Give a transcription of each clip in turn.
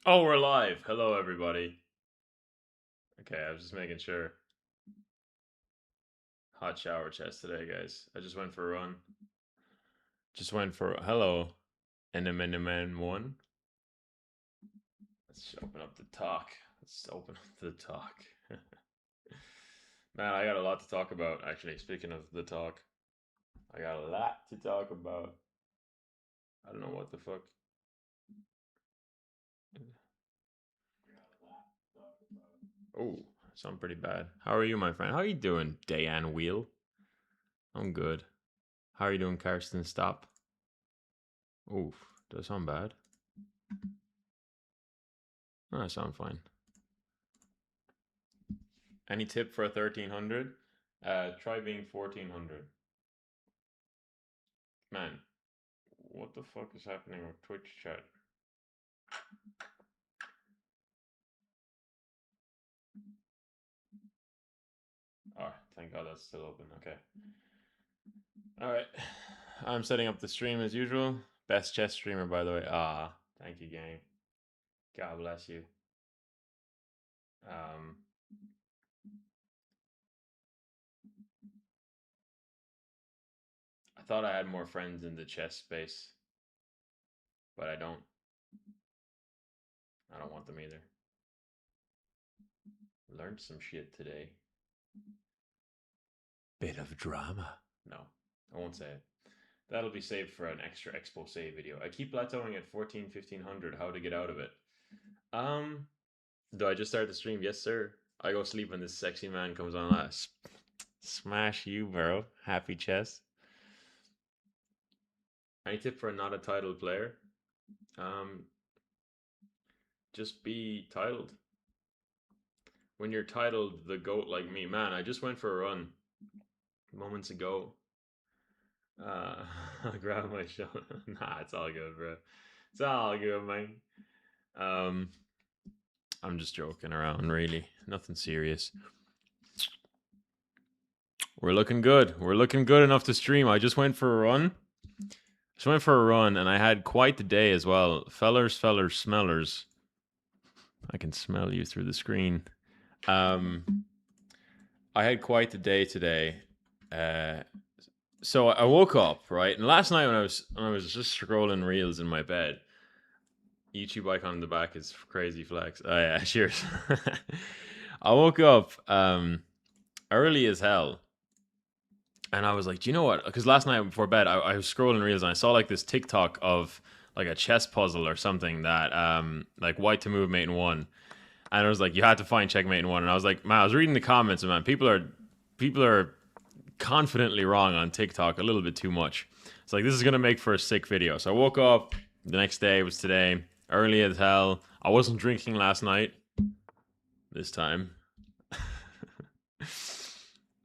Oh, we're live. Hello, everybody. Okay, I was just making sure. Hot shower chest today, guys. I just went for a run. Just went for hello, NMNMN1. Let's open up the talk. Let's open up the talk. Man, I got a lot to talk about. Actually, speaking of the talk, I got a lot to talk about. I don't know what the fuck. Oh, sound pretty bad. How are you, my friend? How are you doing, Dayan Wheel? I'm good. How are you doing, Karsten Stop? Oof, does sound bad. Oh, I sound fine. Any tip for a 1300? Try being 1400. Man, what the fuck is happening with Twitch chat? Oh, thank God that's still open. Okay. Alright. I'm setting up the stream as usual. Best chess streamer, by the way. Ah, thank you, gang. God bless you. I thought I had more friends in the chess space, but I don't. I don't want them either. Learned some shit today. Bit of drama. No, I won't say it. That'll be saved for an extra expose video. I keep plateauing at 1500. How to get out of it? Do I just start the stream? Yes, sir. I go sleep when this sexy man comes on last. Smash you, bro. Happy chess. Any tip for not a titled player? Just be titled. When you're titled the GOAT like me, man, I just went for a run moments ago. Grab my shoulder. Nah, it's all good, bro. It's all good, man. I'm just joking around, really. Nothing serious. We're looking good. We're looking good enough to stream. I just went for a run. And I had quite the day as well. Fellers, smellers. I can smell you through the screen. I had quite the day today. So I woke up, right? And last night when I was just scrolling reels in my bed, YouTube icon in the back is crazy flex. Oh yeah, cheers. I woke up early as hell. And I was like, do you know what? Because last night before bed, I was scrolling reels and I saw like this TikTok of like a chess puzzle or something that like white to move mate in one. And it was like you had to find checkmate in one. And I was like, man, I was reading the comments and man, people are confidently wrong on TikTok a little bit too much. It's like this is gonna make for a sick video. So I woke up, the next day was today, early as hell. I wasn't drinking last night. This time.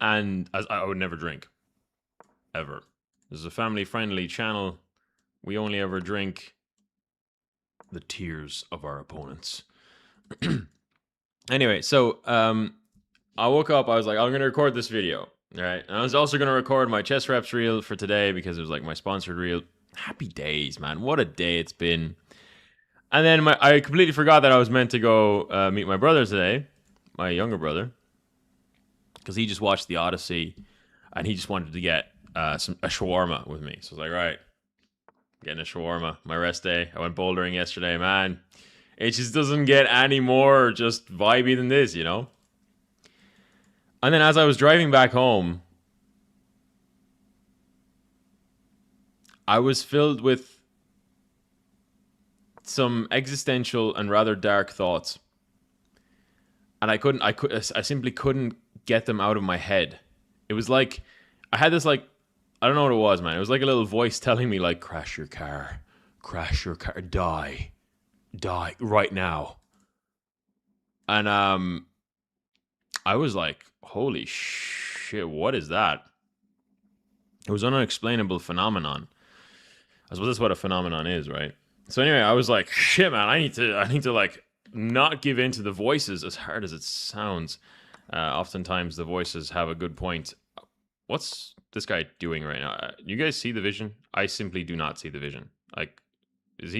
And I would never drink. Ever. This is a family-friendly channel. We only ever drink the tears of our opponents. Anyway, so I woke up. I was like, I'm going to record this video. All right. And I was also going to record my chess reps reel for today because it was like my sponsored reel. Happy days, man. What a day it's been. And then I completely forgot that I was meant to go meet my brother today, my younger brother, because he just watched The Odyssey and he just wanted to get a shawarma with me. So I was like, right, getting a shawarma. My rest day. I went bouldering yesterday, man. It just doesn't get any more just vibey than this, you know? And then as I was driving back home, I was filled with some existential and rather dark thoughts. And I simply couldn't get them out of my head. It was like, I had this like, I don't know what it was, man. It was like a little voice telling me like, crash your car, die right now. And I was like, holy shit, what is that? It was an unexplainable phenomenon. I suppose that's what a phenomenon is, right? So anyway, I was like, shit, man, I need to like not give in to the voices as hard as it sounds. Oftentimes the voices have a good point. What's this guy doing right now? You guys see the vision? I simply do not see the vision. Like, is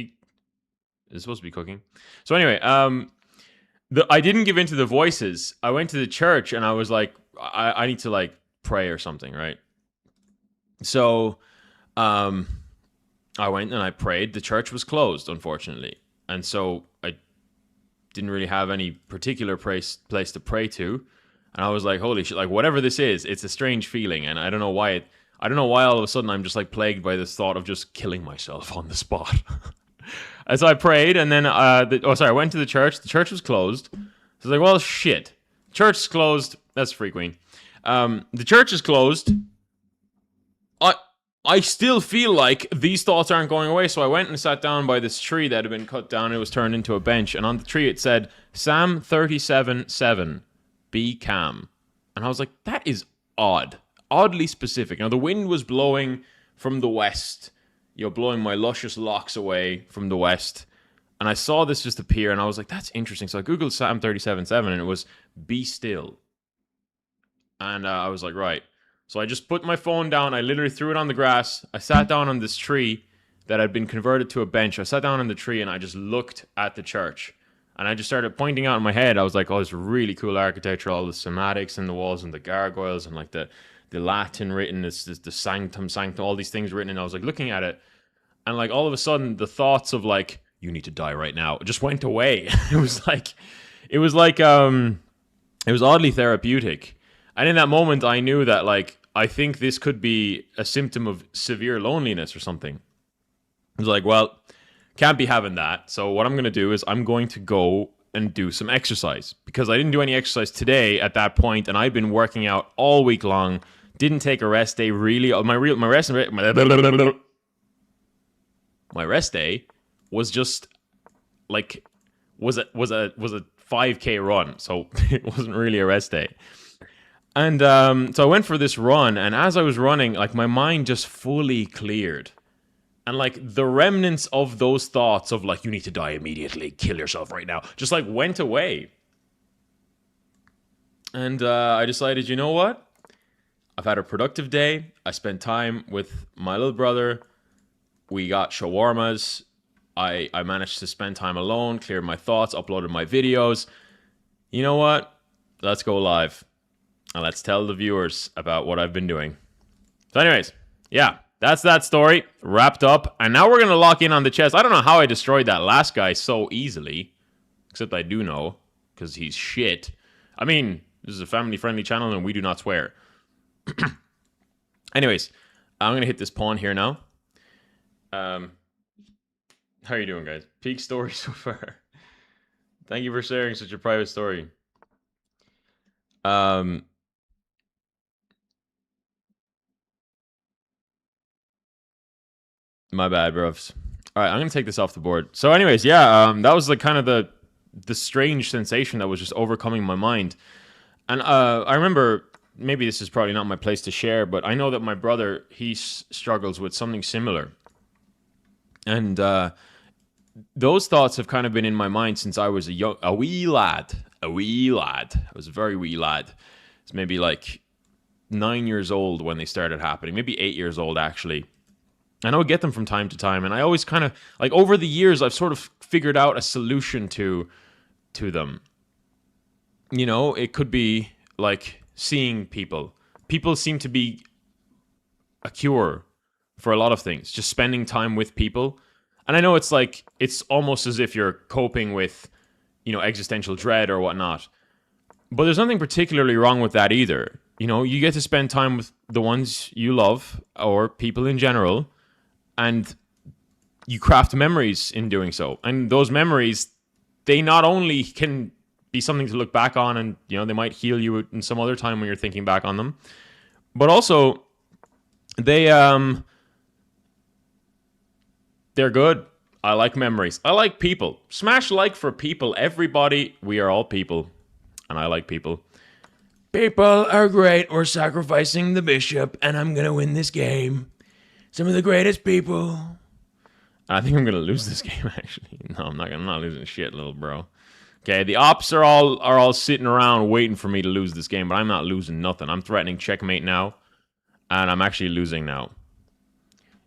It's supposed to be cooking. So anyway, I didn't give in to the voices. I went to the church and I was like, I need to like pray or something, right? So, I went and I prayed. The church was closed, unfortunately, and so I didn't really have any particular place to pray to. And I was like, holy shit, like whatever this is, it's a strange feeling, and I don't know why I don't know why all of a sudden I'm just like plagued by this thought of just killing myself on the spot. And so I prayed, and then I went to the church. The church was closed. So I was like, well, shit. Church's closed. That's Free Queen. The church is closed. I still feel like these thoughts aren't going away, so I went and sat down by this tree that had been cut down. It was turned into a bench, and on the tree it said, Psalm 37:7, be calm. And I was like, that is odd. Oddly specific. Now, the wind was blowing from the west, blowing my luscious locks away from the west. And I saw this just appear, and I was like, that's interesting. So I Googled Psalm 37:7, and it was, be still. And I was like, right. So I just put my phone down. I literally threw it on the grass. I sat down on this tree that had been converted to a bench. I sat down on the tree and I just looked at the church. And I just started pointing out in my head. I was like, oh, this really cool architecture, all the cymatics in the walls and the gargoyles and like the Latin written, the sanctum, all these things written. And I was like looking at it. And like all of a sudden the thoughts of like, you need to die right now, just went away. It was oddly therapeutic. And in that moment I knew that like, I think this could be a symptom of severe loneliness or something. I was like, well, can't be having that. So what I'm going to do is I'm going to go and do some exercise, because I didn't do any exercise today at that point, and I've been working out all week long. Didn't take a rest day really. My rest day was just like was a 5K run, so it wasn't really a rest day. And so I went for this run, and as I was running, like my mind just fully cleared. And like the remnants of those thoughts of like, you need to die immediately, kill yourself right now, just like went away. And I decided, you know what? I've had a productive day. I spent time with my little brother. We got shawarmas. I managed to spend time alone, cleared my thoughts, uploaded my videos. You know what? Let's go live. And let's tell the viewers about what I've been doing. So anyways, yeah, that's that story wrapped up. And now we're going to lock in on the chest. I don't know how I destroyed that last guy so easily. Except I do know, because he's shit. I mean, this is a family-friendly channel and we do not swear. Anyways, I'm going to hit this pawn here now. How are you doing, guys? Peak story so far. Thank you for sharing such a private story. My bad, bros. All right, I'm gonna take this off the board. So, anyways, yeah, that was like kind of the strange sensation that was just overcoming my mind. And I remember, maybe this is probably not my place to share, but I know that my brother, he struggles with something similar. And those thoughts have kind of been in my mind since I was a wee lad. I was a very wee lad. It's maybe like 9 years old when they started happening. Maybe 8 years old, actually. And I would get them from time to time. And I always kind of, like over the years, I've sort of figured out a solution to them. You know, it could be like seeing people. People seem to be a cure for a lot of things. Just spending time with people. And I know it's like, it's almost as if you're coping with, you know, existential dread or whatnot. But there's nothing particularly wrong with that either. You know, you get to spend time with the ones you love or people in general, and you craft memories in doing so. And those memories, they not only can be something to look back on and, you know, they might heal you in some other time when you're thinking back on them, but also they're good. I like memories. I like people. Smash like for people. Everybody, we are all people. And I like people. People are great. We're sacrificing the bishop, and I'm going to win this game. Some of the greatest people. I think I'm going to lose this game, actually. No, I'm not losing shit, little bro. Okay, the ops are all sitting around waiting for me to lose this game, but I'm not losing nothing. I'm threatening checkmate now, and I'm actually losing now.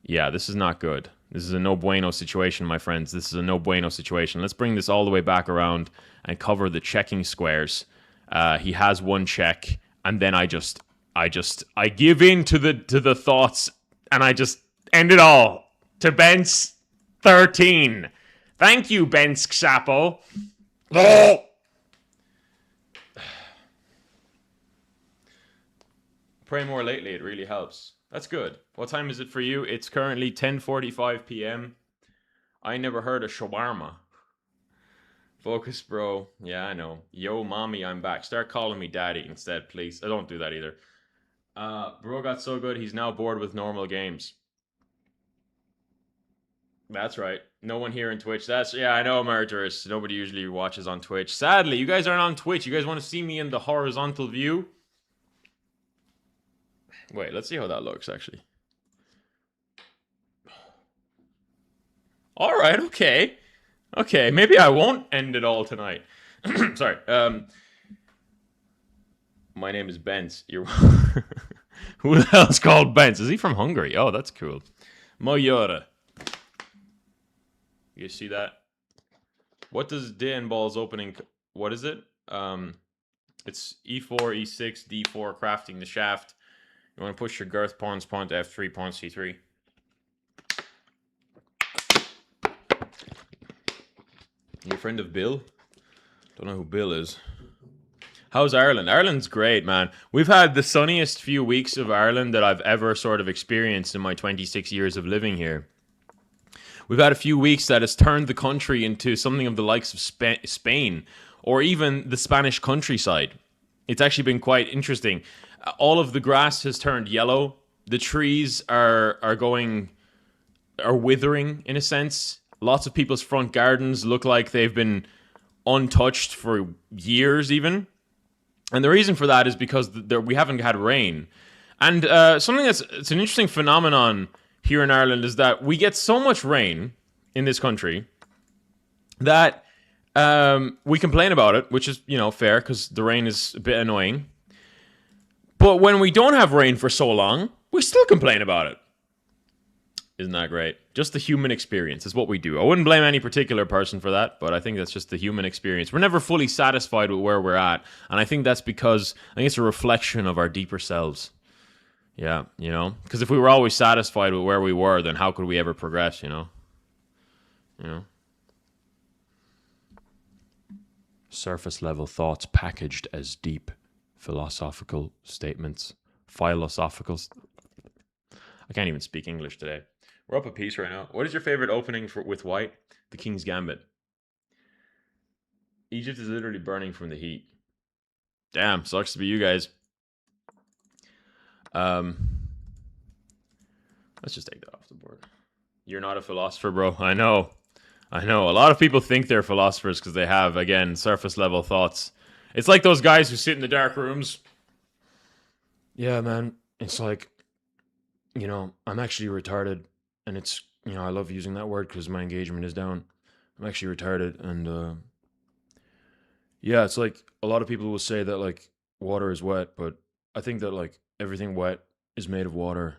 Yeah, this is not good. This is a no bueno situation, my friends. This is a no bueno situation. Let's bring this all the way back around and cover the checking squares. He has one check, and then I give in to the thoughts, and I just end it all to Bence 13. Thank you, Bence Xapo. Pray more lately, it really helps. That's good. What time is it for you? It's currently 10:45 p.m. I never heard of shawarma. Focus, bro. Yeah, I know. Yo, mommy, I'm back. Start calling me daddy instead, please. I don't do that either. Bro got so good, he's now bored with normal games. That's right. No one here in Twitch. Yeah, I know, Murderous. Nobody usually watches on Twitch. Sadly, you guys aren't on Twitch. You guys want to see me in the horizontal view? Wait, let's see how that looks, actually. All right, okay. Okay, maybe I won't end it all tonight. Sorry. My name is Bence. Who the hell's called Bence? Is he from Hungary? Oh, that's cool. Mojora. You see that? What does Din Ball's opening... What is it? It's E4, E6, D4, crafting the shaft. You want to push your girth pawns, pawn to F3, pawn C3. You a friend of Bill? Don't know who Bill is. How's Ireland? Ireland's great, man. We've had the sunniest few weeks of Ireland that I've ever sort of experienced in my 26 years of living here. We've had a few weeks that has turned the country into something of the likes of Spain, or even the Spanish countryside. It's actually been quite interesting. All of the grass has turned yellow. The trees are withering in a sense. Lots of people's front gardens look like they've been untouched for years even. And the reason for that is because we haven't had rain. And something it's an interesting phenomenon here in Ireland is that we get so much rain in this country that we complain about it, which is, fair because the rain is a bit annoying. But when we don't have rain for so long, we still complain about it. Isn't that great? Just the human experience is what we do. I wouldn't blame any particular person for that, but I think that's just the human experience. We're never fully satisfied with where we're at, and I think that's because I think it's a reflection of our deeper selves. Yeah, because if we were always satisfied with where we were, then how could we ever progress, Surface level thoughts packaged as deep philosophical statements. I can't even speak English today. We're up a piece right now. What is your favorite opening with white? The King's Gambit. Egypt is literally burning from the heat. Damn, sucks to be you guys. Let's just take that off the board. You're not a philosopher, bro. I know. A lot of people think they're philosophers because they have, again, surface level thoughts. It's like those guys who sit in the dark rooms. Yeah, man. It's like, I'm actually retarded. And it's, I love using that word because my engagement is down. I'm actually retarded. And, yeah, it's like a lot of people will say that, like, water is wet. But I think that, like, everything wet is made of water.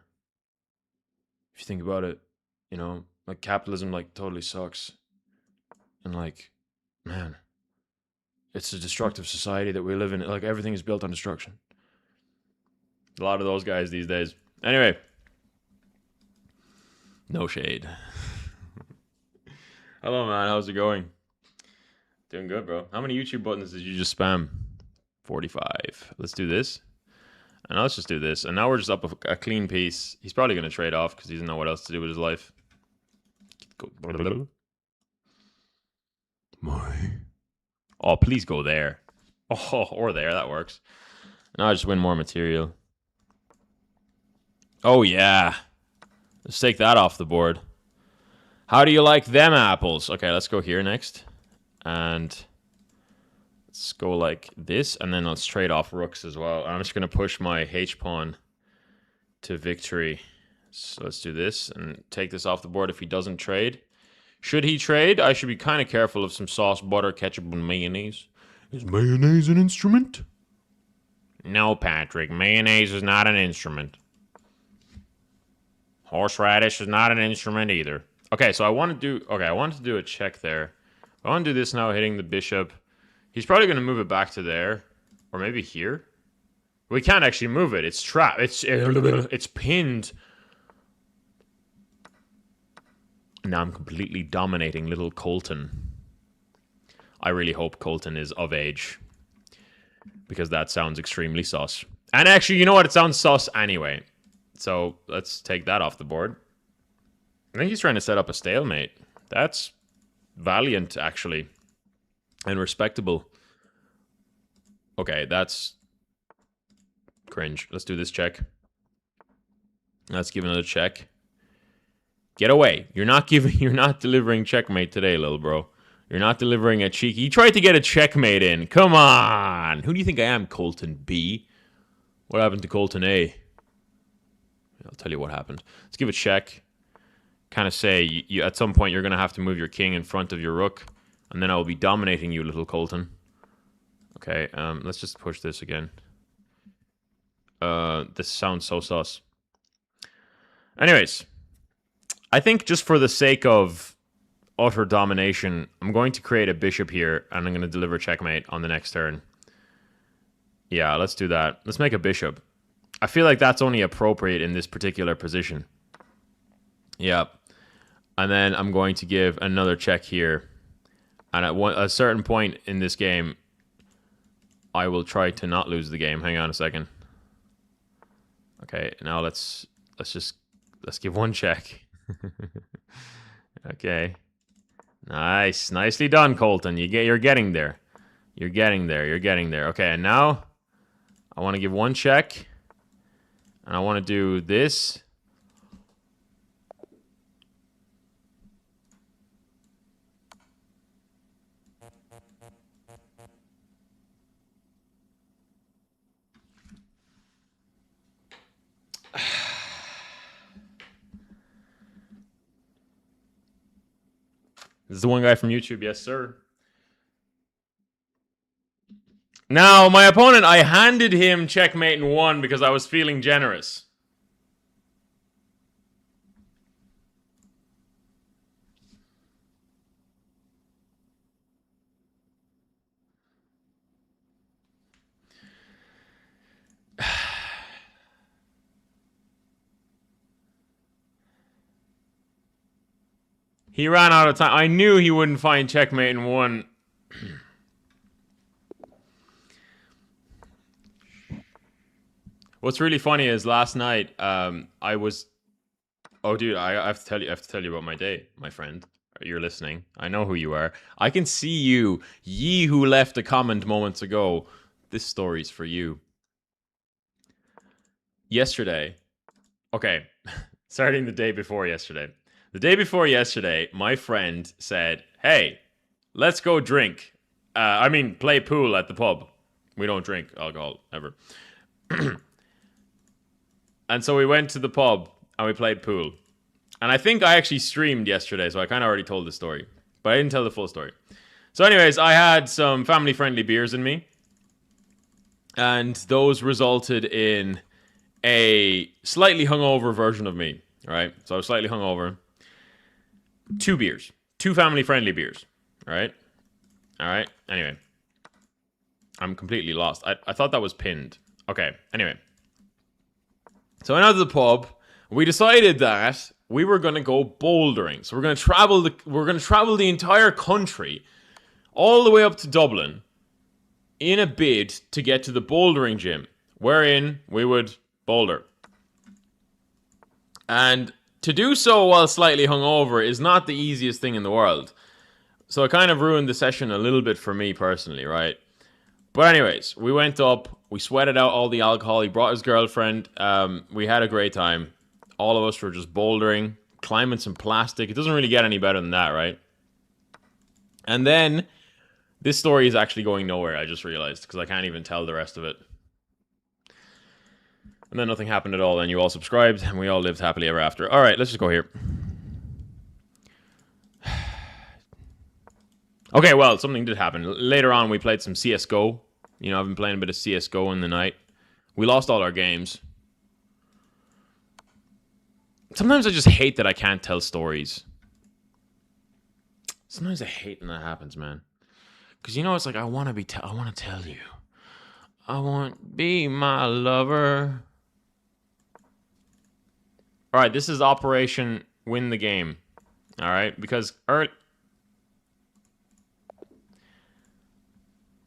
If you think about it, like capitalism, like, totally sucks. And, like, man, it's a destructive society that we live in. Like, everything is built on destruction. A lot of those guys these days. Anyway. No shade. Hello, man. How's it going? Doing good, bro. How many YouTube buttons did you just spam? 45. Let's do this. And let's just do this. And now we're just up a clean piece. He's probably going to trade off because he doesn't know what else to do with his life. Oh, please go there. Oh, or there. That works. Now I just win more material. Oh, yeah. Let's take that off the board. How do you like them apples? Okay, let's go here next. And let's go like this. And then let's trade off rooks as well. I'm just going to push my H-pawn to victory. So let's do this and take this off the board if he doesn't trade. Should he trade? I should be kind of careful of some sauce, butter, ketchup, and mayonnaise. Is mayonnaise an instrument? No, Patrick. Mayonnaise is not an instrument. Horseradish is not an instrument either. Okay, so I want to do... Okay, I want to do a check there. I want to do this now, hitting the bishop. He's probably going to move it back to there. Or maybe here. We can't actually move it. It's trapped. It's pinned. Now I'm completely dominating little Colton. I really hope Colton is of age. Because that sounds extremely sus. And actually, you know what? It sounds sus anyway. So let's take that off the board. I think he's trying to set up a stalemate. That's valiant, actually. And respectable. Okay, that's cringe. Let's do this check. Let's give another check. Get away. You're not delivering checkmate today, little bro. You're not delivering a cheeky. You tried to get a checkmate in. Come on. Who do you think I am, Colton B? What happened to Colton A? I'll tell you what happened. Let's give a check. Kind of say, you at some point, you're going to have to move your king in front of your rook. And then I will be dominating you, little Colton. Okay, let's just push this again. This sounds so sus. Anyways, I think just for the sake of utter domination, I'm going to create a bishop here, and I'm going to deliver checkmate on the next turn. Yeah, let's do that. Let's make a bishop. I feel like that's only appropriate in this particular position. Yeah. And then I'm going to give another check here. And at a certain point in this game, I will try to not lose the game. Hang on a second. Okay, now let's give one check. Okay. Nice. Nicely done, Colton. You're getting there. You're getting there. You're getting there. Okay, and now I want to give one check. And I want to do this. This is the one guy from YouTube, yes, sir. Now, my opponent, I handed him checkmate in one because I was feeling generous. He ran out of time. I knew he wouldn't find checkmate in one. What's really funny is last night, I was... Oh, dude, I have to tell you about my day, my friend. You're listening. I know who you are. I can see you. Ye who left a comment moments ago. This story's for you. Yesterday. Okay. Starting the day before yesterday. The day before yesterday, my friend said, hey, let's go drink. Play pool at the pub. We don't drink alcohol, ever. And so we went to the pub, and we played pool. And I think I actually streamed yesterday, so I kind of already told the story. But I didn't tell the full story. So anyways, I had some family-friendly beers in me. And those resulted in a slightly hungover version of me. Right? So I was slightly hungover. 2 beers. 2 family-friendly beers. Alright? Alright? Anyway. I'm completely lost. I thought that was pinned. Okay, anyway. So I went out to the pub. We decided that we were going to go bouldering. So we're going to travel the entire country all the way up to Dublin in a bid to get to the bouldering gym, wherein we would boulder. And to do so while slightly hungover is not the easiest thing in the world. So it kind of ruined the session a little bit for me personally, right? But anyways, we went up, we sweated out all the alcohol, he brought his girlfriend, we had a great time. All of us were just bouldering, climbing some plastic. It doesn't really get any better than that, right? And then, this story is actually going nowhere, I just realized, because I can't even tell the rest of it. And then nothing happened at all, and you all subscribed, and we all lived happily ever after. Alright, let's just go here. Okay, well, something did happen. Later on, we played some CSGO. You know, I've been playing a bit of CSGO in the night. We lost all our games. Sometimes I just hate that I can't tell stories. Sometimes I hate when that happens, man. Because, you know, it's like, I want to tell you. I want be my lover. All right, this is Operation Win the Game. All right, because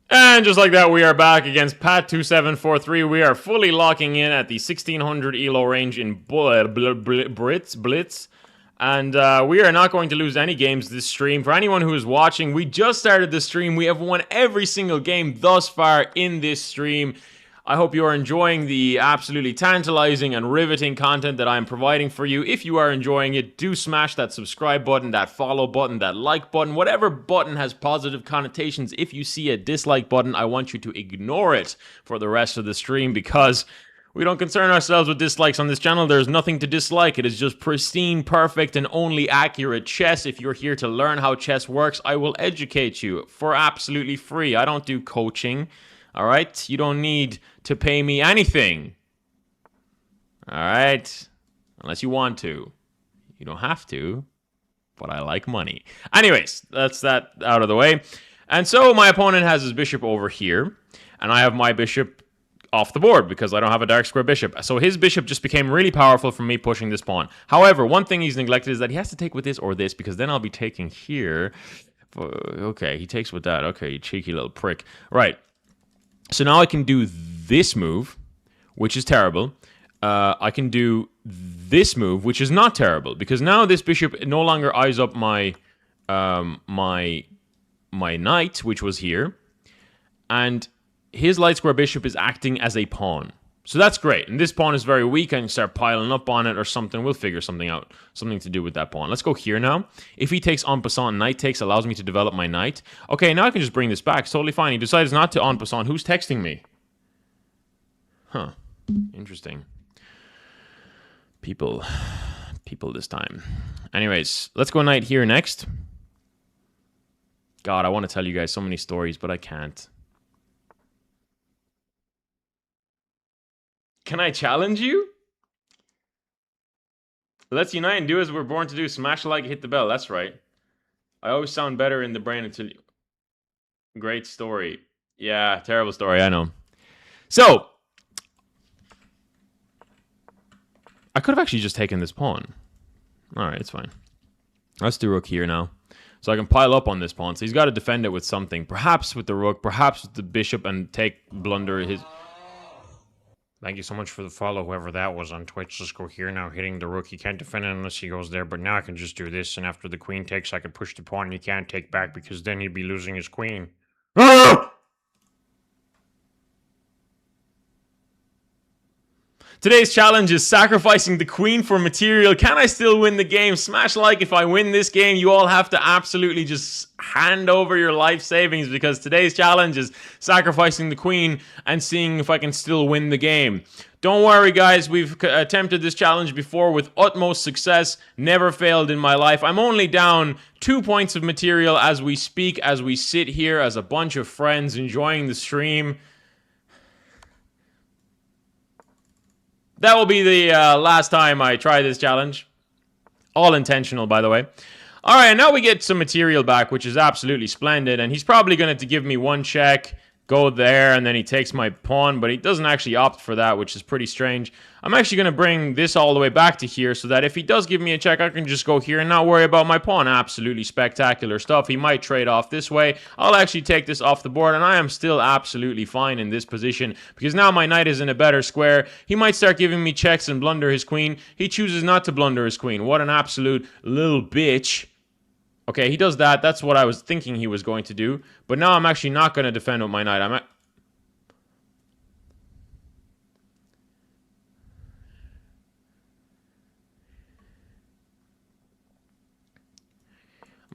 and just like that, we are back against Pat2743. We are fully locking in at the 1600 ELO range in Blitz. And we are not going to lose any games this stream. For anyone who is watching, we just started the stream. We have won every single game thus far in this stream. I hope you are enjoying the absolutely tantalizing and riveting content that I am providing for you. If you are enjoying it, do smash that subscribe button, that follow button, that like button, whatever button has positive connotations. If you see a dislike button, I want you to ignore it for the rest of the stream, because we don't concern ourselves with dislikes on this channel. There's nothing to dislike. It is just pristine, perfect, and only accurate chess. If you're here to learn how chess works, I will educate you for absolutely free. I don't do coaching. All right? You don't need to pay me anything. All right? Unless you want to. You don't have to, but I like money. Anyways, that's that out of the way. And so my opponent has his bishop over here, and I have my bishop off the board because I don't have a dark square bishop. So his bishop just became really powerful from me pushing this pawn. However, one thing he's neglected is that he has to take with this or this, because then I'll be taking here. Okay, he takes with that. Okay, you cheeky little prick. Right. So now I can do this move, which is terrible. I can do this move, which is not terrible, because now this bishop no longer eyes up my my knight, which was here, and his light square bishop is acting as a pawn. So that's great. And this pawn is very weak. I can start piling up on it or something. We'll figure something out. Something to do with that pawn. Let's go here now. If he takes en passant, knight takes, allows me to develop my knight. Okay, now I can just bring this back. It's totally fine. He decides not to en passant. Who's texting me? Huh. Interesting. People this time. Anyways, let's go knight here next. God, I want to tell you guys so many stories, but I can't. Can I challenge you? Let's unite and do as we're born to do. Smash the like, hit the bell. That's right. I always sound better in the brain until you... Great story. Yeah, terrible story, I know. So, I could have actually just taken this pawn. Alright, it's fine. Let's do rook here now. So I can pile up on this pawn. So he's got to defend it with something. Perhaps with the rook, perhaps with the bishop, and blunder his... Thank you so much for the follow, whoever that was on Twitch. Let's go here now, hitting the rook. He can't defend it unless he goes there, but now I can just do this, and after the queen takes, I can push the pawn, and he can't take back, because then he'd be losing his queen. Today's challenge is sacrificing the queen for material. Can I still win the game? Smash like if I win this game. You all have to absolutely just hand over your life savings, because today's challenge is sacrificing the queen and seeing if I can still win the game. Don't worry, guys. We've attempted this challenge before with utmost success. Never failed in my life. I'm only down 2 points of material as we speak, as we sit here as a bunch of friends enjoying the stream. That will be the last time I try this challenge. All intentional, by the way. Alright, now we get some material back, which is absolutely splendid. And he's probably going to give me one check, go there, and then he takes my pawn. But he doesn't actually opt for that, which is pretty strange. I'm actually going to bring this all the way back to here, so that if he does give me a check, I can just go here and not worry about my pawn. Absolutely spectacular stuff. He might trade off this way. I'll actually take this off the board, and I am still absolutely fine in this position, because now my knight is in a better square. He might start giving me checks and blunder his queen. He chooses not to blunder his queen. What an absolute little bitch. Okay, he does that. That's what I was thinking he was going to do. But now I'm actually not going to defend with my knight. I'm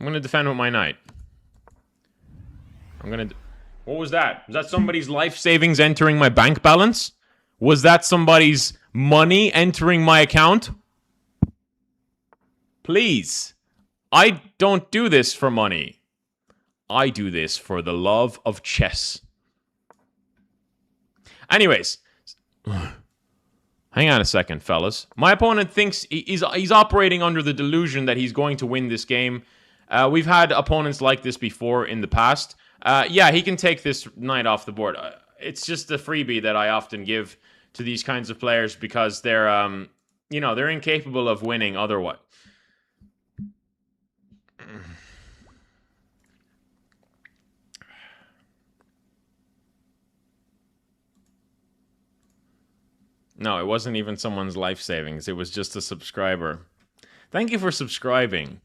going to defend with my knight. What was that? Was that somebody's life savings entering my bank balance? Was that somebody's money entering my account? Please. I don't do this for money. I do this for the love of chess. Anyways. Hang on a second, fellas. My opponent thinks he's operating under the delusion that he's going to win this game. We've had opponents like this before in the past. Yeah, he can take this knight off the board. It's just a freebie that I often give to these kinds of players because they're, they're incapable of winning otherwise. No, it wasn't even someone's life savings. It was just a subscriber. Thank you for subscribing.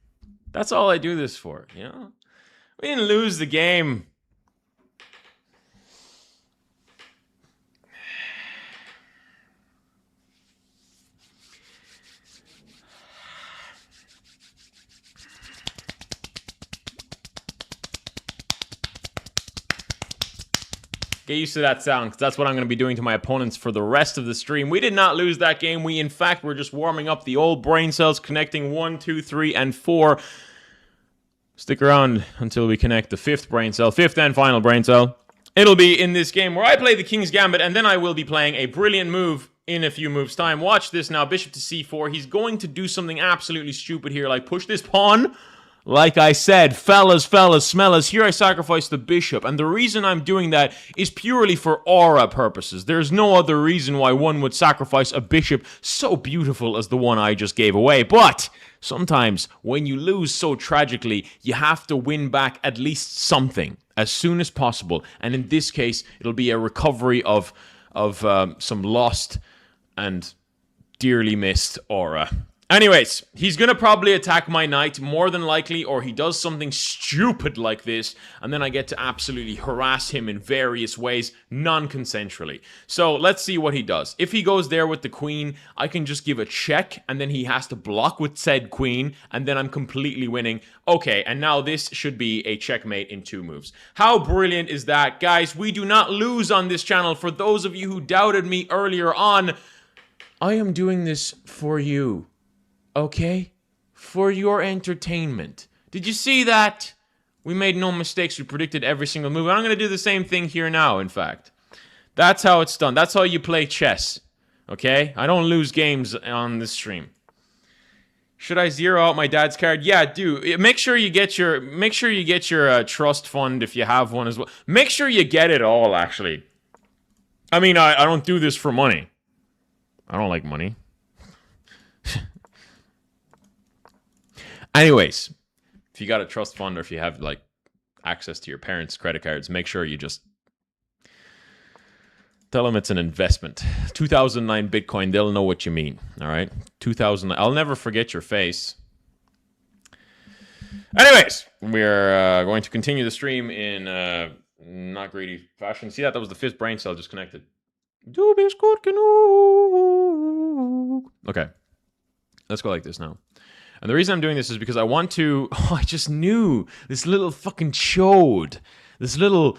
That's all I do this for, you know? We didn't lose the game. Get used to that sound, because that's what I'm going to be doing to my opponents for the rest of the stream. We did not lose that game. We, in fact, were just warming up the old brain cells, connecting 1, 2, 3, and 4. Stick around until we connect the 5th brain cell, 5th and final brain cell. It'll be in this game where I play the King's Gambit, and then I will be playing a brilliant move in a few moves' time. Watch this now, bishop to c4. He's going to do something absolutely stupid here, like push this pawn. Like I said, fellas, smellers, here I sacrifice the bishop, and the reason I'm doing that is purely for aura purposes. There's no other reason why one would sacrifice a bishop so beautiful as the one I just gave away, but sometimes when you lose so tragically, you have to win back at least something as soon as possible, and in this case, it'll be a recovery of some lost and dearly missed aura. Anyways, he's going to probably attack my knight, more than likely, or he does something stupid like this, and then I get to absolutely harass him in various ways, non-consensually. So, let's see what he does. If he goes there with the queen, I can just give a check, and then he has to block with said queen, and then I'm completely winning. Okay, and now this should be a checkmate in 2 moves. How brilliant is that? Guys, we do not lose on this channel. For those of you who doubted me earlier on, I am doing this for you. Okay? For your entertainment. Did you see that? We made no mistakes. We predicted every single move. And I'm going to do the same thing here now, in fact. That's how it's done. That's how you play chess. Okay? I don't lose games on this stream. Should I zero out my dad's card? Yeah, do. Make sure you get your trust fund if you have one as well. Make sure you get it all, actually. I mean, I don't do this for money. I don't like money. Anyways, if you got a trust fund or if you have like access to your parents' credit cards, make sure you just tell them it's an investment. 2009 Bitcoin, they'll know what you mean. All right, 2000. I'll never forget your face. Anyways, we're going to continue the stream in not greedy fashion. See that was the 5th brain cell just connected. Okay, let's go like this now. And the reason I'm doing this is because I want to... Oh, I just knew this little fucking chode. This little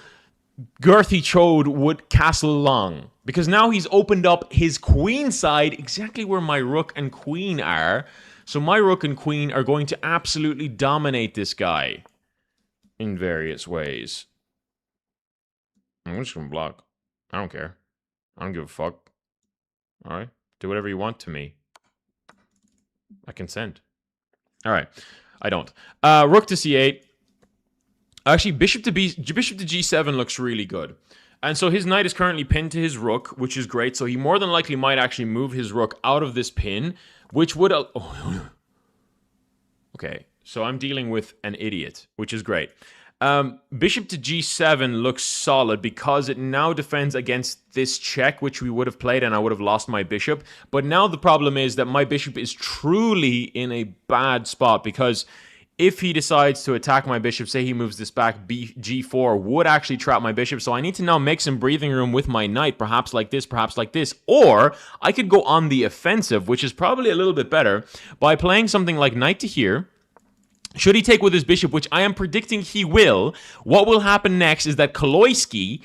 girthy chode would castle long. Because now he's opened up his queen side exactly where my rook and queen are. So my rook and queen are going to absolutely dominate this guy. In various ways. I'm just going to block. I don't care. I don't give a fuck. Alright? Do whatever you want to me. I consent. All right, I don't. Rook to c8. Actually, bishop to g7 looks really good. And so his knight is currently pinned to his rook, which is great. So he more than likely might actually move his rook out of this pin, which would... Okay, so I'm dealing with an idiot, which is great. Bishop to g7 looks solid because it now defends against this check, which we would have played and I would have lost my bishop. But now the problem is that my bishop is truly in a bad spot because if he decides to attack my bishop, say he moves this back, g4 would actually trap my bishop. So I need to now make some breathing room with my knight, perhaps like this, or I could go on the offensive, which is probably a little bit better, by playing something like knight to here. Should he take with his bishop, which I am predicting he will, what will happen next is that Kaloisky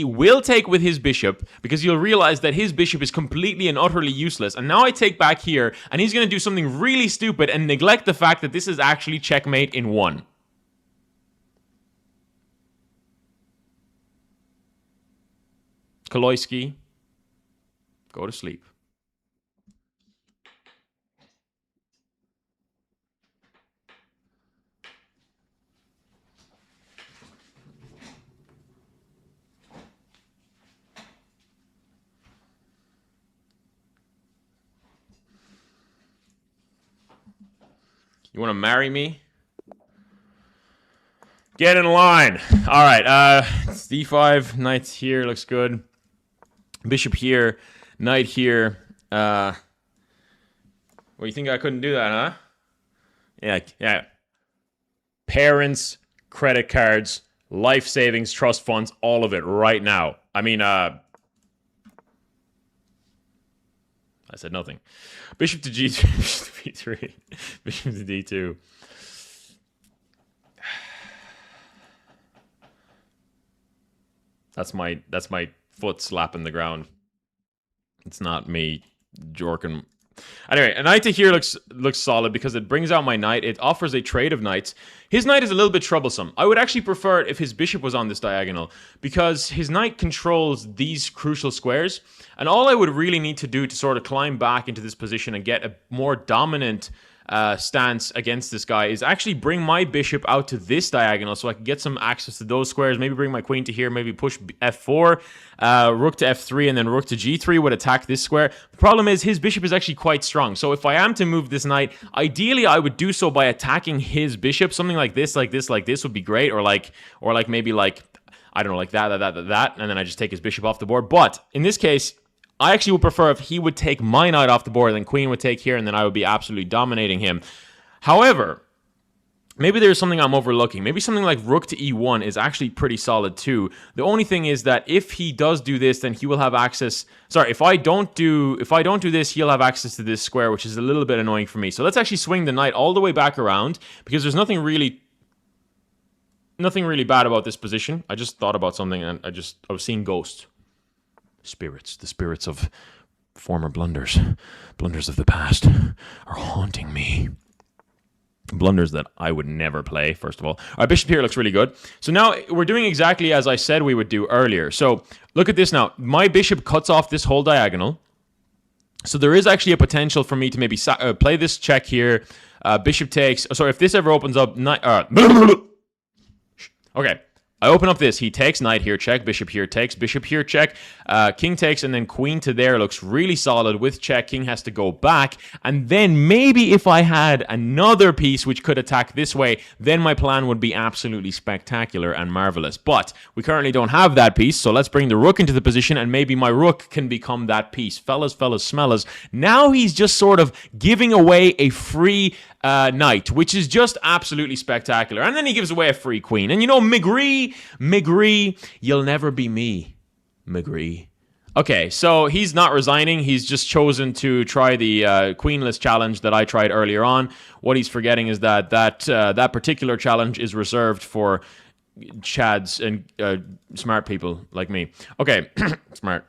will take with his bishop because you'll realize that his bishop is completely and utterly useless. And now I take back here, and he's going to do something really stupid and neglect the fact that this is actually checkmate in 1. Kaloisky, go to sleep. You want to marry me? Get in line. All right. It's d5. Knight here. Looks good. Bishop here. Knight here. Well, you think I couldn't do that, huh? Yeah. Parents, credit cards, life savings, trust funds, all of it right now. I mean, I said nothing. Bishop to g3, bishop to b3, bishop to d2. That's my foot slapping the ground. It's not me jorking. Anyway, a knight to here looks solid because it brings out my knight. It offers a trade of knights. His knight is a little bit troublesome. I would actually prefer it if his bishop was on this diagonal because his knight controls these crucial squares. And all I would really need to do to sort of climb back into this position and get a more dominant stance against this guy is actually bring my bishop out to this diagonal so I can get some access to those squares. Maybe bring my queen to here, maybe push f4, rook to f3, and then rook to g3 would attack this square. The problem is his bishop is actually quite strong. So if I am to move this knight, ideally I would do so by attacking his bishop. Something like this would be great, or maybe like, I don't know, like that, and then I just take his bishop off the board. But in this case, I actually would prefer if he would take my knight off the board, then queen would take here, and then I would be absolutely dominating him. However, maybe there's something I'm overlooking. Maybe something like rook to e1 is actually pretty solid too. The only thing is that if he does do this, then he will have access. Sorry, if I don't do this, he'll have access to this square, which is a little bit annoying for me. So let's actually swing the knight all the way back around because there's nothing really bad about this position. I just thought about something and I was seeing ghosts. The spirits of former blunders of the past are haunting me. Blunders that I would never play, first of all. Our bishop here looks really good. So now we're doing exactly as I said we would do earlier. So look at this now. My bishop cuts off this whole diagonal. So there is actually a potential for me to maybe play this check here. Bishop takes. Sorry, if this ever opens up... Okay. I open up this. He takes knight here, check. Bishop here takes. Bishop here, check. King takes, and then queen to there looks really solid with check. King has to go back. And then maybe if I had another piece which could attack this way, then my plan would be absolutely spectacular and marvelous. But we currently don't have that piece, so let's bring the rook into the position, and maybe my rook can become that piece. Fellas, smellers. Now he's just sort of giving away a free knight, which is just absolutely spectacular. And then he gives away a free queen. And you know, McGree, you'll never be me, McGree. Okay, so he's not resigning. He's just chosen to try the queenless challenge that I tried earlier on. What he's forgetting is that particular challenge is reserved for chads and smart people like me. Okay, smart.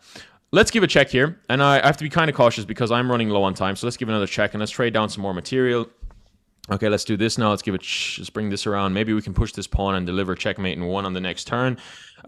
Let's give a check here. And I have to be kind of cautious because I'm running low on time. So let's give another check and let's trade down some more material. Okay, let's do this now. Let's bring this around. Maybe we can push this pawn and deliver checkmate in one on the next turn.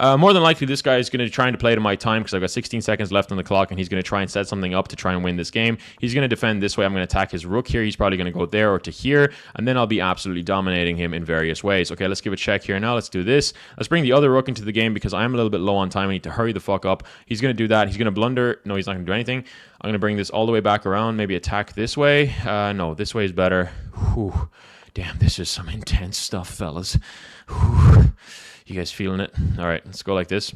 More than likely, this guy is going to try to play to my time because I've got 16 seconds left on the clock, and he's going to try and set something up to try and win this game. He's going to defend this way. I'm going to attack his rook here. He's probably going to go there or to here, and then I'll be absolutely dominating him in various ways. Okay, let's give a check here now. Let's do this. Let's bring the other rook into the game because I'm a little bit low on time. I need to hurry the fuck up. He's going to do that. He's going to blunder. No, he's not going to do anything. I'm going to bring this all the way back around. Maybe attack this way. No, this way is better. Whew. Damn, this is some intense stuff, fellas. Whew. You guys feeling it? All right, let's go like this.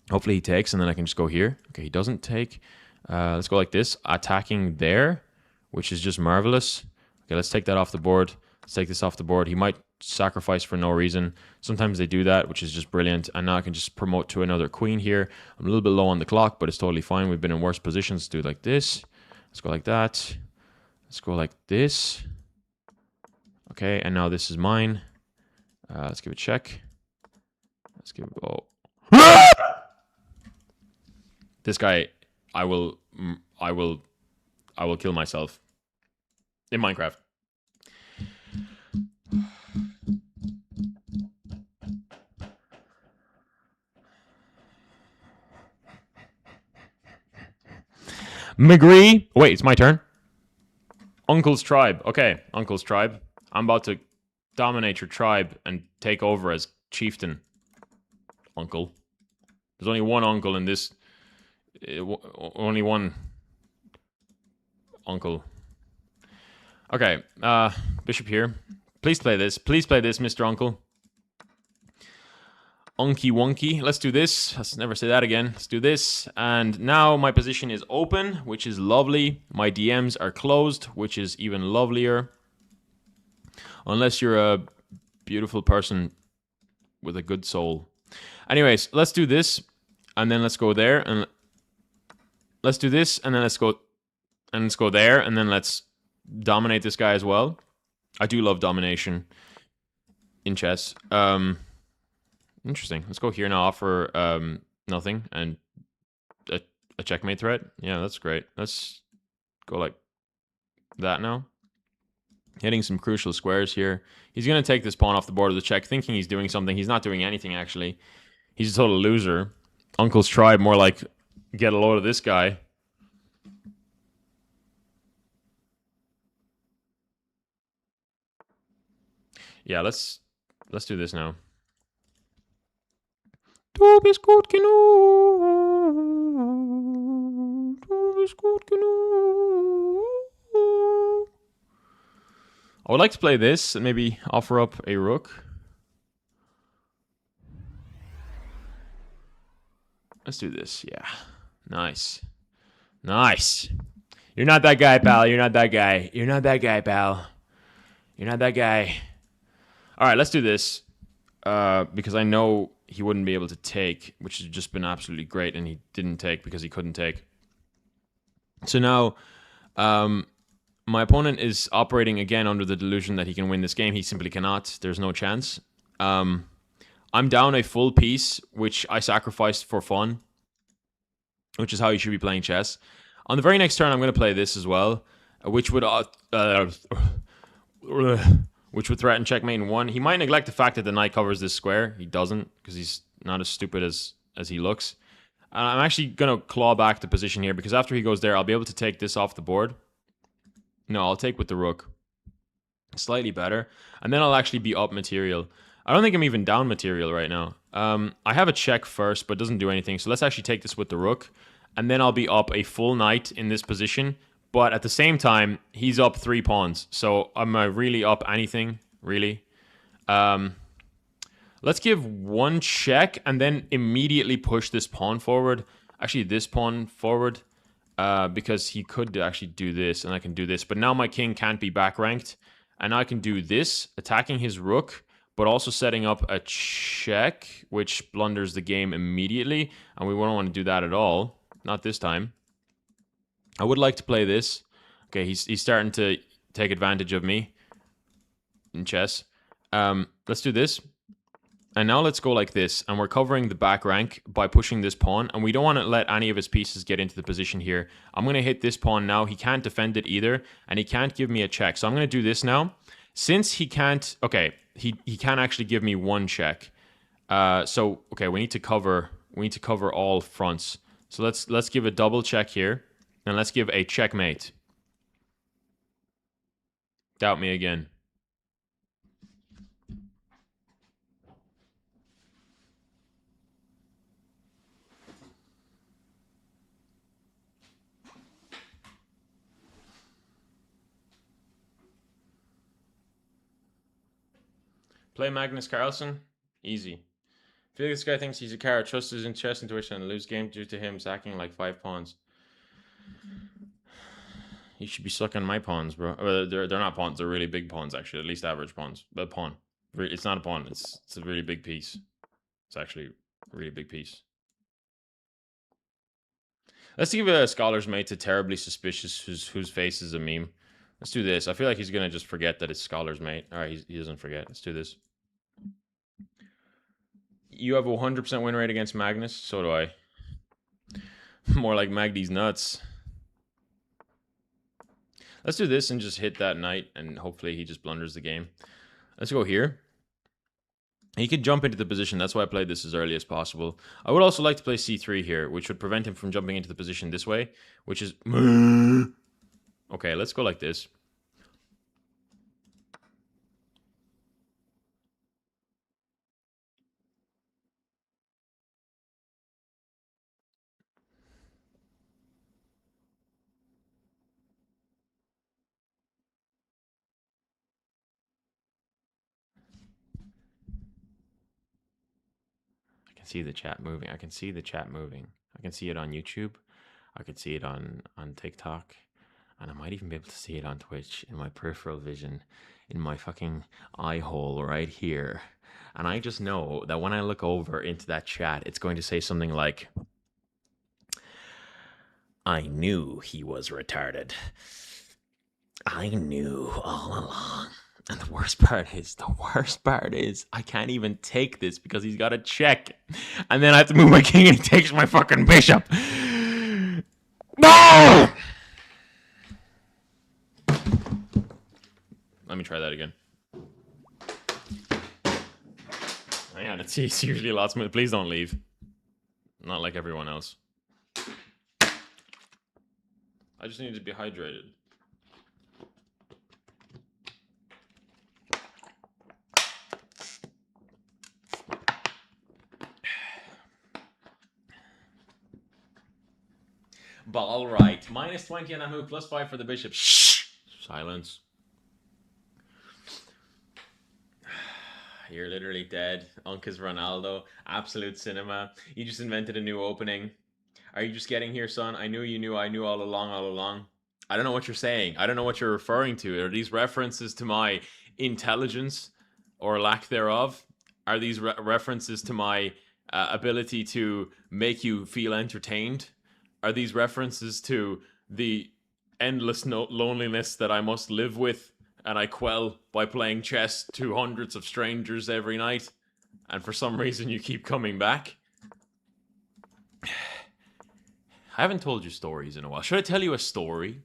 Hopefully he takes, and then I can just go here. Okay, he doesn't take. Let's go like this. Attacking there, which is just marvelous. Okay, let's take that off the board. Let's take this off the board. He might sacrifice for no reason. Sometimes they do that, which is just brilliant. And now I can just promote to another queen here. I'm a little bit low on the clock, but it's totally fine. We've been in worse positions. Let's do it like this. Let's go like that. Let's go like this. Okay, and now this is mine. Let's give it a check. Let's give it a go. This guy, I will kill myself in Minecraft. McGree. Wait, it's my turn. Uncle's tribe. Okay, Uncle's tribe. I'm about to dominate your tribe and take over as chieftain. Uncle. There's only one uncle in this. Only one uncle. Okay, bishop here. Please play this. Please play this, Mr. Uncle. Unky wonky. Let's do this. Let's never say that again. Let's do this. And now my position is open, which is lovely. My DMs are closed, which is even lovelier. Unless you're a beautiful person with a good soul. Anyways, let's do this. And then let's go there. And let's do this. And then let's go. And let's go there. And then let's dominate this guy as well. I do love domination in chess. Interesting. Let's go here now. Offer nothing and a checkmate threat. Yeah, that's great. Let's go like that now. Hitting some crucial squares here. He's going to take this pawn off the board with a check, thinking he's doing something. He's not doing anything, actually. He's a total loser. Uncle's tribe, more like, get a load of this guy. Yeah, let's do this now. Du bist gut genug. Du bist gut genug. I would like to play this and maybe offer up a rook. Let's do this. Yeah. Nice. Nice. You're not that guy, pal. You're not that guy. You're not that guy, pal. You're not that guy. All right, let's do this. Because I know he wouldn't be able to take, which has just been absolutely great, and he didn't take because he couldn't take. So now, my opponent is operating again under the delusion that he can win this game. He simply cannot. There's no chance. I'm down a full piece, which I sacrificed for fun, which is how you should be playing chess. On the very next turn, I'm going to play this as well, which would threaten checkmate in one. He might neglect the fact that the knight covers this square. He doesn't, because he's not as stupid as he looks. I'm actually going to claw back the position here, because after he goes there, I'll be able to take this off the board. No, I'll take with the rook. Slightly better. And then I'll actually be up material. I don't think I'm even down material right now. I have a check first, but it doesn't do anything. So let's actually take this with the rook. And then I'll be up a full knight in this position. But at the same time, he's up 3 pawns. So am I really up anything? Really? Let's give one check and then immediately push this pawn forward. Actually, this pawn forward. Because he could actually do this and I can do this. But now my king can't be back ranked. And I can do this, attacking his rook, but also setting up a check, which blunders the game immediately. And we won't want to do that at all. Not this time. I would like to play this. Okay, he's starting to take advantage of me in chess. Let's do this. And now let's go like this. And we're covering the back rank by pushing this pawn. And we don't want to let any of his pieces get into the position here. I'm going to hit this pawn now. He can't defend it either. And he can't give me a check. So I'm going to do this now. Since he can't... Okay, he can't actually give me one check. So, okay, we need to cover all fronts. So let's give a double check here. And let's give a checkmate. Doubt me again. Play Magnus Carlsen? Easy. I feel like this guy thinks he's a carrot, trusts his chess intuition, and lose game due to him sacking like 5 pawns. You should be sucking my pawns, bro. They're not pawns. They're really big pawns, actually. At least average pawns. But pawn. It's not a pawn. It's a really big piece. It's actually a really big piece. Let's give a scholar's mate to terribly suspicious whose face is a meme. Let's do this. I feel like he's going to just forget that it's scholar's mate. All right, he doesn't forget. Let's do this. You have a 100% win rate against Magnus. So do I. More like Magdy's nuts. Let's do this and just hit that knight, and hopefully he just blunders the game. Let's go here. He could jump into the position. That's why I played this as early as possible. I would also like to play c3 here, which would prevent him from jumping into the position this way, which is... Okay, let's go like this. can see the chat moving. I can see the chat moving. I can see it on YouTube. I could see it on TikTok. And I might even be able to see it on Twitch in my peripheral vision, in my fucking eye hole right here. And I just know that when I look over into that chat, it's going to say something like, I knew he was retarded. I knew all along. And the worst part is, I can't even take this because he's got a check. And then I have to move my king and he takes my fucking bishop. No! Let me try that again. Hang on, it's usually a lot smoother. Please don't leave. Not like everyone else. I just need to be hydrated. Ball right. -20 on that move, +5 for the bishop. Shh! Silence. You're literally dead. Uncas Ronaldo. Absolute cinema. You just invented a new opening. Are you just getting here, son? I knew you knew. I knew all along. I don't know what you're saying. I don't know what you're referring to. Are these references to my intelligence or lack thereof? Are these references to my ability to make you feel entertained? Are these references to the endless loneliness that I must live with and I quell by playing chess to hundreds of strangers every night? And for some reason you keep coming back? I haven't told you stories in a while. Should I tell you a story?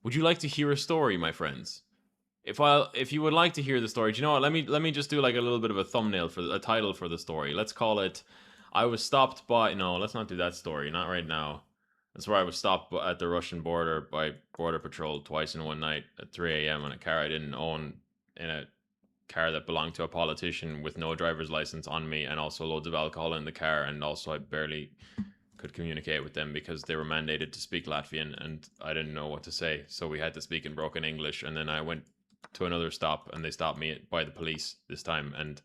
Would you like to hear a story, my friends? If you would like to hear the story, do you know what? Let me just do like a little bit of a thumbnail for a title for the story. Let's call it I was stopped by... No, let's not do that story. Not right now. That's where I was stopped at the Russian border by Border Patrol twice in one night at 3 a.m. on a car I didn't own, in a car that belonged to a politician with no driver's license on me, and also loads of alcohol in the car, and also I barely could communicate with them because they were mandated to speak Latvian and I didn't know what to say, so we had to speak in broken English. And then I went to another stop and they stopped me by the police this time, and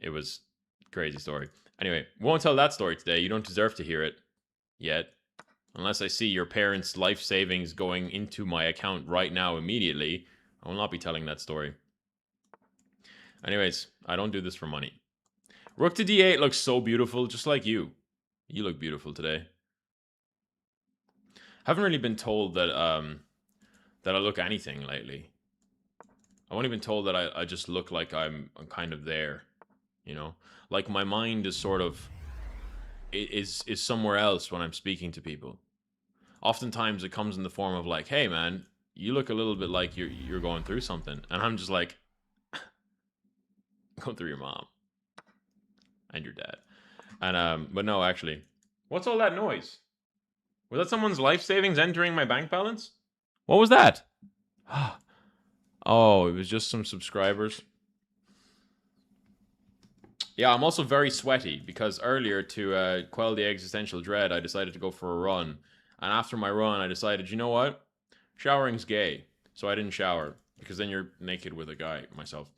it was a crazy story. Anyway, won't tell that story today. You don't deserve to hear it yet. Unless I see your parents' life savings going into my account right now immediately, I will not be telling that story. Anyways, I don't do this for money. Rook to d8 looks so beautiful, just like you. You look beautiful today. Haven't really been told that that I look anything lately. I've only been told that I just look like I'm kind of there, you know? Like my mind is sort of is somewhere else when I'm speaking to people. Oftentimes it comes in the form of like, hey man, you look a little bit like you're going through something. And I'm just like, going through your mom and your dad. And but no, actually, what's all that noise? Was that someone's life savings entering my bank balance? What was that? Oh, it was just some subscribers. Yeah, I'm also very sweaty because earlier, to quell the existential dread, I decided to go for a run. And after my run, I decided, you know what? Showering's gay. So I didn't shower, because then you're naked with a guy, myself.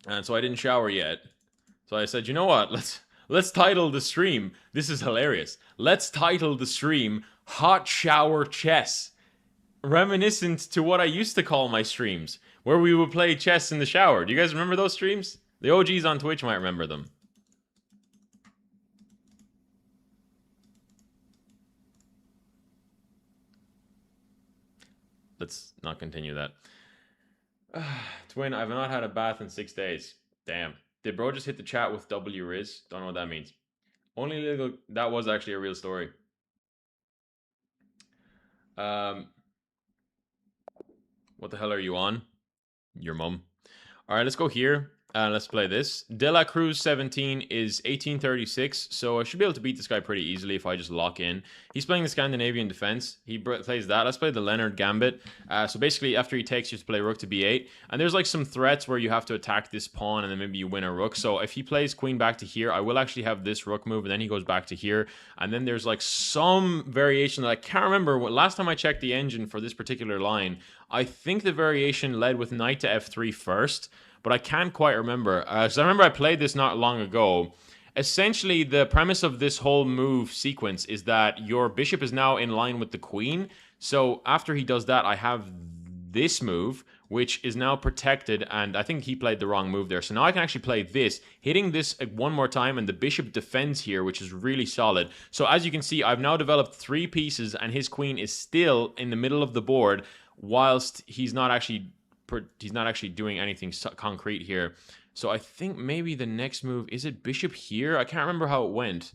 And so I didn't shower yet. So I said, you know what? Let's title the stream. This is hilarious. Let's title the stream Hot Shower Chess. Reminiscent to what I used to call my streams, where we would play chess in the shower. Do you guys remember those streams? The OGs on Twitch might remember them. Let's not continue that. Twin, I've not had a bath in 6 days. Damn. Did bro just hit the chat with W Riz? Don't know what that means. Only legal... That was actually a real story. What the hell are you on? Your mum. Alright, let's go here. Let's play this. De La Cruz 17 is 1836, so I should be able to beat this guy pretty easily if I just lock in. He's playing the Scandinavian defense. He plays that. Let's play the Leonard Gambit. So basically, after he takes, you have to play rook to b8. And there's like some threats where you have to attack this pawn and then maybe you win a rook. So if he plays queen back to here, I will actually have this rook move and then he goes back to here. And then there's like some variation that I can't remember. Last time I checked the engine for this particular line, I think the variation led with knight to f3 first. But I can't quite remember. So I remember I played this not long ago, essentially the premise of this whole move sequence is that your bishop is now in line with the queen. So after he does that, I have this move, which is now protected, and I think he played the wrong move there. So now I can actually play this, hitting this one more time, and the bishop defends here, which is really solid. So as you can see, I've now developed 3 pieces, and his queen is still in the middle of the board, whilst he's not actually doing anything concrete here. So I think maybe the next move, is it bishop here? I can't remember how it went.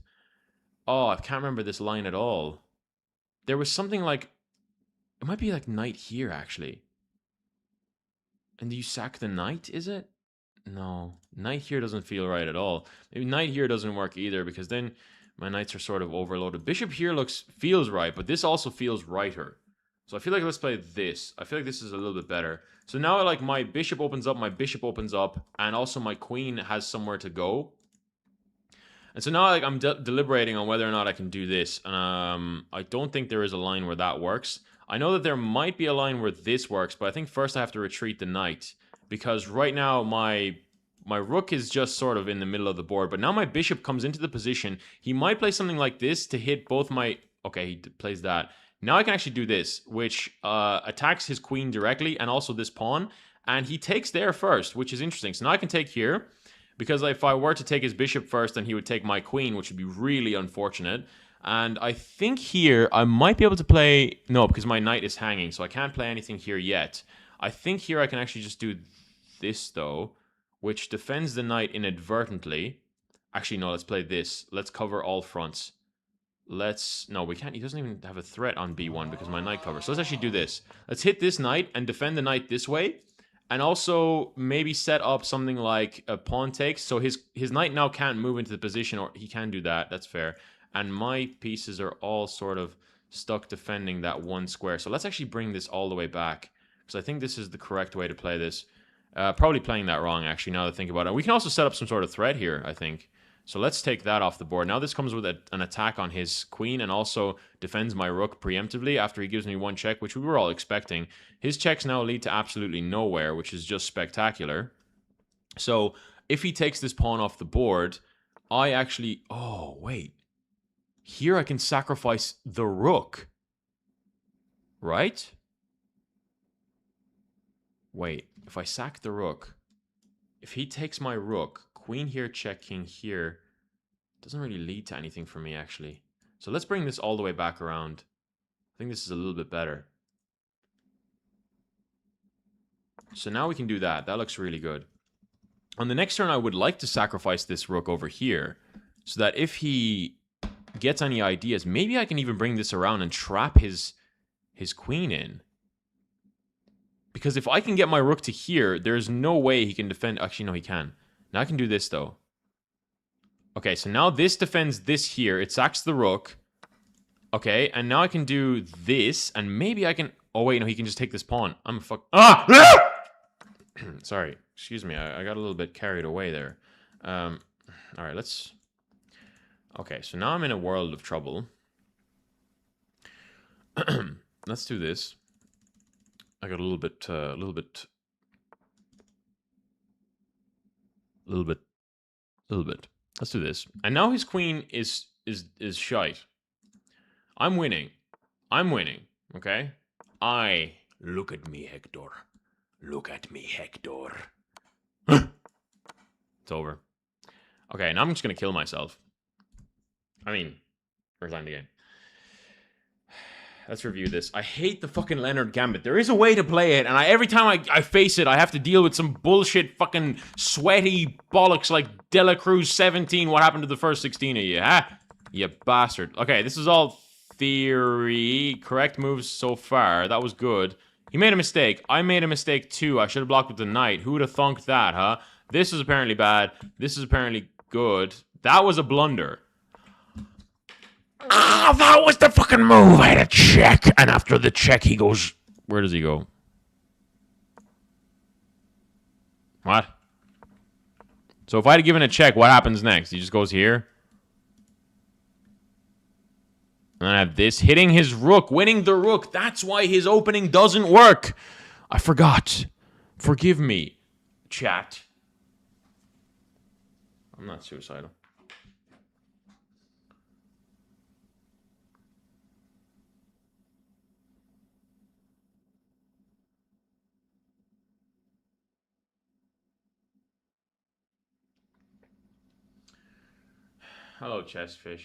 Oh, I can't remember this line at all. There was something like, it might be like knight here, actually. And do you sack the knight, is it? No. Knight here doesn't feel right at all. Maybe knight here doesn't work either, because then my knights are sort of overloaded. Bishop here feels right, but this also feels righter. So I feel like let's play this. I feel like this is a little bit better. So now, like, my bishop opens up, and also my queen has somewhere to go. And so now, like, I'm deliberating on whether or not I can do this. I don't think there is a line where that works. I know that there might be a line where this works, but I think first I have to retreat the knight. Because right now, my rook is just sort of in the middle of the board. But now my bishop comes into the position. He might play something like this to hit both my... Okay, he plays that. Now I can actually do this, which attacks his queen directly, and also this pawn. And he takes there first, which is interesting. So now I can take here, because if I were to take his bishop first, then he would take my queen, which would be really unfortunate. And I think here, I might be able to play... No, because my knight is hanging, so I can't play anything here yet. I think here I can actually just do this, though, which defends the knight inadvertently. Actually, no, let's play this. Let's cover all fronts. No, we can't. He doesn't even have a threat on b1 because my knight covers. So let's actually do this. Let's hit this knight and defend the knight this way. And also maybe set up something like a pawn takes. So his knight now can't move into the position, or he can do that. That's fair. And my pieces are all sort of stuck defending that one square. So let's actually bring this all the way back, because I think this is the correct way to play this. Probably playing that wrong, actually, now that I think about it. We can also set up some sort of threat here, I think. So let's take that off the board. Now this comes with an attack on his queen, and also defends my rook preemptively after he gives me one check, which we were all expecting. His checks now lead to absolutely nowhere, which is just spectacular. So if he takes this pawn off the board, I actually... Oh, wait. Here I can sacrifice the rook. Right? Wait, if I sack the rook, if he takes my rook, queen here, check, king here, doesn't really lead to anything for me, actually. So let's bring this all the way back around. I think this is a little bit better. So now we can do that. That looks really good. On the next turn, I would like to sacrifice this rook over here, so that if he gets any ideas, maybe I can even bring this around and trap his queen in. Because if I can get my rook to here, there's no way he can defend... Actually, no, he can. Now I can do this, though. Okay, so now this defends this here. It sacks the rook. Okay, and now I can do this, and maybe I can... Oh, wait, no, he can just take this pawn. I'm a fuck... Ah! Sorry. Excuse me. I got a little bit carried away there. All right, let's... Okay, so now I'm in a world of trouble. Let's do this. I got a little bit. Let's do this. And now his queen is shite. I'm winning. Okay. Look at me, Hector. Look at me, Hector. It's over. Okay, now I'm just gonna kill myself. I mean, resign the game. Let's review this. I hate the fucking Leonard Gambit. There is a way to play it, and every time I face it, I have to deal with some bullshit fucking sweaty bollocks like Dela Cruz 17. What happened to the first 16 of you, huh? You bastard. Okay, this is all theory. Correct moves so far. That was good. He made a mistake. I made a mistake too. I should have blocked with the knight. Who would have thunked that, huh? This is apparently bad. This is apparently good. That was a blunder. Ah, that was the fucking move. I had a check, and after the check, he goes... Where does he go? What? So if I had given a check, what happens next? He just goes here? And I have this. Hitting his rook. Winning the rook. That's why his opening doesn't work. I forgot. Forgive me, chat. I'm not suicidal. Hello, chessfish.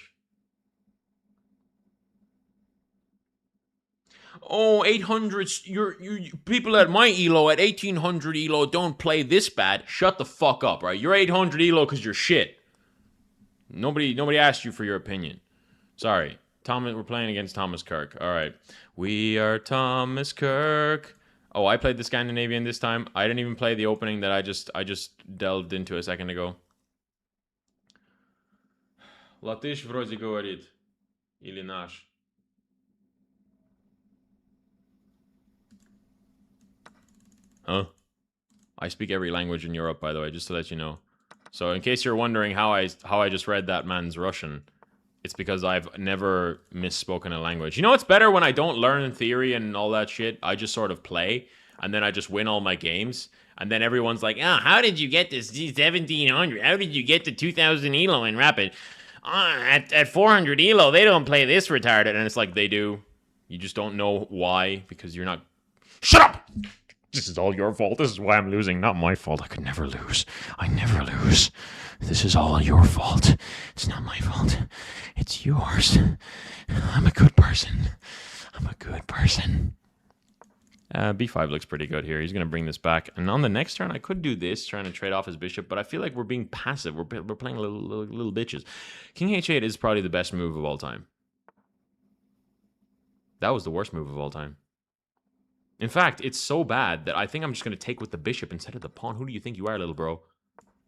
Oh, 800. You people at my elo at 1800 elo don't play this bad. Shut the fuck up, right? You're 800 elo because you're shit. Nobody asked you for your opinion. Sorry, Thomas. We're playing against Thomas Kirk. All right, we are Thomas Kirk. Oh, I played the Scandinavian this time. I didn't even play the opening that I just delved into a second ago. Латыш вроде говорит. Или наш. Huh? I speak every language in Europe, by the way, just to let you know. So in case you're wondering how I just read that man's Russian, it's because I've never misspoken a language. You know what's better when I don't learn theory and all that shit? I just sort of play, and then I just win all my games. And then everyone's like, oh, how did you get this 1700? How did you get to 2000 elo in Rapid? At 400 elo, they don't play this retarded. And it's like, they do. You just don't know why, because you're not... Shut up! This is all your fault. This is why I'm losing. Not my fault. I could never lose. I never lose. This is all your fault. It's not my fault. It's yours. I'm a good person. I'm a good person. B5 looks pretty good here. He's going to bring this back. And on the next turn, I could do this, trying to trade off his bishop, but I feel like we're being passive. We're playing little bitches. King H8 is probably the best move of all time. That was the worst move of all time. In fact, it's so bad that I think I'm just going to take with the bishop instead of the pawn. Who do you think you are, little bro?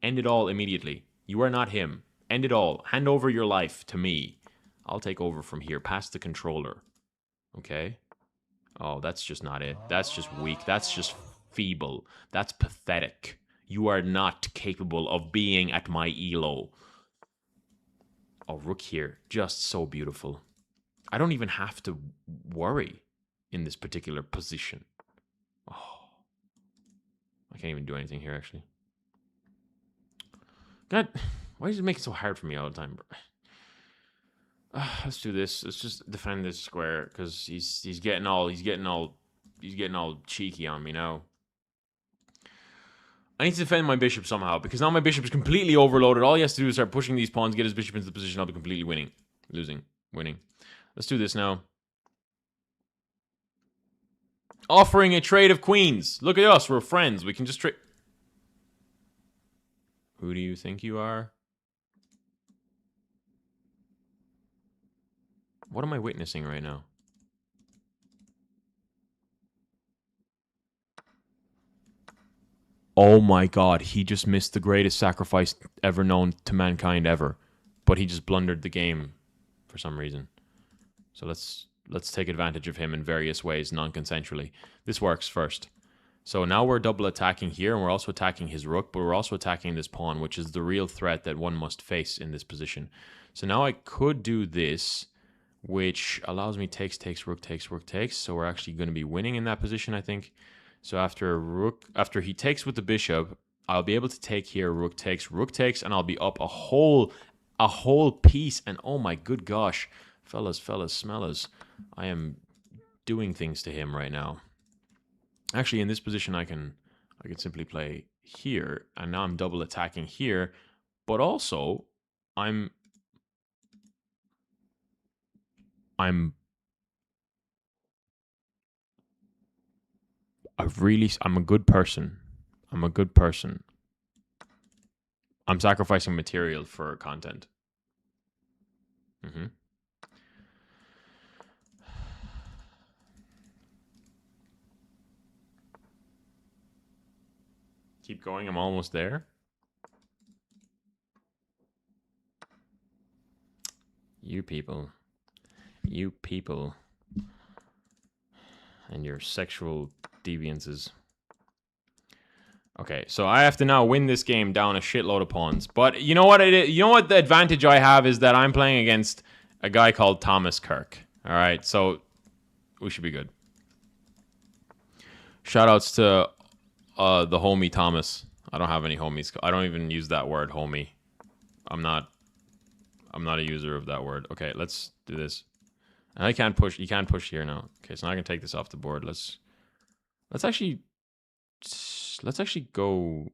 End it all immediately. You are not him. End it all. Hand over your life to me. I'll take over from here. Pass the controller. Okay? Oh, that's just not it. That's just weak. That's just feeble. That's pathetic. You are not capable of being at my elo. Oh, rook here. Just so beautiful. I don't even have to worry in this particular position. Oh. I can't even do anything here, actually. God, why does it make it so hard for me all the time, bro? Let's do this. Let's just defend this square, because he's getting all cheeky on me now. I need to defend my bishop somehow, because now my bishop is completely overloaded. All he has to do is start pushing these pawns, get his bishop into the position. I'll be completely winning. Winning. Let's do this now. Offering a trade of queens. Look at us. We're friends. We can just trade. Who do you think you are? What am I witnessing right now? Oh my god, he just missed the greatest sacrifice ever known to mankind ever. But he just blundered the game for some reason. So let's take advantage of him in various ways, non-consensually. This works first. So now we're double attacking here, and we're also attacking his rook, but we're also attacking this pawn, which is the real threat that one must face in this position. So now I could do this, which allows me takes, rook takes, rook takes. So we're actually going to be winning in that position, I think. So after he takes with the bishop, I'll be able to take here, rook takes, and I'll be up a whole piece. And oh my good gosh, fellas, smellers, I am doing things to him right now. Actually, in this position, I can simply play here, and now I'm double attacking here, but also I'm a good person. I'm sacrificing material for content. Keep going, I'm almost there. You people. And your sexual deviances. Okay, so I have to now win this game down a shitload of pawns. But you know what the advantage I have is that I'm playing against a guy called Thomas Kirk. Alright, so we should be good. Shoutouts to the homie Thomas. I don't have any homies. I don't even use that word, homie. I'm not a user of that word. Okay, let's do this. And I can't push. You can't push here now. Okay, so now I can take this off the board. Let's actually go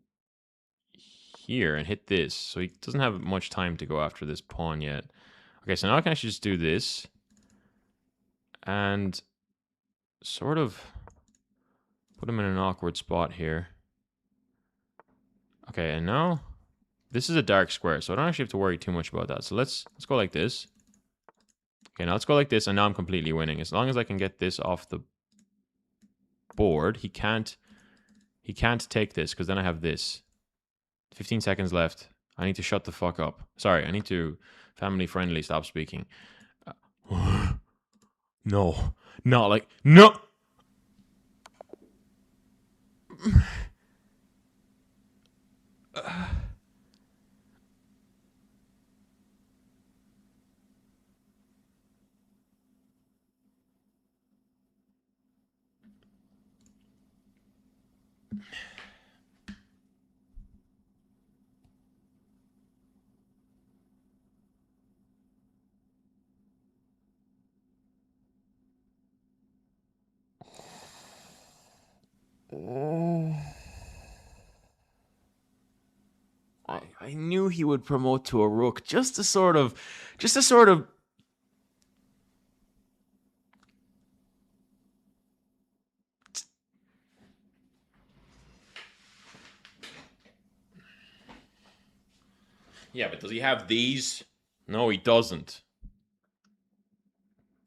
here and hit this. So he doesn't have much time to go after this pawn yet. Okay, so now I can actually just do this. And sort of put him in an awkward spot here. Okay, and now this is a dark square, so I don't actually have to worry too much about that. So let's go like this. Okay, now let's go like this, and now I'm completely winning. As long as I can get this off the board, he can't take this, because then I have this. 15 seconds left. I need to shut the fuck up. Sorry, I need to family friendly stop speaking. No. Not like... No! I knew he would promote to a rook just to sort of Yeah, but does he have these? No, he doesn't.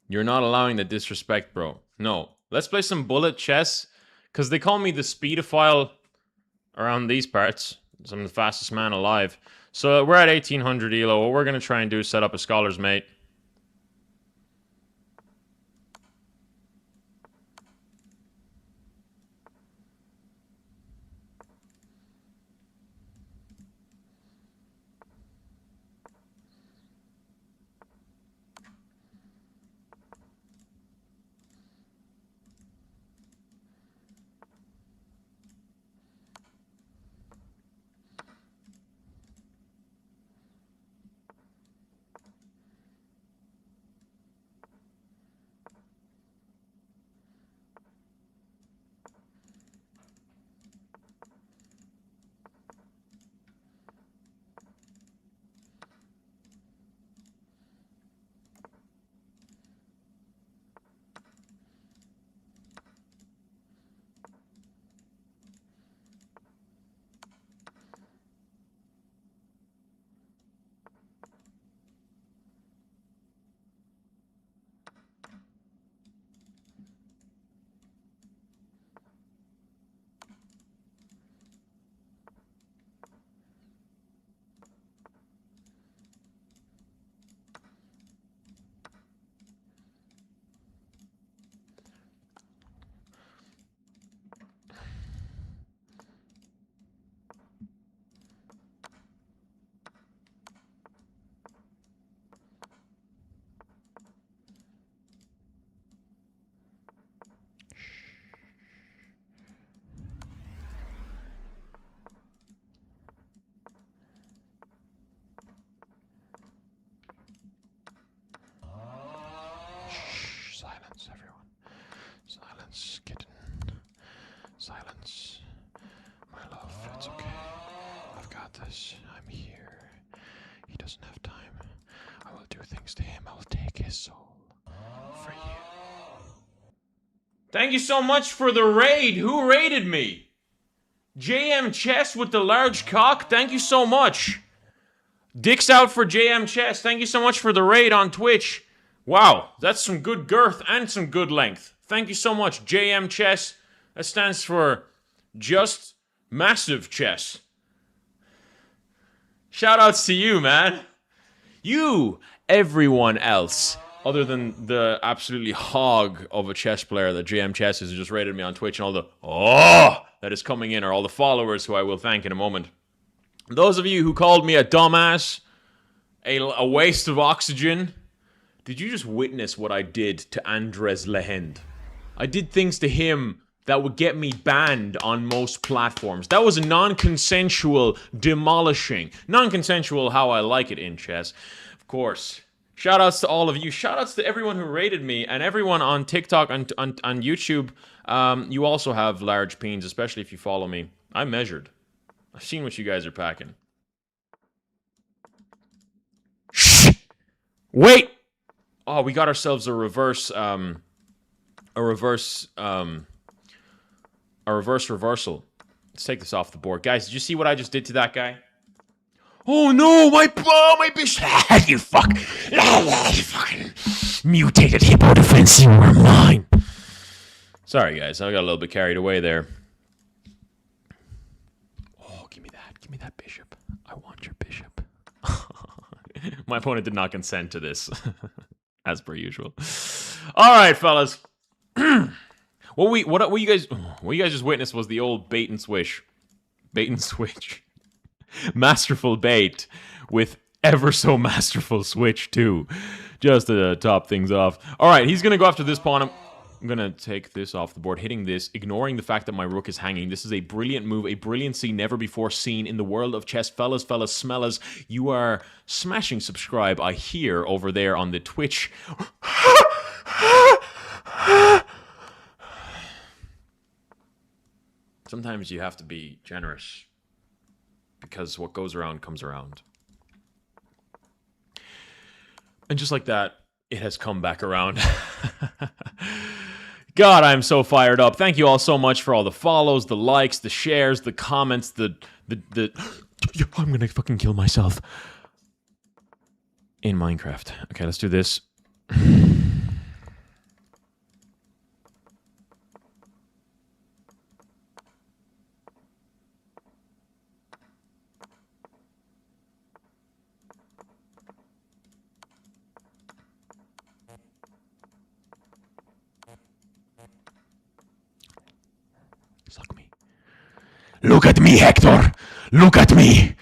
You're not allowing the disrespect, bro. No. Let's play some bullet chess, because they call me the speedophile around these parts. I'm the fastest man alive. So we're at 1800 elo. What we're going to try and do is set up a scholar's mate. Silence, everyone. Silence, kitten. Silence. My love, it's okay. I've got this. I'm here. He doesn't have time. I will do things to him. I will take his soul. For you. Thank you so much for the raid. Who raided me? JM Chess with the large cock. Thank you so much. Dicks out for JM Chess. Thank you so much for the raid on Twitch. Wow, that's some good girth and some good length. Thank you so much, JM Chess. That stands for Just Massive Chess. Shoutouts to you, man. You, everyone else, other than the absolutely hog of a chess player that JM Chess has just rated me on Twitch, and all the that is coming in, are all the followers who I will thank in a moment. Those of you who called me a dumbass, a waste of oxygen, did you just witness what I did to Andres Lehend? I did things to him that would get me banned on most platforms. That was a non-consensual demolishing. Non-consensual how I like it in chess. Of course. Shoutouts to all of you. Shoutouts to everyone who rated me, and everyone on TikTok and on YouTube. You also have large peens, especially if you follow me. I'm measured. I've seen what you guys are packing. Wait! Oh, we got ourselves a reverse reversal. Let's take this off the board. Guys, did you see what I just did to that guy? Oh no, my bishop! You fuck! You fucking mutated hippo defense, you are mine! Sorry guys, I got a little bit carried away there. Oh, give me that bishop. I want your bishop. My opponent did not consent to this, as per usual. All right, fellas. What you guys just witnessed was the old bait and switch, masterful bait with ever so masterful switch too, just to top things off. All right, he's gonna go after this pawn. I'm gonna take this off the board, hitting this, ignoring the fact that my rook is hanging. This is a brilliant move, a brilliancy never before seen in the world of chess. Fellas, smellas, you are smashing subscribe, I hear, over there on the Twitch. Sometimes you have to be generous, because what goes around comes around. And just like that, it has come back around. God, I'm so fired up. Thank you all so much for all the follows, the likes, the shares, the comments, the I'm gonna fucking kill myself. In Minecraft. Okay, let's do this. Suck me. Look at me, Hector! Look at me!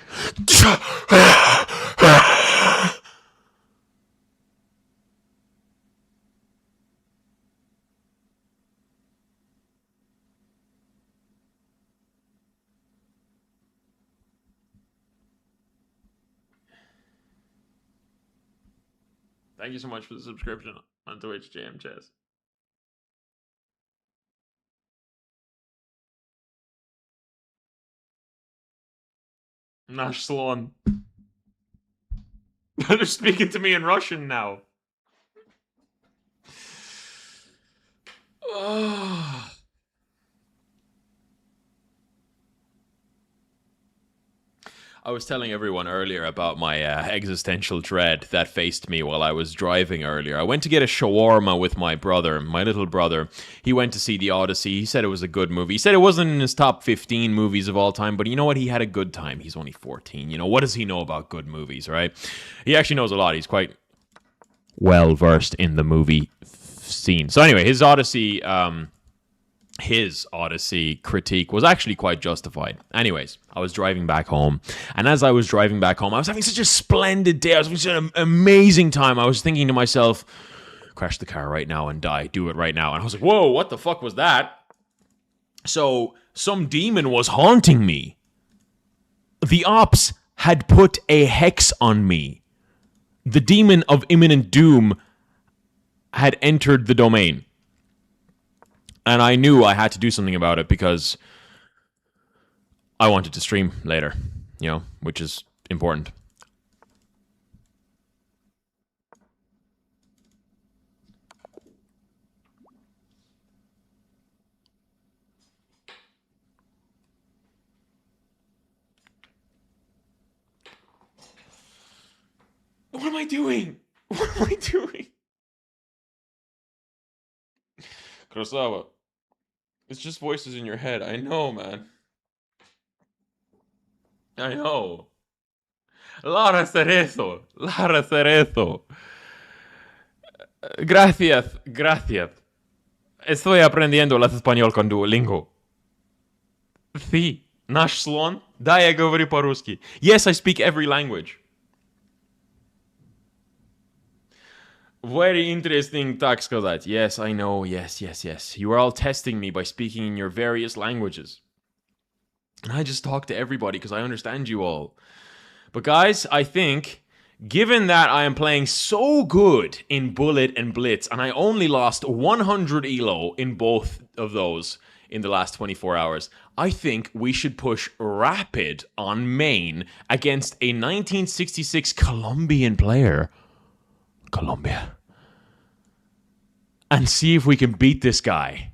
Thank you so much for the subscription on Twitch, JM Chess. Nash Salon. They're speaking to me in Russian now. Oh. I was telling everyone earlier about my existential dread that faced me while I was driving earlier. I went to get a shawarma with my brother, my little brother. He went to see The Odyssey. He said it was a good movie. He said it wasn't in his top 15 movies of all time, but you know what? He had a good time. He's only 14. You know, what does he know about good movies, right? He actually knows a lot. He's quite well-versed in the movie scene. So anyway, his Odyssey critique was actually quite justified. Anyways, I was driving back home, and as I was driving back home, I was having such a splendid day. I was having such an amazing time. I was thinking to myself, crash the car right now and die. Do it right now. And I was like, whoa, what the fuck was that? So some demon was haunting me. The ops had put a hex on me. The demon of imminent doom had entered the domain. And I knew I had to do something about it because I wanted to stream later, you know, which is important. What am I doing? What am I doing? Kurosawa. It's just voices in your head. I know, man. I know. Lara Cerezo. Lara Cerezo. Gracias. Gracias. Estoy aprendiendo el español con Duolingo. Sí. Наш слон? Да, я говорю по-русски. Yes, I speak every language. Very interesting, так сказать. Yes, I know. Yes. You are all testing me by speaking in your various languages. And I just talk to everybody because I understand you all. But guys, I think, given that I am playing so good in Bullet and Blitz, and I only lost 100 elo in both of those in the last 24 hours, I think we should push Rapid on main against a 1966 Colombian player Colombia. And see if we can beat this guy.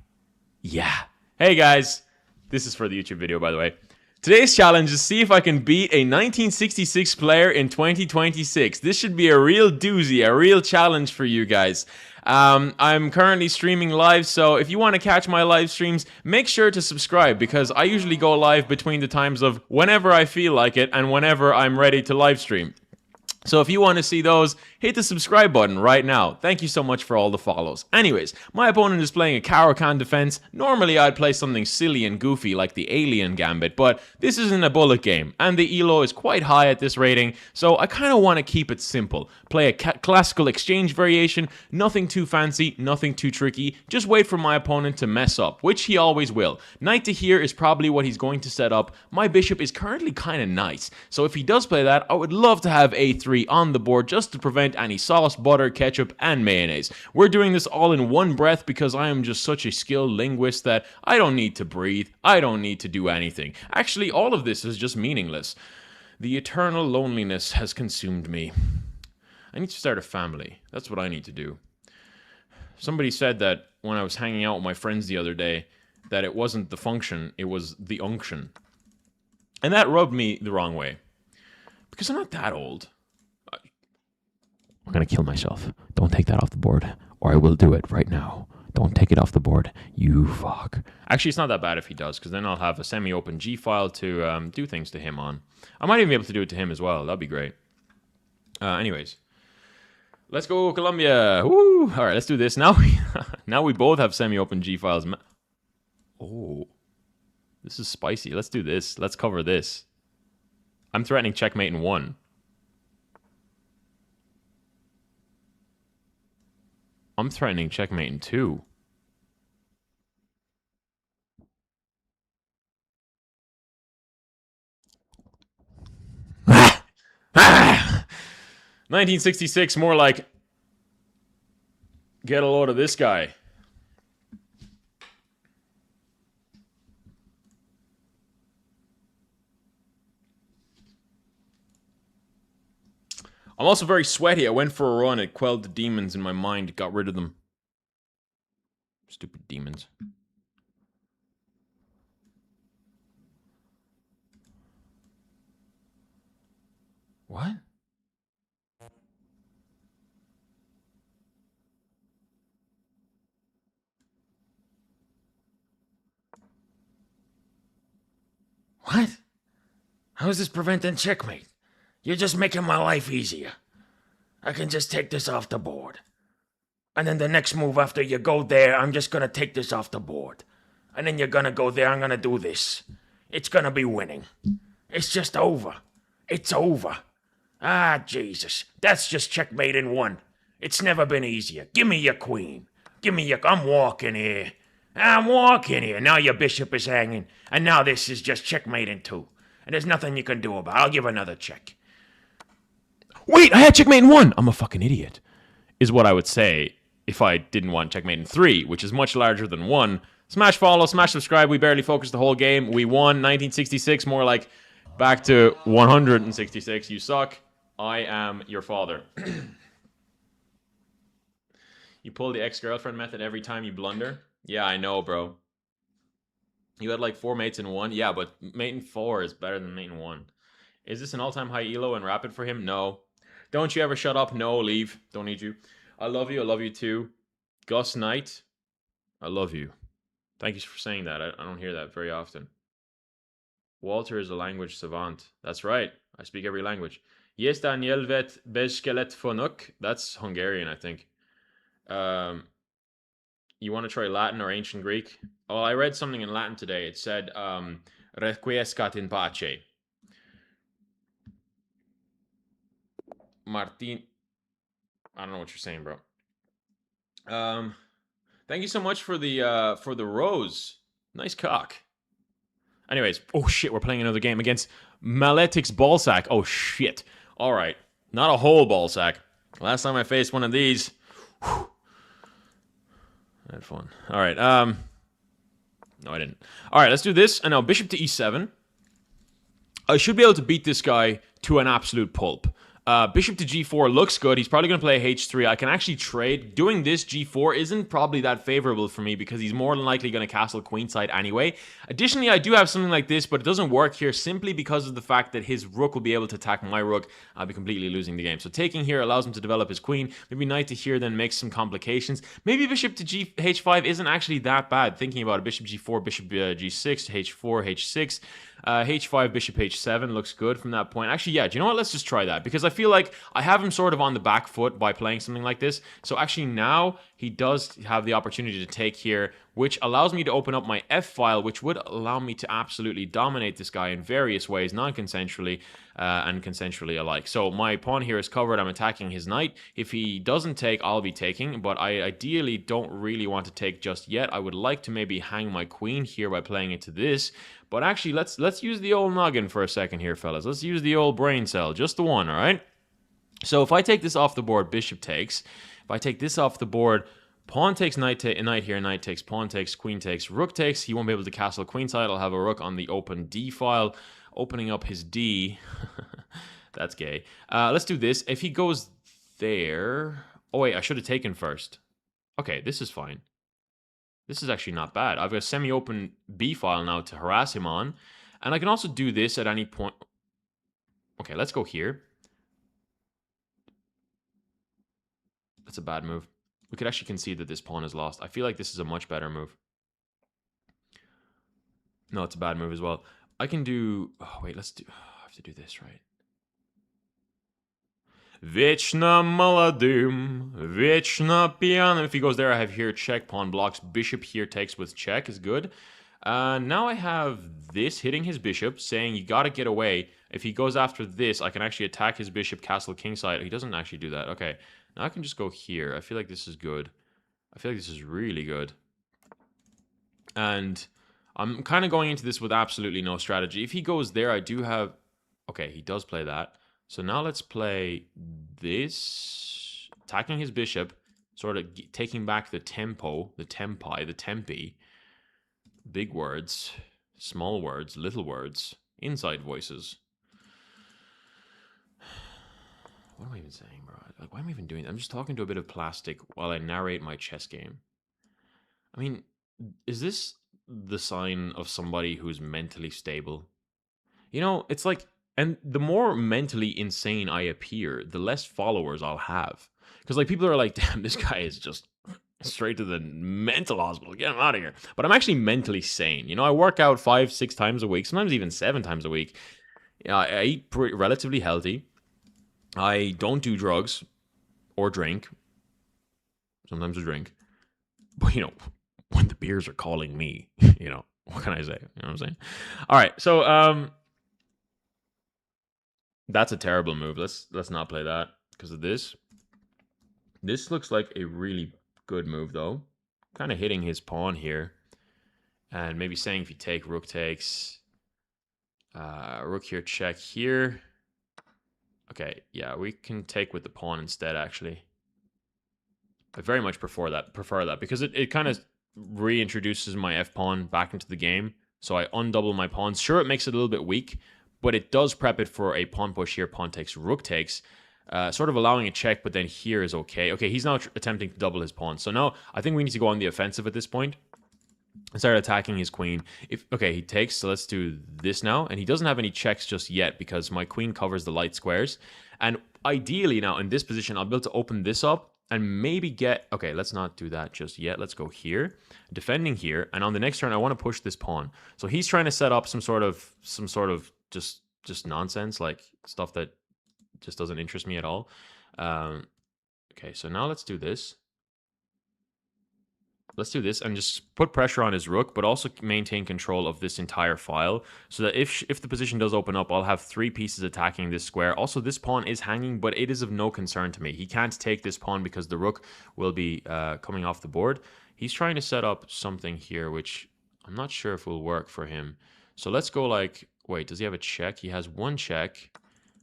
Yeah. Hey guys, this is for the YouTube video, by the way. Today's challenge is see if I can beat a 1966 player in 2026. This should be a real doozy, a real challenge for you guys. I'm currently streaming live, so if you want to catch my live streams, make sure to subscribe because I usually go live between the times of whenever I feel like it and whenever I'm ready to live stream. So if you want to see those, hit the subscribe button right now. Thank you so much for all the follows. Anyways, my opponent is playing a Caro-Kann defense. Normally I'd play something silly and goofy like the Alien Gambit, but this isn't a bullet game, and the elo is quite high at this rating, so I kind of want to keep it simple. Play a classical exchange variation, nothing too fancy, nothing too tricky, just wait for my opponent to mess up, which he always will. Knight to here is probably what he's going to set up. My bishop is currently kind of nice, so if he does play that, I would love to have a3 on the board just to prevent any sauce, butter, ketchup, and mayonnaise. We're doing this all in one breath because I am just such a skilled linguist that I don't need to breathe, I don't need to do anything. Actually, all of this is just meaningless. The eternal loneliness has consumed me. I need to start a family. That's what I need to do. Somebody said that when I was hanging out with my friends the other day, that it wasn't the function, it was the unction. And that rubbed me the wrong way. Because I'm not that old. I'm gonna kill myself. Don't take that off the board, or I will do it right now. Don't take it off the board, you fuck. Actually, it's not that bad if he does, because then I'll have a semi-open G file to do things to him on. I might even be able to do it to him as well. That'd be great. Anyways. Let's go, Colombia. Woo! All right, let's do this. Now we both have semi-open G files. Oh. This is spicy. Let's do this. Let's cover this. I'm threatening checkmate in 1. I'm threatening checkmate in 2. Ah! Ah! 1966, more like get a load of this guy. I'm also very sweaty. I went for a run. It quelled the demons in my mind. It got rid of them. Stupid demons. What? What? How is this preventing checkmate? You're just making my life easier. I can just take this off the board. And then the next move after you go there, I'm just gonna take this off the board. And then you're gonna go there, I'm gonna do this. It's gonna be winning. It's just over. It's over. Ah, Jesus. That's just checkmate in 1. It's never been easier. Give me your queen. Give me your... I'm walking here. I'm walking here. Now your bishop is hanging. And now this is just checkmate in 2. And there's nothing you can do about it. I'll give another check. Wait, I had checkmate in 1. I'm a fucking idiot. Is what I would say if I didn't want checkmate in 3, which is much larger than 1. Smash follow, smash subscribe. We barely focused the whole game. We won 1966, more like back to 166. You suck. I am your father. You pull the ex-girlfriend method every time you blunder? Yeah, I know, bro. You had like 4 mates in 1? Yeah, but mate in 4 is better than mate in 1. Is this an all-time high elo and rapid for him? No. Don't you ever shut up? No, leave. Don't need you. I love you. I love you too. Gus Knight, I love you. Thank you for saying that. I don't hear that very often. Walter is a language savant. That's right. I speak every language. Jest Daniel vet bezkelet fonuk. That's Hungarian, I think. You want to try Latin or ancient Greek? Oh, I read something in Latin today. It said, requiescat in pace. Martin, I don't know what you're saying, bro. Thank you so much for the rose. Nice cock. Anyways, oh shit, we're playing another game against Maletix Ballsack. Oh shit. All right, not a whole ballsack. Last time I faced one of these, whew, I had fun. All right, no, I didn't. All right, let's do this. And now bishop to e7. I should be able to beat this guy to an absolute pulp. Bishop to g4 looks good. He's probably going to play h3. I can actually trade. Doing this g4 isn't probably that favorable for me because he's more than likely going to castle queenside anyway. Additionally, I do have something like this, but it doesn't work here simply because of the fact that his rook will be able to attack my rook. I'll be completely losing the game. So taking here allows him to develop his queen. Maybe knight to here then makes some complications. Maybe bishop to h5 isn't actually that bad. Thinking about it, bishop g4, bishop g6, h4, h6. h5, bishop h7 looks good from that point. Actually, yeah, do you know what? Let's just try that because I feel like I have him sort of on the back foot by playing something like this. So actually now he does have the opportunity to take here, which allows me to open up my F file, which would allow me to absolutely dominate this guy in various ways, non-consensually and consensually alike. So my pawn here is covered. I'm attacking his knight. If he doesn't take, I'll be taking, but I ideally don't really want to take just yet. I would like to maybe hang my queen here by playing it to this. But actually, let's use the old noggin for a second here, fellas. Let's use the old brain cell, just the one, all right? So if I take this off the board, bishop takes. If I take this off the board, pawn takes knight here, knight takes, pawn takes, queen takes, rook takes. He won't be able to castle queenside. I'll have a rook on the open D file, opening up his D. That's gay. Let's do this. If he goes there... Oh, wait, I should have taken first. Okay, this is fine. This is actually not bad. I've got a semi-open B file now to harass him on. And I can also do this at any point. Okay, let's go here. That's a bad move. We could actually concede that this pawn is lost. I feel like this is a much better move. No, it's a bad move as well. I can do... Oh, wait, let's do... I have to do this, right? Vechna Maladim, Vechna Piano. If he goes there, I have here check, pawn blocks, bishop here takes with check is good. Now I have this hitting his bishop, saying you gotta get away. If he goes after this, I can actually attack his bishop, castle kingside. He doesn't actually do that. Okay, now I can just go here. I feel like this is good. I feel like this is really good. And I'm kind of going into this with absolutely no strategy. If he goes there, I do have... Okay, he does play that. So now let's play this, attacking his bishop, sort of taking back the tempo, the tempi, big words, small words, little words, inside voices. What am I even saying, bro? Like, why am I even doing that? I'm just talking to a bit of plastic while I narrate my chess game. I mean, is this the sign of somebody who's mentally stable? You know, it's like... And the more mentally insane I appear, the less followers I'll have. Because, like, people are like, damn, this guy is just straight to the mental hospital. Get him out of here. But I'm actually mentally sane. You know, I work out 5-6 times a week, sometimes even 7 times a week. I eat relatively healthy. I don't do drugs or drink. Sometimes I drink. But, you know, when the beers are calling me, you know, what can I say? You know what I'm saying? All right, so, that's a terrible move. Let's not play that because of this. This looks like a really good move, though. Kind of hitting his pawn here. And maybe saying if you take, rook takes. Rook here, check here. Okay, yeah, we can take with the pawn instead, actually. I very much prefer that because it kind of reintroduces my f-pawn back into the game. So I undouble my pawns. Sure, it makes it a little bit weak, but it does prep it for a pawn push here. Pawn takes, rook takes, sort of allowing a check, but then here is okay. Okay, he's now attempting to double his pawn. So now I think we need to go on the offensive at this point and start attacking his queen. Okay, he takes, so let's do this now. And he doesn't have any checks just yet because my queen covers the light squares. And ideally now in this position, I'll be able to open this up and maybe get... Okay, let's not do that just yet. Let's go here, defending here. And on the next turn, I want to push this pawn. So he's trying to set up some sort of just nonsense, like stuff that just doesn't interest me at all. Okay, so now let's do this. Let's do this and just put pressure on his rook, but also maintain control of this entire file so that if the position does open up, I'll have 3 pieces attacking this square. Also, this pawn is hanging, but it is of no concern to me. He can't take this pawn because the rook will be coming off the board. He's trying to set up something here, which I'm not sure if will work for him. So let's go like... Wait, does he have a check? He has 1 check.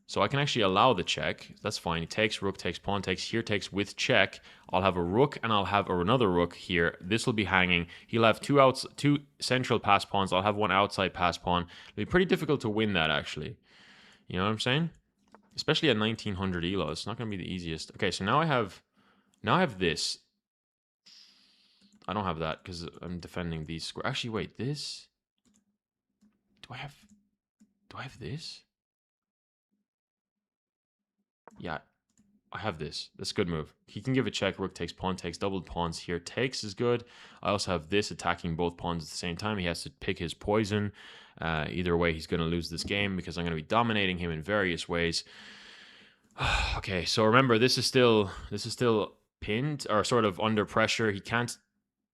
So I can actually allow the check. That's fine. He takes, rook takes, pawn takes, here takes with check. I'll have a rook and I'll have another rook here. This will be hanging. He'll have 2 central pass pawns. I'll have 1 outside pass pawn. It'll be pretty difficult to win that, actually. You know what I'm saying? especially at 1900 elo. It's not going to be the easiest. Okay, so now I have this. I don't have that because I'm defending these squares. Actually, wait, this. Do I have this? Yeah, I have this. That's a good move. He can give a check. Rook takes, pawn takes, doubled pawns here. Takes is good. I also have this attacking both pawns at the same time. He has to pick his poison. Either way, he's going to lose this game because I'm going to be dominating him in various ways. Okay, so remember, this is still pinned or sort of under pressure. He can't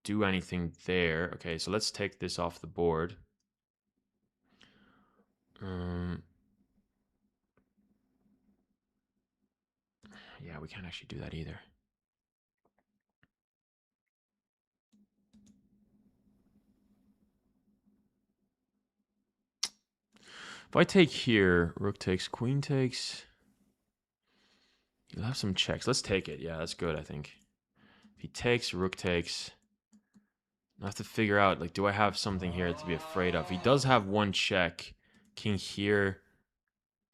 do anything there. Okay, so let's take this off the board. Yeah, we can't actually do that either. If I take here, rook takes, queen takes. You'll have some checks. Let's take it. Yeah, that's good, I think. If he takes, rook takes. I have to figure out, like, do I have something here to be afraid of? He does have one check. King here.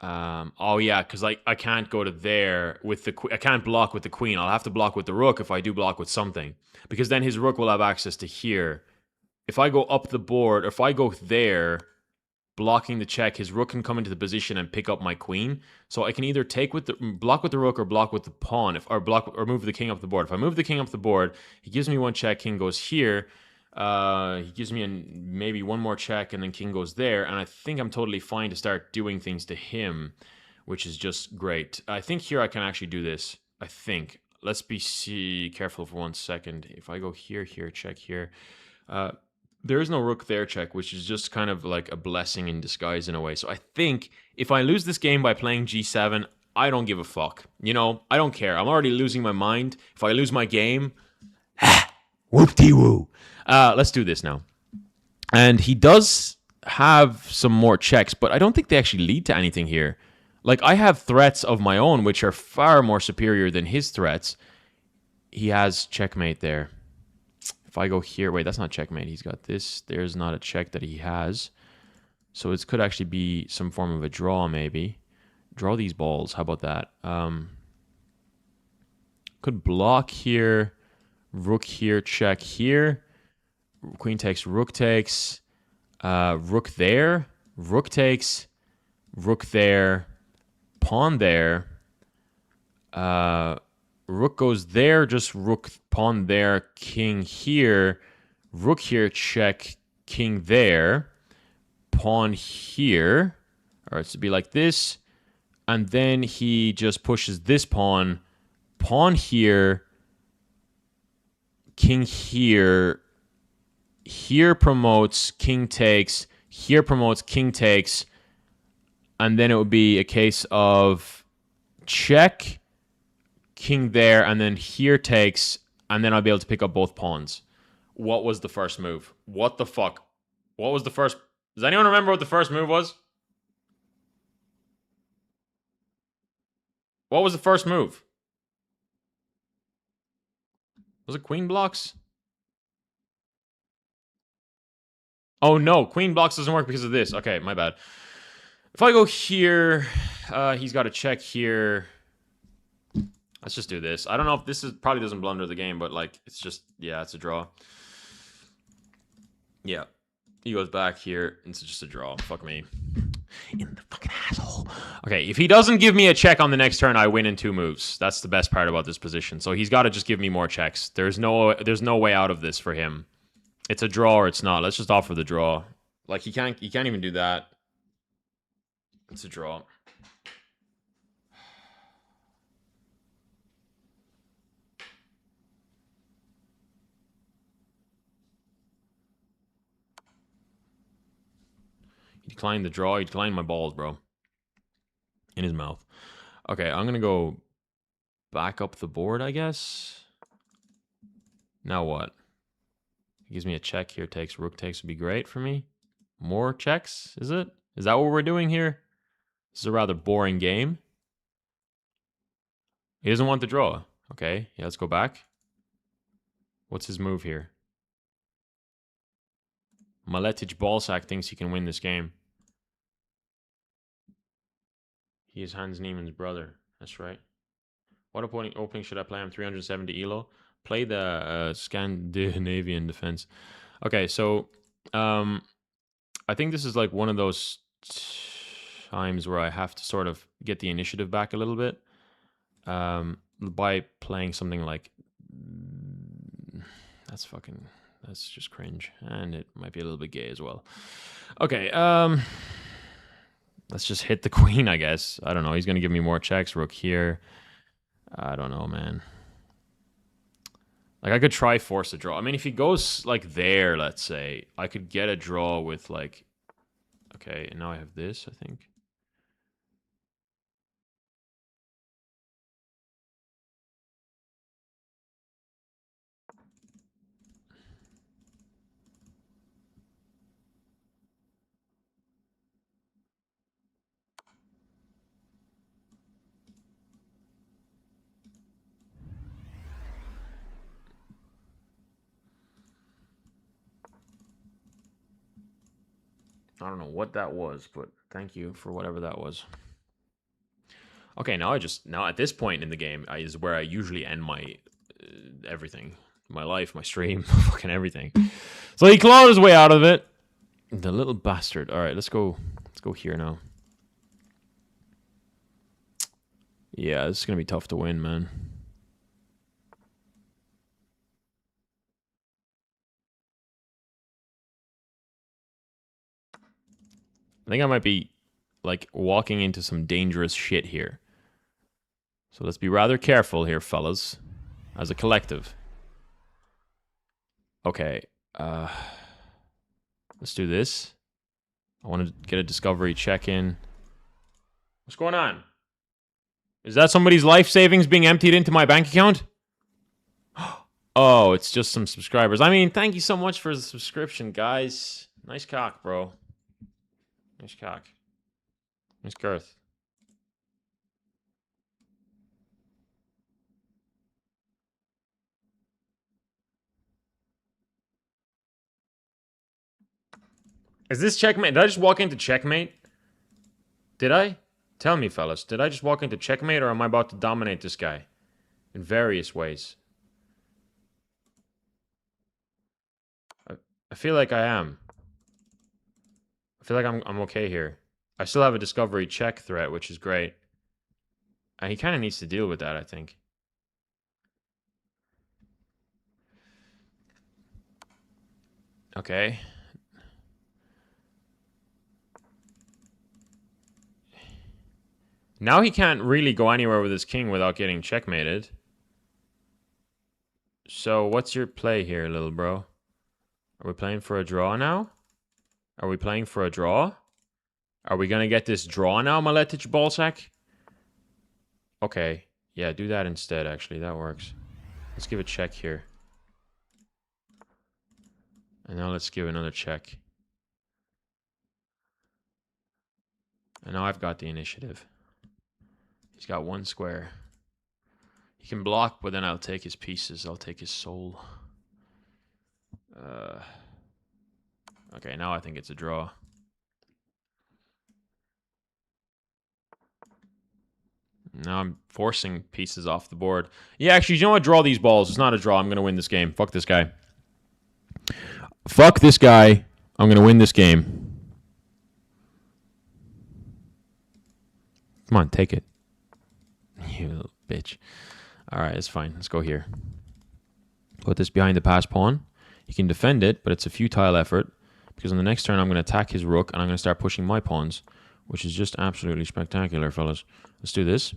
Oh yeah, because I can't go to there with the I can't block with the queen. I'll have to block with the rook if I do block with something, because then his rook will have access to here. If I go up the board, or if I go there, blocking the check, his rook can come into the position and pick up my queen. So I can either take with the block with the rook or block with the pawn, or move the king up the board. If I move the king up the board, he gives me one check. King goes here. He gives me maybe one more check, and then king goes there, and I think I'm totally fine to start doing things to him, which is just great. I think here I can actually do this. I think. Let's be careful for 1 second. If I go here, check here. There is no rook there check, which is just kind of like a blessing in disguise in a way. So I think if I lose this game by playing g7, I don't give a fuck. You know, I don't care. I'm already losing my mind. If I lose my game, whoop-de-woo. Let's do this now. And he does have some more checks, but I don't think they actually lead to anything here. Like, I have threats of my own, which are far more superior than his threats. He has checkmate there. If I go here, wait, that's not checkmate. He's got this. There's not a check that he has. So it could actually be some form of a draw, maybe. Draw these balls. How about that? Could block here. Rook here, check here. Queen takes, rook takes. Rook there. Rook takes. Rook there. Pawn there. Rook goes there, just rook, pawn there, king here, rook here, check, king there, pawn here. All right, so it'd be like this. And then he just pushes this pawn here, king here, here promotes, king takes, here promotes, king takes, and then it would be a case of check, king there, and then here takes, and then I'll be able to pick up both pawns. What was the first move? What the fuck? What was the first... Does anyone remember what the first move was? What was the first move? Was it queen blocks? Oh no, queen blocks doesn't work because of this. Okay, my bad. If I go here, he's got a check here. Let's just do this. I don't know if this probably doesn't blunder the game, but like, it's just, yeah, it's a draw. Yeah. He goes back here. It's just a draw. Fuck me. In the fucking asshole. Okay, if he doesn't give me a check on the next turn, I win in 2 moves. That's the best part about this position. So he's got to just give me more checks. There's no way out of this for him. It's a draw or it's not. Let's just offer the draw. Like, he can't even do that. It's a draw. He declined the draw. He declined my balls, bro. In his mouth. Okay, I'm going to go back up the board, I guess. Now what? He gives me a check here. Takes, rook takes would be great for me. More checks, is it? Is that what we're doing here? This is a rather boring game. He doesn't want the draw. Okay, yeah, let's go back. What's his move here? Maletic Ballsack thinks he can win this game. He is Hans Niemann's brother. That's right. What opening should I play? I'm 370 elo. Play the Scandinavian defense. Okay, so I think this is like one of those times where I have to sort of get the initiative back a little bit by playing something like that's just cringe, and it might be a little bit gay as well. Okay, let's just hit the queen, I guess. I don't know. He's gonna give me more checks. Rook here. I don't know, man. Like, I could try force a draw. I mean, if he goes, like, there, let's say, I could get a draw with, like... Okay, and now I have this, I think. I don't know what that was, but thank you for whatever that was. Okay, now at this point in the game is where I usually end my everything, my life, my stream, fucking everything. So he clawed his way out of it. The little bastard. All right, let's go here now. Yeah, this is gonna be tough to win, man. I think I might be, like, walking into some dangerous shit here. So let's be rather careful here, fellas, as a collective. Okay, let's do this. I want to get a discovery check-in. What's going on? Is that somebody's life savings being emptied into my bank account? Oh, it's just some subscribers. I mean, thank you so much for the subscription, guys. Nice cock, bro. Nice cock. Nice girth. Is this checkmate? Did I just walk into checkmate? Did I? Tell me, fellas. Did I just walk into checkmate, or am I about to dominate this guy? In various ways. I feel like I am. I feel like I'm okay here. I still have a discovery check threat, which is great. And he kind of needs to deal with that, I think. Okay. Now he can't really go anywhere with his king without getting checkmated. So what's your play here, little bro? Are we playing for a draw now? Are we playing for a draw? Are we going to get this draw now, Maletic Ballsack? Okay. Yeah, do that instead, actually. That works. Let's give a check here. And now let's give another check. And now I've got the initiative. He's got one square. He can block, but then I'll take his pieces. I'll take his soul. Okay, now I think it's a draw. Now I'm forcing pieces off the board. Yeah, actually, you know what? Draw these balls. It's not a draw. I'm going to win this game. Fuck this guy. Fuck this guy. I'm going to win this game. Come on, take it. You little bitch. All right, it's fine. Let's go here. Put this behind the pass pawn. He can defend it, but it's a futile effort because on the next turn I'm going to attack his rook and I'm going to start pushing my pawns, which is just absolutely spectacular, fellas. Let's do this.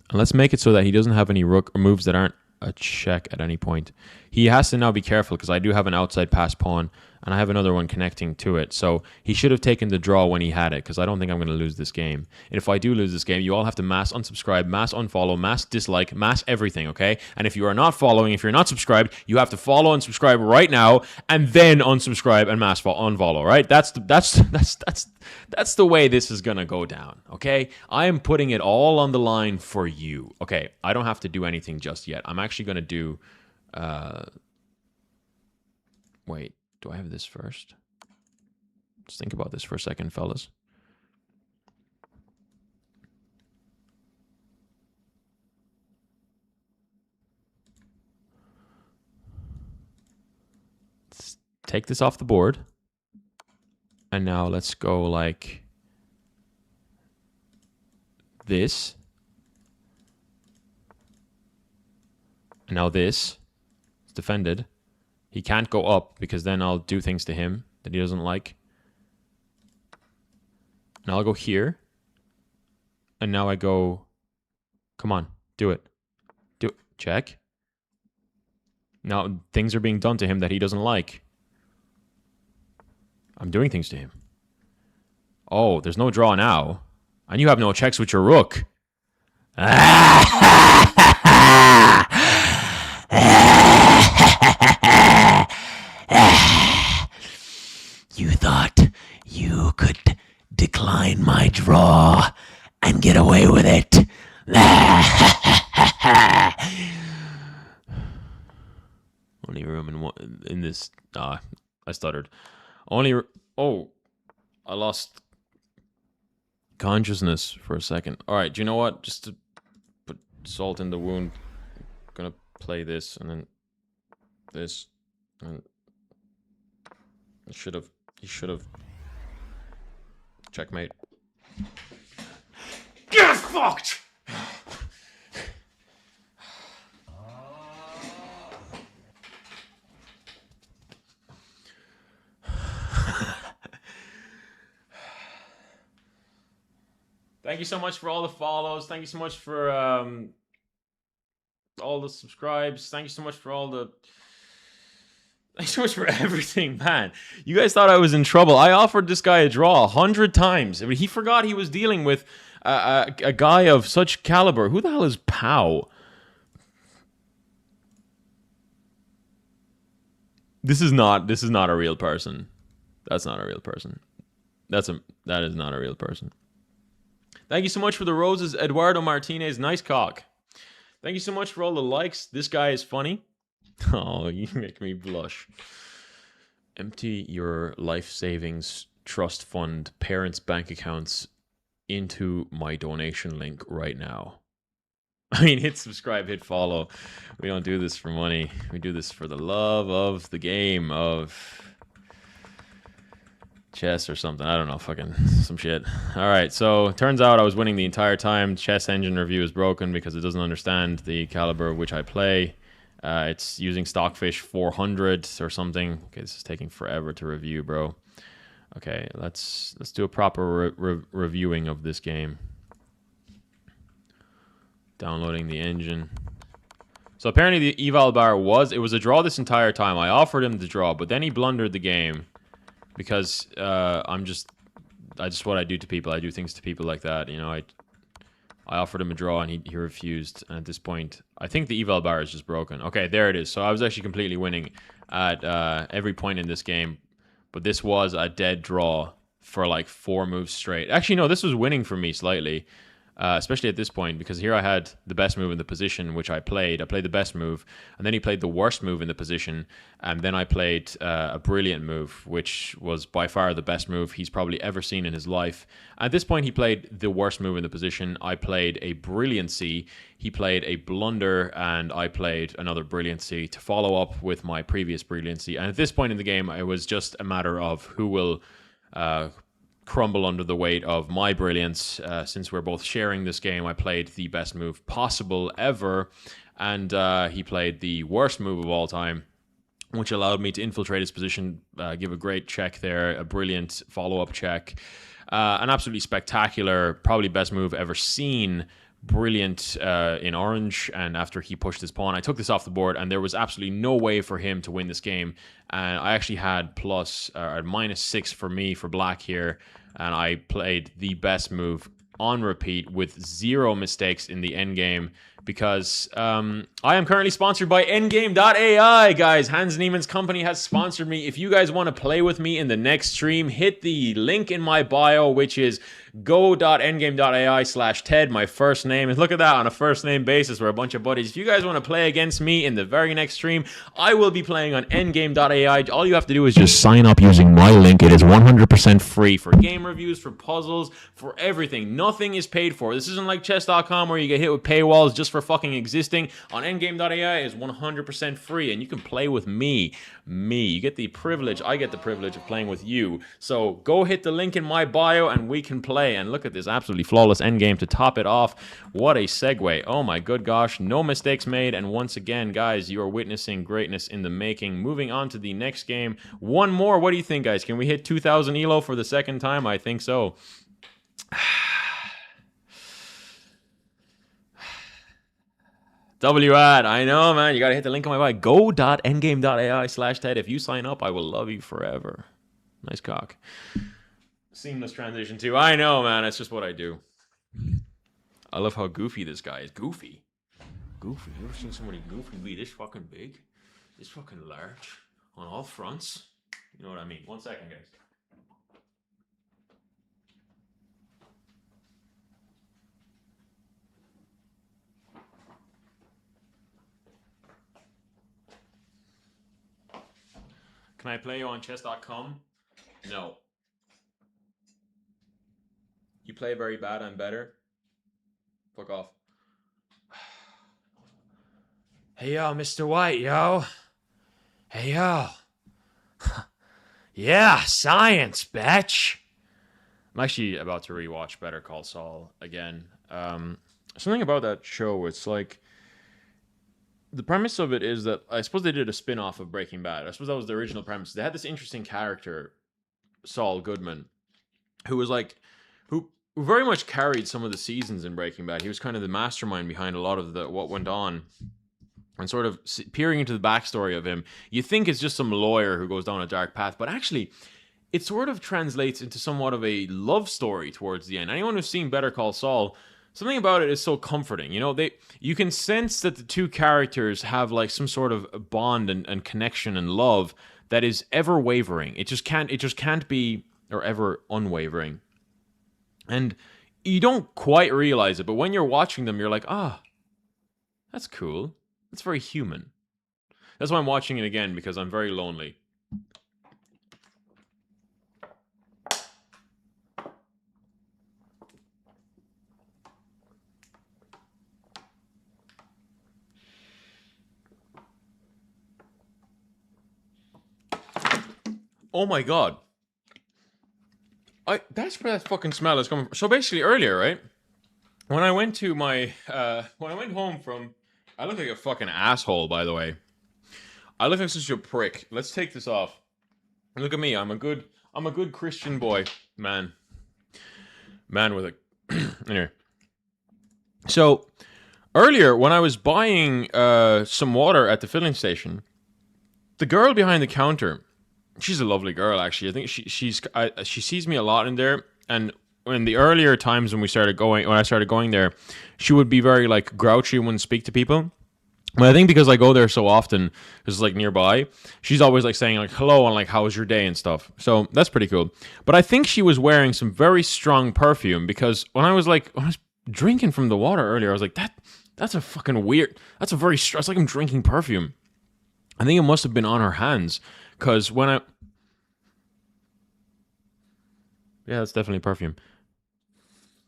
And let's make it so that he doesn't have any rook or moves that aren't a check at any point. He has to now be careful because I do have an outside pass pawn and I have another one connecting to it. So he should have taken the draw when he had it because I don't think I'm going to lose this game. And if I do lose this game, you all have to mass unsubscribe, mass unfollow, mass dislike, mass everything, okay? And if you are not following, if you're not subscribed, you have to follow and subscribe right now and then unsubscribe and mass unfollow, right? That's the way this is going to go down, okay? I am putting it all on the line for you. Okay, I don't have to do anything just yet. I'm actually going to do... wait, do I have this first? Let's think about this for a second, fellas. take this off the board. And now let's go like this. And now this is defended. He can't go up because then I'll do things to him that he doesn't like. Now I'll go here. And now I go, come on, do it. Do it. Check. Now things are being done to him that he doesn't like. I'm doing things to him. Oh, there's no draw now. And you have no checks with your rook. You thought you could decline my draw and get away with it. Only room in this. I stuttered. Oh, I lost consciousness for a second. All right, do you know what? Just to put salt in the wound, I'm gonna play this and then this, and he should have checkmate. Get fucked. Thank you so much for all the follows. Thank you so much for all the subscribes. Thank you so much for Thanks so much for everything, man. You guys thought I was in trouble. I offered this guy a draw 100 times. I mean, he forgot he was dealing with a guy of such caliber. Who the hell is Pow? This is not a real person. That's not a real person. That is not a real person. Thank you so much for the roses, Eduardo Martinez. Nice cock. Thank you so much for all the likes. This guy is funny. Oh, you make me blush. Empty your life savings trust fund parents' bank accounts into my donation link right now. I mean, hit subscribe, hit follow. We don't do this for money. We do this for the love of the game of chess or something. I don't know, fucking some shit. All right, so turns out I was winning the entire time. Chess engine review is broken because it doesn't understand the caliber of which I play. It's using Stockfish 400 or something. Okay, this is taking forever to review, bro. Okay, let's do a proper reviewing of this game. Downloading the engine. So apparently the eval bar it was a draw this entire time. I offered him the draw, but then he blundered the game because I just what I do to people. I do things to people like that. You know, I offered him a draw and he refused. And at this point, I think the eval bar is just broken. Okay, there it is. So I was actually completely winning at every point in this game. But this was a dead draw for like 4 moves straight. Actually, no, this was winning for me slightly. Especially at this point, because here I had the best move in the position, which I played. I played the best move, and then he played the worst move in the position, and then I played a brilliant move, which was by far the best move he's probably ever seen in his life. At this point, he played the worst move in the position. I played a brilliancy. He played a blunder, and I played another brilliancy to follow up with my previous brilliancy. And at this point in the game, it was just a matter of who will crumble under the weight of my brilliance. Since we're both sharing this game, I played the best move possible ever, and he played the worst move of all time, which allowed me to infiltrate his position, give a great check there, a brilliant follow-up check, an absolutely spectacular, probably best move ever seen, brilliant in orange. And after he pushed his pawn, I took this off the board, and there was absolutely no way for him to win this game. And I actually had -6 for me for black here, and I played the best move on repeat with 0 mistakes in the endgame, because I am currently sponsored by Endgame.ai, guys. Hans Niemann's company has sponsored me. If you guys want to play with me in the next stream, hit the link in my bio, which is Go.endgame.ai/Ted, my first name. And look at that, on a first name basis, we're a bunch of buddies. If you guys want to play against me in the very next stream, I will be playing on endgame.ai. All you have to do is just sign up using my link. It is 100% free for game reviews, for puzzles, for everything. Nothing is paid for. This isn't like chess.com where you get hit with paywalls just for fucking existing. On endgame.ai is 100% free, and you can play with me. You get the privilege, I get the privilege of playing with you. So go hit the link in my bio and we can play. And look at this absolutely flawless endgame to top it off. What a segue. Oh my good gosh, no mistakes made. And once again, guys, you are witnessing greatness in the making. Moving on to the next game. One more. What do you think, guys? Can we hit 2,000 elo for the second time? I think so. WAD, I know, man. You gotta hit the link on my bio. Go.endgame.ai/Ted. If you sign up, I will love you forever. Nice cock. Seamless transition too. I know, man. That's just what I do. I love how goofy this guy is. Goofy. You ever seen somebody goofy be this fucking big? This fucking large? On all fronts? You know what I mean. 1 second, guys. Can I play you on chess.com? No. You play very bad, I'm better. Fuck off. Hey, yo, Mr. White, yo. Hey, yo. Yeah, science, bitch. I'm actually about to rewatch Better Call Saul again. Something about that show, it's like, the premise of it is that I suppose they did a spin-off of Breaking Bad. I suppose that was the original premise. They had this interesting character, Saul Goodman, who was like, who very much carried some of the seasons in Breaking Bad. He was kind of the mastermind behind a lot of what went on. And sort of peering into the backstory of him, you think it's just some lawyer who goes down a dark path, but actually, it sort of translates into somewhat of a love story towards the end. Anyone who's seen Better Call Saul, something about it is so comforting. You know, you can sense that the two characters have like some sort of bond and connection and love that is ever wavering. It just can't be, or ever unwavering. And you don't quite realize it, but when you're watching them, you're like, that's cool. That's very human. That's why I'm watching it again, because I'm very lonely. Oh my god. That's where that fucking smell is coming from. So basically earlier, right? When I went to my when I went home from, I look like a fucking asshole, by the way. I look like such a prick. Let's take this off. Look at me. I'm a good Christian boy, man. Man with a anyway. So earlier when I was buying some water at the filling station, the girl behind the counter, she's a lovely girl, actually. I think she sees me a lot in there, and in the earlier times when I started going there, she would be very like grouchy and wouldn't speak to people. But I think because I go there so often, because it's like nearby, she's always like saying like hello and like how was your day and stuff. So that's pretty cool. But I think she was wearing some very strong perfume, because when I was drinking from the water earlier, I was like, that's a fucking weird. That's a very strong. It's like I'm drinking perfume. I think it must have been on her hands, because yeah, that's definitely perfume.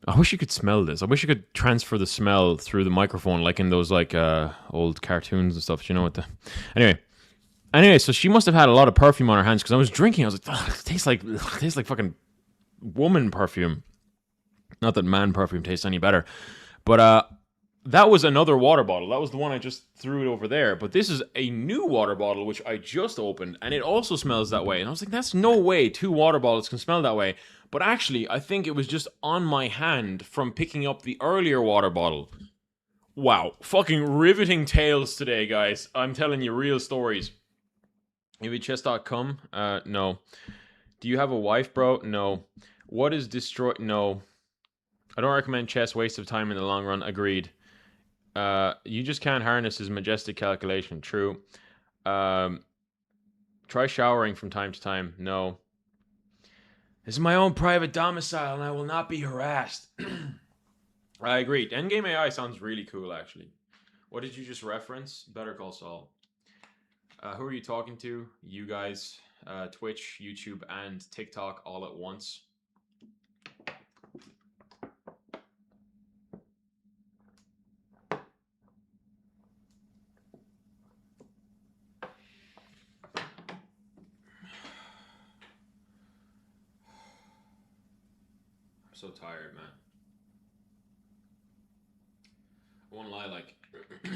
I wish you could smell this. I wish you could transfer the smell through the microphone, like in those like old cartoons and stuff. You know what the anyway. So she must have had a lot of perfume on her hands, because I was drinking. I was like, it tastes like fucking woman perfume. Not that man perfume tastes any better, but that was another water bottle. That was the one I just threw it over there. But this is a new water bottle which I just opened, and it also smells that way. And I was like, that's no way 2 water bottles can smell that way. But actually, I think it was just on my hand from picking up the earlier water bottle. Wow. Fucking riveting tales today, guys. I'm telling you real stories. Maybe chess.com? No. Do you have a wife, bro? No. What is destroy? No. I don't recommend chess. Waste of time in the long run. Agreed. You just can't harness his majestic calculation. True. Try showering from time to time. No. This is my own private domicile, and I will not be harassed. I agree. Endgame AI sounds really cool, actually. What did you just reference? Better Call Saul. Who are you talking to? You guys, Twitch, YouTube, and TikTok all at once. I'm so tired, man. I won't lie, like, I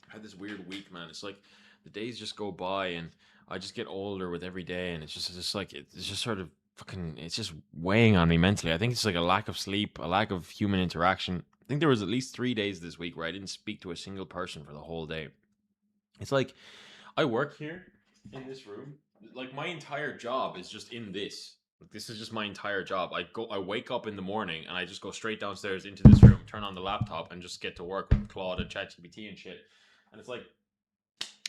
had this weird week, man. It's like the days just go by, and I just get older with every day, and it's just like it's just sort of fucking. It's just weighing on me mentally. I think it's like a lack of sleep, a lack of human interaction. I think there was at least 3 days this week where I didn't speak to a single person for the whole day. It's like I work here in this room. Like my entire job is just in this. Like this is just my entire job. I wake up in the morning and I just go straight downstairs into this room, turn on the laptop, and just get to work with Claude and ChatGPT and shit. And it's like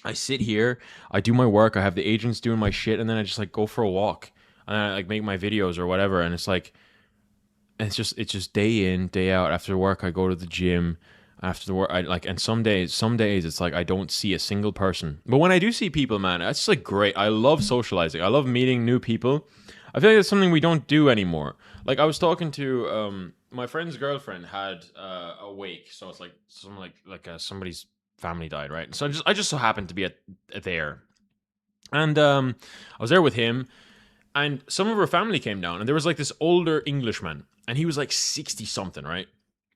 I sit here, I do my work, I have the agents doing my shit, and then I just like go for a walk and I like make my videos or whatever. And it's like it's just day in, day out. After work, I go to the gym. After the work, I like, and some days it's like I don't see a single person. But when I do see people, man, it's like great. I love socializing. I love meeting new people. I feel like that's something we don't do anymore. Like I was talking to my friend's girlfriend had a wake, so it's like some somebody's family died, right? So I just so happened to be at there, and I was there with him, and some of her family came down, and there was like this older Englishman, and he was like 60 something, right?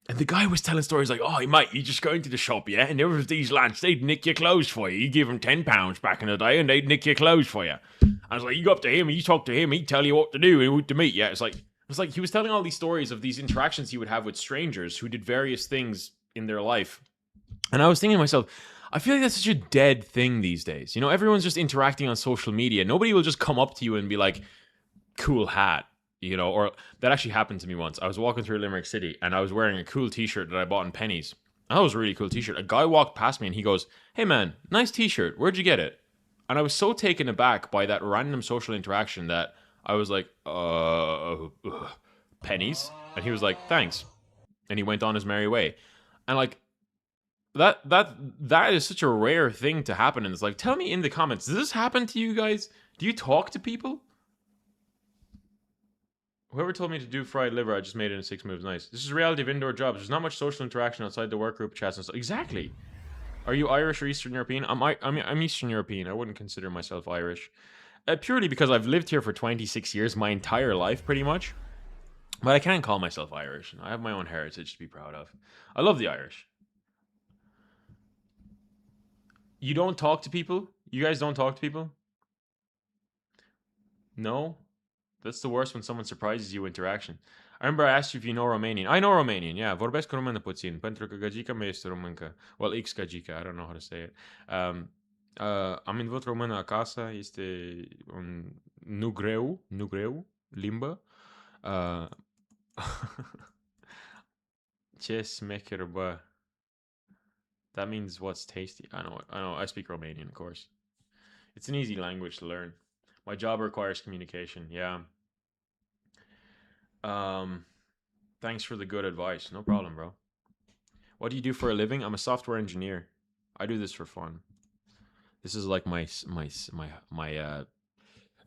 And the guy was telling stories like, "Oh, mate, you just go into the shop, yeah? And there was these lads, they'd nick your clothes for you. You give them £10 back in the day, and they'd nick your clothes for you." I was like, "You go up to him, you talk to him, he'd tell you what to do and who to meet." Yeah, it's like he was telling all these stories of these interactions he would have with strangers who did various things in their life. And I was thinking to myself, I feel like that's such a dead thing these days. You know, everyone's just interacting on social media. Nobody will just come up to you and be like, "Cool hat." You know, or that actually happened to me once. I was walking through Limerick City and I was wearing a cool t-shirt that I bought in Pennies. That was a really cool t-shirt. A guy walked past me and he goes, "Hey man, nice t-shirt. Where'd you get it?" And I was so taken aback by that random social interaction that I was like, Pennies? And he was like, "Thanks." And he went on his merry way. And like that is such a rare thing to happen. And it's like, tell me in the comments, does this happen to you guys? Do you talk to people? Whoever told me to do fried liver, I just made it in 6 moves. Nice. This is reality of indoor jobs. There's not much social interaction outside the work group chats and stuff. Exactly. Are you Irish or Eastern European? I'm Eastern European. I wouldn't consider myself Irish. Purely because I've lived here for 26 years, my entire life, pretty much. But I can't call myself Irish. I have my own heritage to be proud of. I love the Irish. You don't talk to people? You guys don't talk to people? No? That's the worst when someone surprises you with interaction. I remember I asked you if you know Romanian. I know Romanian, yeah. Vorbesc română puțin, pentru că gagica mea este româncă. Well, X gagica, I don't know how to say it. Am învățat română acasă, este un nu greu, limbă. Ce smecher, bă. That means what's tasty. I know, I speak Romanian, of course. It's an easy language to learn. My job requires communication, yeah. Thanks for the good advice. No problem, bro. What do you do for a living? I'm a software engineer. I do this for fun. This is like this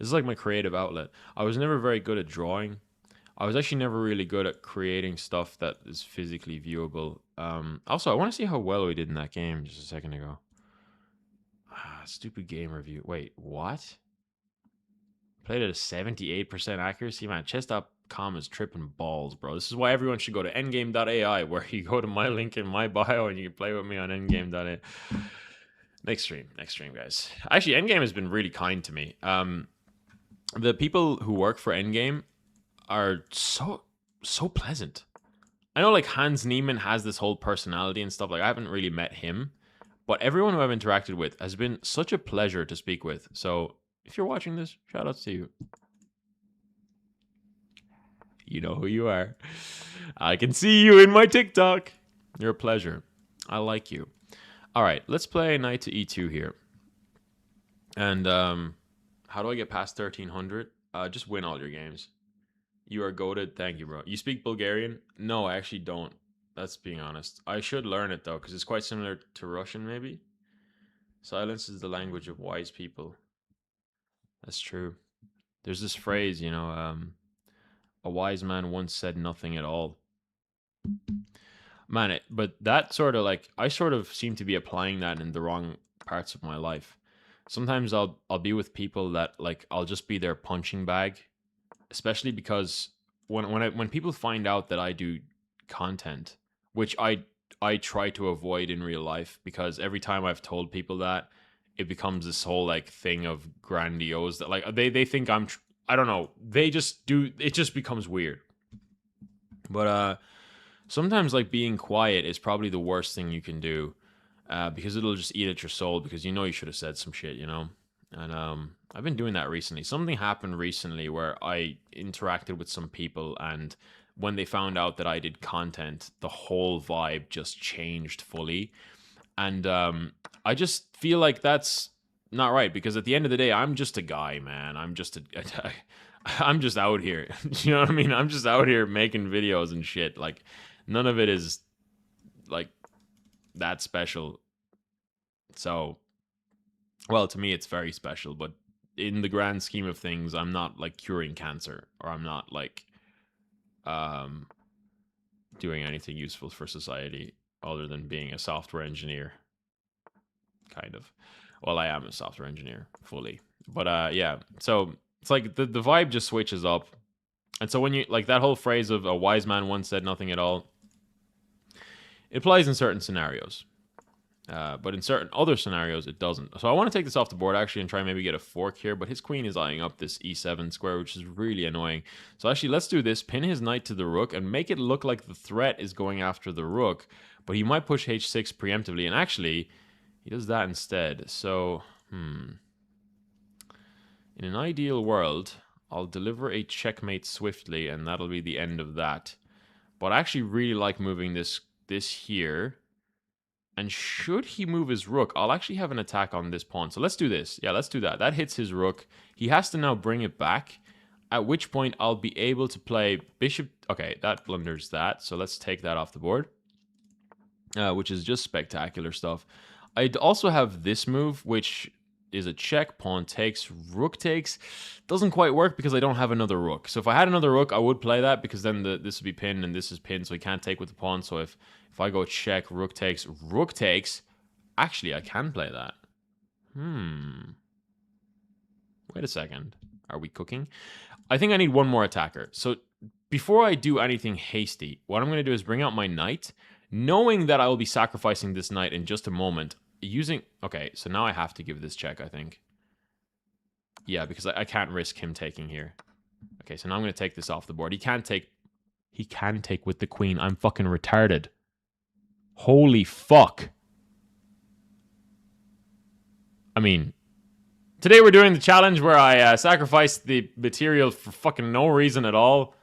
is like my creative outlet. I was never very good at drawing. I was actually never really good at creating stuff that is physically viewable. Also, I want to see how well we did in that game just a second ago. Stupid game review. Wait, what? Played at a 78% accuracy? Man, chess.com is tripping balls, bro. This is why everyone should go to endgame.ai, where you go to my link in my bio and you can play with me on endgame.ai. Next stream, guys. Actually, Endgame has been really kind to me. The people who work for Endgame are so pleasant. I know like Hans Niemann has this whole personality and stuff. Like I haven't really met him, but everyone who I've interacted with has been such a pleasure to speak with. So if you're watching this, shout outs to you. You know who you are. I can see you in my TikTok. You're a pleasure. I like you. All right, let's play knight to e2 here. And how do I get past 1300? Just win all your games. You are goated. Thank you, bro. You speak Bulgarian? No, I actually don't. That's being honest. I should learn it though, because it's quite similar to Russian, maybe. Silence is the language of wise people. That's true. There's this phrase, a wise man once said nothing at all. Man, but that sort of like I sort of seem to be applying that in the wrong parts of my life. Sometimes I'll be with people that like I'll just be their punching bag, especially because when people find out that I do content, which I try to avoid in real life, because every time I've told people that, it becomes this whole like thing of grandiose that like they think I don't know, they just do, it just becomes weird. But sometimes like being quiet is probably the worst thing you can do, because it'll just eat at your soul, because you should have said some shit, and I've been doing that recently. Something happened recently where I interacted with some people, and when they found out that I did content, the whole vibe just changed fully. And I just feel like that's not right, because at the end of the day, I'm just a guy, man. I'm just I'm just out here. You know what I mean? I'm just out here making videos and shit. Like, none of it is like that special. So, well, to me, it's very special, but in the grand scheme of things, I'm not like curing cancer, or I'm not like um doing anything useful for society other than being a software engineer, kind of. Well, I am a software engineer fully, but yeah. So it's like the vibe just switches up, and so when you like that whole phrase of a wise man once said nothing at all, it applies in certain scenarios. But in certain other scenarios, it doesn't. So I want to take this off the board actually and try maybe get a fork here, but his queen is eyeing up this e7 square, which is really annoying. So actually, let's do this. Pin his knight to the rook and make it look like the threat is going after the rook, but he might push h6 preemptively, and actually, he does that instead. So, in an ideal world, I'll deliver a checkmate swiftly, and that'll be the end of that. But I actually really like moving this here. And should he move his rook, I'll actually have an attack on this pawn. So let's do this. Yeah, let's do that. That hits his rook. He has to now bring it back, at which point I'll be able to play bishop. Okay, that blunders that. So let's take that off the board, which is just spectacular stuff. I'd also have this move, which is a check. Pawn takes, rook takes. Doesn't quite work because I don't have another rook. So if I had another rook, I would play that, because then this would be pinned and this is pinned, so he can't take with the pawn. So if I go check, rook takes, actually I can play that. Wait a second. Are we cooking? I think I need one more attacker. So before I do anything hasty, what I'm going to do is bring out my knight, knowing that I will be sacrificing this knight in just a moment. Okay, so now I have to give this check, I think. Yeah, because I can't risk him taking here. Okay, so now I'm going to take this off the board. He can take with the queen. I'm fucking retarded. Holy fuck. I mean, today we're doing the challenge where I sacrifice the material for fucking no reason at all.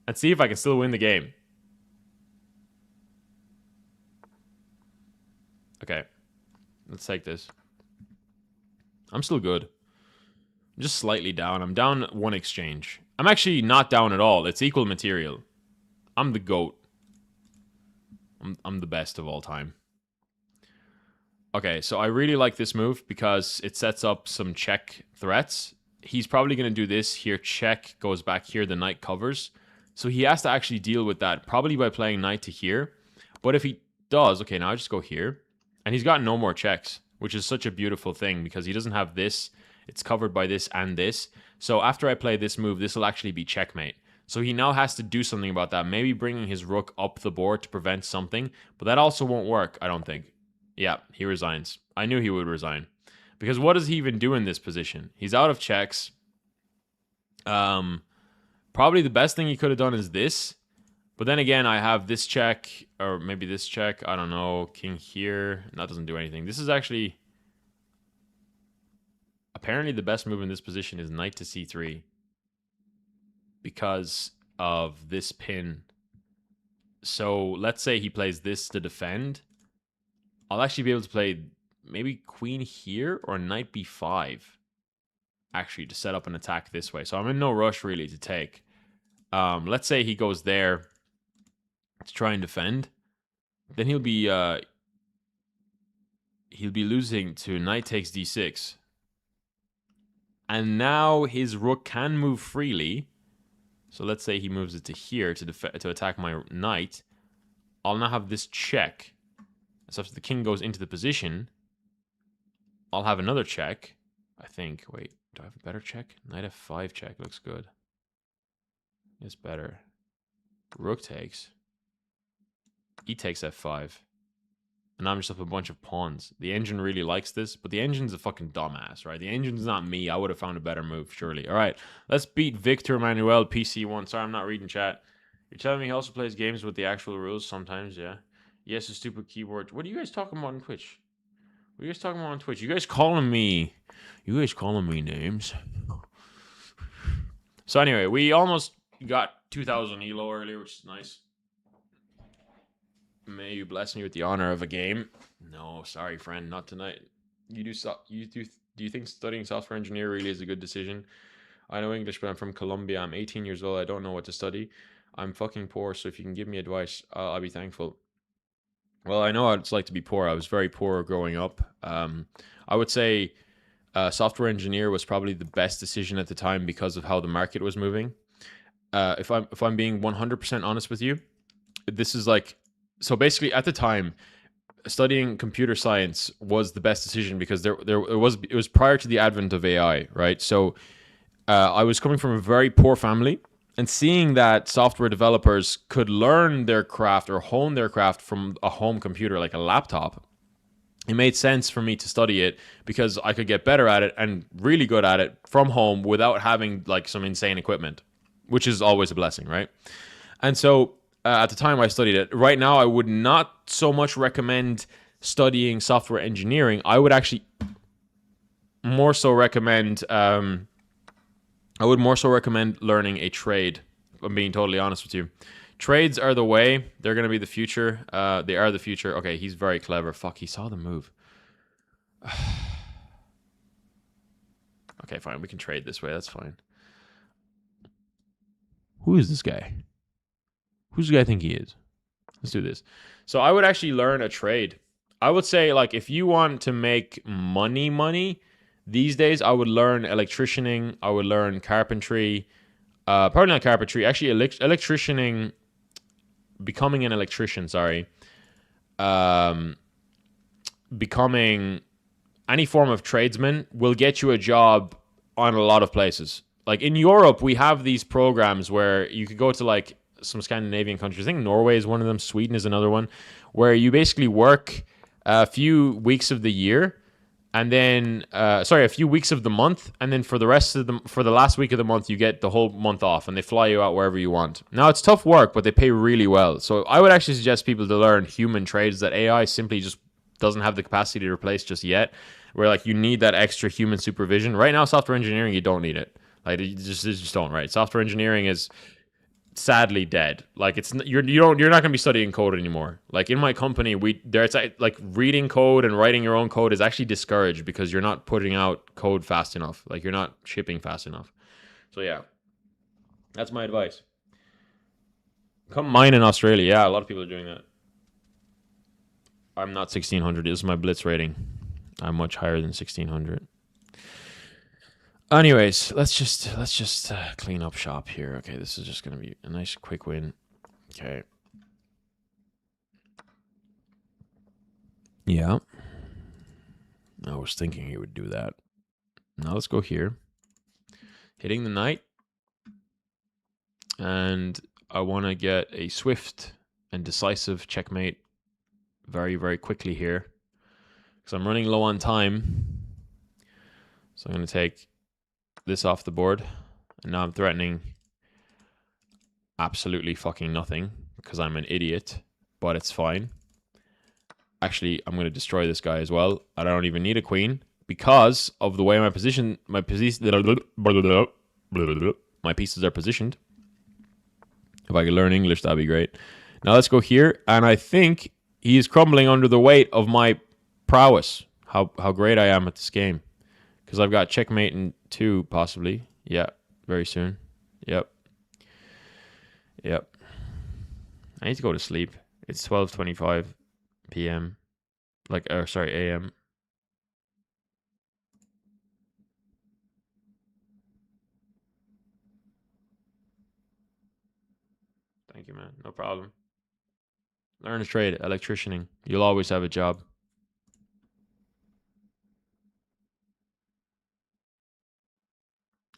Let's see if I can still win the game. Okay. Let's take this. I'm still good. I'm just slightly down. I'm down one exchange. I'm actually not down at all. It's equal material. I'm the GOAT. I'm the best of all time. Okay, so I really like this move because it sets up some check threats. He's probably going to do this here. Check goes back here. The knight covers. So he has to actually deal with that, probably by playing knight to here. But if he does, okay, now I just go here. And he's got no more checks, which is such a beautiful thing because he doesn't have this. It's covered by this and this. So after I play this move, this will actually be checkmate. So he now has to do something about that. Maybe bringing his rook up the board to prevent something. But that also won't work, I don't think. Yeah, he resigns. I knew he would resign. Because what does he even do in this position? He's out of checks. Probably the best thing he could have done is this. But then again, I have this check, or maybe this check. I don't know. King here. That doesn't do anything. This is actually... Apparently the best move in this position is knight to c3. Because of this pin. So let's say he plays this to defend. I'll actually be able to play maybe queen here or knight b5. actually to set up an attack this way. So I'm in no rush really to take. Let's say he goes there to try and defend. Then he'll be losing to knight takes d6. And now his rook can move freely. So let's say he moves it to here to attack my knight. I'll now have this check. So if the king goes into the position, I'll have another check. I think. Wait, do I have a better check? Knight f5 check looks good. It's better. Rook takes. E takes f5. And I'm just up a bunch of pawns. The engine really likes this, but the engine's a fucking dumbass, right? The engine's not me. I would have found a better move, surely. All right, let's beat Victor Manuel PC1. Sorry, I'm not reading chat. You're telling me he also plays games with the actual rules sometimes, yeah? Yes, a stupid keyboard. What are you guys talking about on Twitch? What are you guys talking about on Twitch? You guys calling me names? So anyway, we almost got 2,000 elo earlier, which is nice. May you bless me with the honor of a game. No, sorry, friend, not tonight. Do you think studying software engineer really is a good decision? I know English, but I'm from Colombia. I'm 18 years old. I don't know what to study. I'm fucking poor, so if you can give me advice, I'll be thankful. Well, I know what it's like to be poor. I was very poor growing up. I would say software engineer was probably the best decision at the time because of how the market was moving. If I'm being 100% honest with you, this is like, so basically at the time, studying computer science was the best decision because it was prior to the advent of AI, right? So I was coming from a very poor family, and seeing that software developers could learn their craft or hone their craft from a home computer like a laptop, it made sense for me to study it because I could get better at it and really good at it from home without having like some insane equipment, which is always a blessing, right? And so at the time I studied it. Right now, I would not so much recommend studying software engineering. I would actually more so recommend learning a trade. If I'm being totally honest with you. Trades are the way. They're going to be the future. They are the future. Okay, he's very clever. Fuck, he saw the move. Okay, fine. We can trade this way. That's fine. Who is this guy? Who's the guy I think he is? Let's do this. So I would actually learn a trade. I would say, like, if you want to make money these days, I would learn electricianing. I would learn carpentry. Probably not carpentry. Actually, electricianing. Becoming an electrician. Sorry. Becoming any form of tradesman will get you a job on a lot of places. Like in Europe, we have these programs where you could go to like some Scandinavian countries. I think Norway is one of them. Sweden is another one, where you basically work a few weeks of the year, and then a few weeks of the month, and then for the last week of the month, you get the whole month off, and they fly you out wherever you want. Now it's tough work, but they pay really well. So I would actually suggest people to learn human trades that AI simply just doesn't have the capacity to replace just yet. Where like you need that extra human supervision. Right now, software engineering, you don't need it. Like you just don't. Right, software engineering is sadly dead. Like you're not going to be studying code anymore. Like in my company, it's like reading code and writing your own code is actually discouraged because you're not putting out code fast enough. Like you're not shipping fast enough. So yeah, that's my advice. Come mine in Australia. Yeah, a lot of people are doing that. I'm not 1600. This is my blitz rating. I'm much higher than 1600. Anyways, let's just clean up shop here. Okay, this is just going to be a nice quick win. Okay. Yeah. I was thinking he would do that. Now let's go here. Hitting the knight. And I want to get a swift and decisive checkmate very, very quickly here. Because I'm running low on time. So I'm going to take this off the board, and now I'm threatening absolutely fucking nothing because I'm an idiot, but it's fine. Actually, I'm going to destroy this guy as well. I don't even need a queen because of the way my pieces are positioned. If I could learn English, that'd be great. Now let's go here, and I think he is crumbling under the weight of my prowess. How great I am at this game. Because I've got checkmate in 2, possibly. Yeah, very soon. Yep. Yep. I need to go to sleep. It's 12:25 p.m. AM. Thank you, man. No problem. Learn a trade, electricianing. You'll always have a job.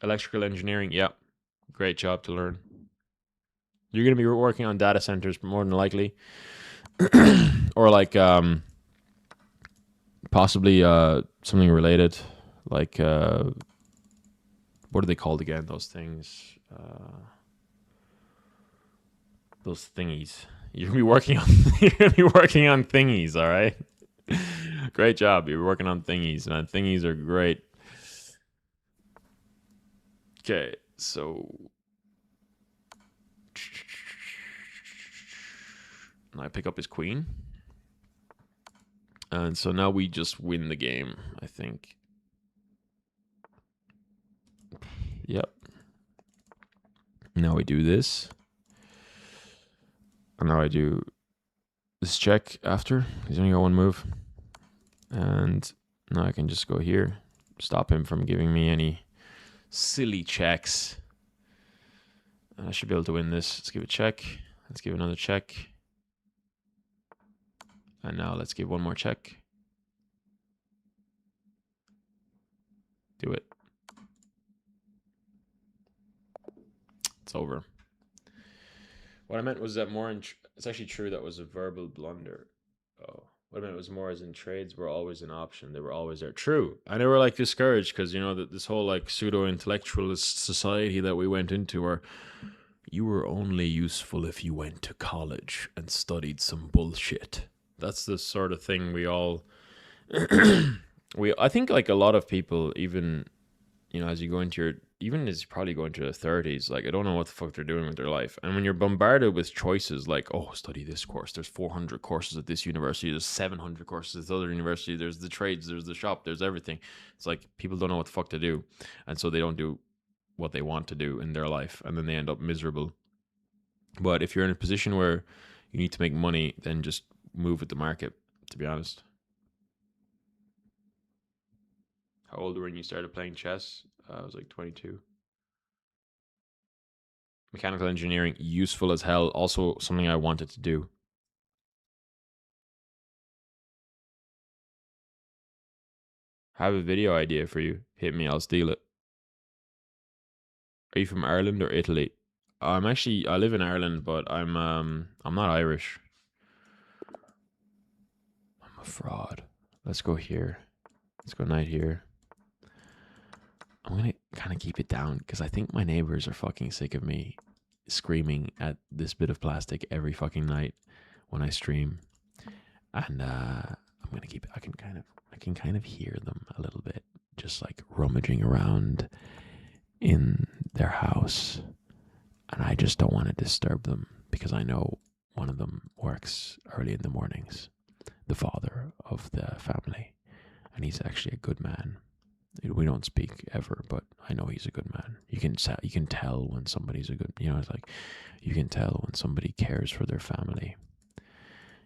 Electrical engineering, yep. Great job to learn. You're going to be working on data centers more than likely. Or like possibly something related. Like, what are they called again? Those things. Those thingies. You're gonna be working on thingies, all right? Great job. You're working on thingies, man. Thingies are great. Okay, so I pick up his queen. And so now we just win the game, I think. Yep. Now we do this. And now I do this check after. He's only got 1 move. And now I can just go here. Stop him from giving me any silly checks. I should be able to win this. Let's give a check. Let's give another check. And now let's give 1 more check. Do it. It's over. What I meant was that it's actually true that was a verbal blunder. Oh, what I meant was more as in trades were always an option. They were always there. True. And they were like discouraged because, you know, that this whole like pseudo-intellectualist society that we went into where you were only useful if you went to college and studied some bullshit. That's the sort of thing we all... I think like a lot of people, even, you know, as you go into your... Even as you probably go into their 30s, like, I don't know what the fuck they're doing with their life. And when you're bombarded with choices like, oh, study this course, there's 400 courses at this university, there's 700 courses at this other university, there's the trades, there's the shop, there's everything. It's like people don't know what the fuck to do. And so they don't do what they want to do in their life. And then they end up miserable. But if you're in a position where you need to make money, then just move with the market, to be honest. How old were you when you started playing chess? I was like 22. Mechanical engineering, useful as hell. Also something I wanted to do. I have a video idea for you. Hit me, I'll steal it. Are you from Ireland or Italy? I live in Ireland, but I'm not Irish. I'm a fraud. Let's go here. Let's go knight here. I'm gonna kind of keep it down because I think my neighbors are fucking sick of me screaming at this bit of plastic every fucking night when I stream, and I'm gonna keep it. I can kind of hear them a little bit, just like rummaging around in their house, and I just don't want to disturb them because I know one of them works early in the mornings, the father of the family, and he's actually a good man. We don't speak ever, but I know he's a good man. You can tell when somebody's a good, you know, it's like you can tell when somebody cares for their family,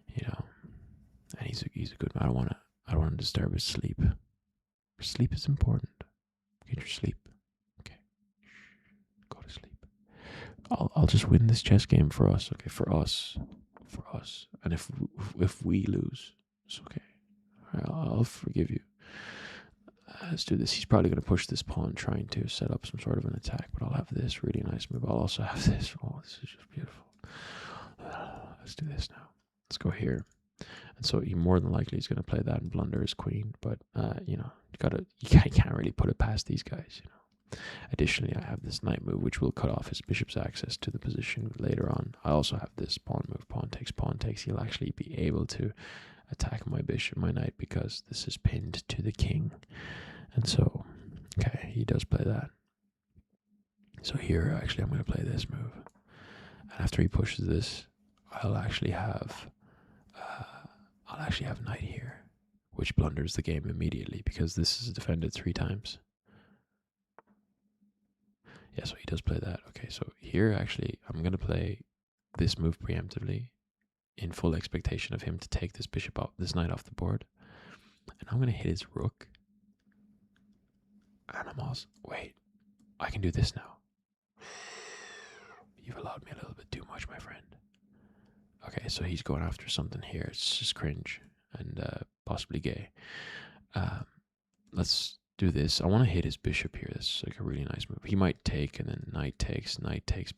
you know. And he's a good man. I don't want to disturb his sleep. Sleep is important. Get your sleep. Okay. Go to sleep. I'll just win this chess game for us. Okay, for us. And if we lose, it's okay. I'll forgive you. Let's do this. He's probably going to push this pawn, trying to set up some sort of an attack, but I'll have this really nice move. I'll also have this. Oh, this is just beautiful. Let's do this now. Let's go here. And so he more than likely is going to play that and blunder his queen, but you know, you can't really put it past these guys, you know. Additionally, I have this knight move, which will cut off his bishop's access to the position later on. I also have this pawn move, pawn takes. He'll actually be able to attack my bishop, my knight, because this is pinned to the king. And so, okay, he does play that. So here, actually, I'm going to play this move. And after he pushes this, I'll actually have knight here. which blunders the game immediately because this is defended 3 times. Yeah, so he does play that. Okay, so here actually I'm going to play this move preemptively in full expectation of him to take this bishop off, this knight off the board. And I'm going to hit his rook. And I'm also, wait, I can do this now. You've allowed me a little bit too much, my friend. Okay, so he's going after something here. It's just cringe and possibly gay. Let's do this. I want to hit his bishop here. This is like a really nice move. He might take, and then knight takes,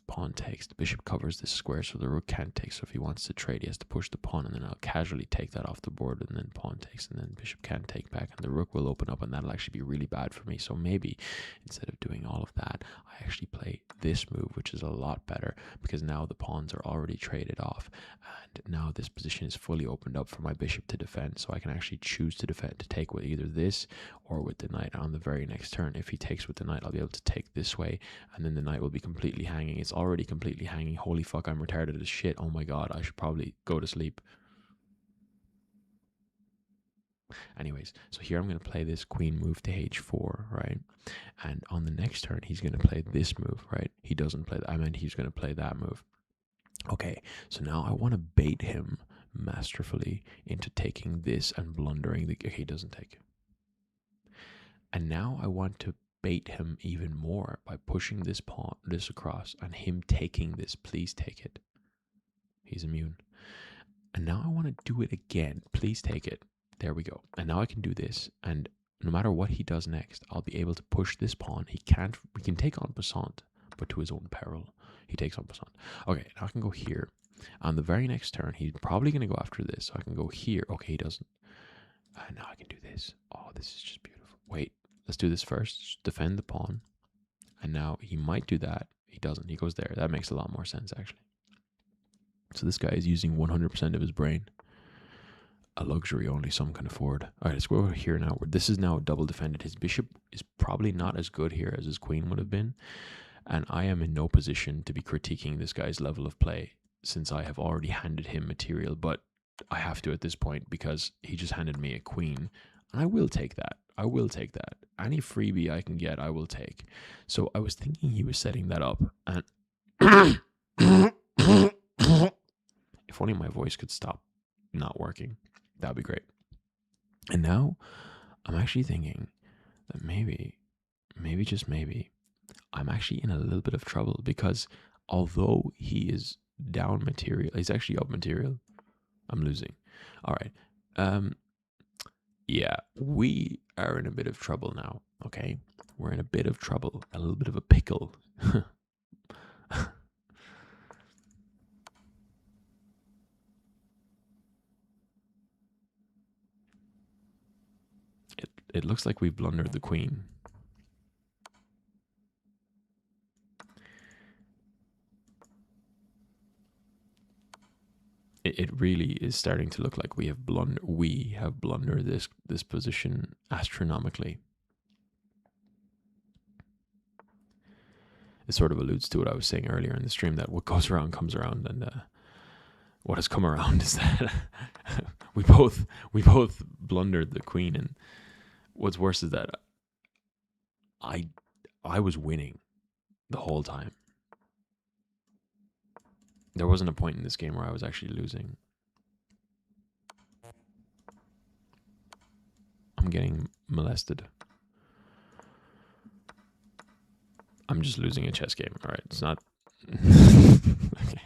pawn takes. The bishop covers this square, so the rook can't take. So if he wants to trade, he has to push the pawn, and then I'll casually take that off the board, and then pawn takes, and then bishop can't take back, and the rook will open up, and that'll actually be really bad for me. So maybe instead of doing all of that, I actually play this move, which is a lot better because now the pawns are already traded off, and now this position is fully opened up for my bishop to defend. So I can actually choose to defend, to take with either this or with the knight on the very next turn. If he takes with the knight, I'll be able to take this way, and then the knight will be completely hanging. It's already completely hanging. Holy fuck, I'm retarded as shit. Oh my god, I should probably go to sleep. Anyways, so here I'm going to play this queen move to h4, right? And on the next turn, he's going to play this move, right? He doesn't play that. I meant he's going to play that move. Okay, so now I want to bait him masterfully into taking this and blundering the... Okay, he doesn't take. And now I want to bait him even more by pushing this pawn, this across, and him taking this. Please take it. He's immune. And now I want to do it again. Please take it. There we go. And now I can do this, and no matter what he does next, I'll be able to push this pawn. We can take en passant, but to his own peril. He takes en passant. Okay, now I can go here. On the very next turn, he's probably going to go after this. So I can go here. Okay, he doesn't. And now I can do this. Oh, this is just beautiful. Wait. Let's do this first. Just defend the pawn. And now he might do that. He doesn't. He goes there. That makes a lot more sense, actually. So this guy is using 100% of his brain. A luxury only some can afford. All right, let's go over here now. This is now double defended. His bishop is probably not as good here as his queen would have been. And I am in no position to be critiquing this guy's level of play since I have already handed him material. But I have to at this point because he just handed me a queen. And I will take that. I will take that. Any freebie I can get, I will take. So I was thinking he was setting that up. And if only my voice could stop not working, that'd be great. And now I'm actually thinking that maybe, just maybe, I'm actually in a little bit of trouble because although he is down material, he's actually up material. I'm losing. All right. Yeah, we are in a bit of trouble now, okay? We're in a bit of trouble, a little bit of a pickle. It looks like we've blundered the queen. It really is starting to look like we have blundered this position astronomically. It sort of alludes to what I was saying earlier in the stream, that what goes around comes around, and what has come around is that we both blundered the queen, and what's worse is that I was winning the whole time. There wasn't a point in this game where I was actually losing. I'm getting molested. I'm just losing a chess game. All right, it's not... Okay.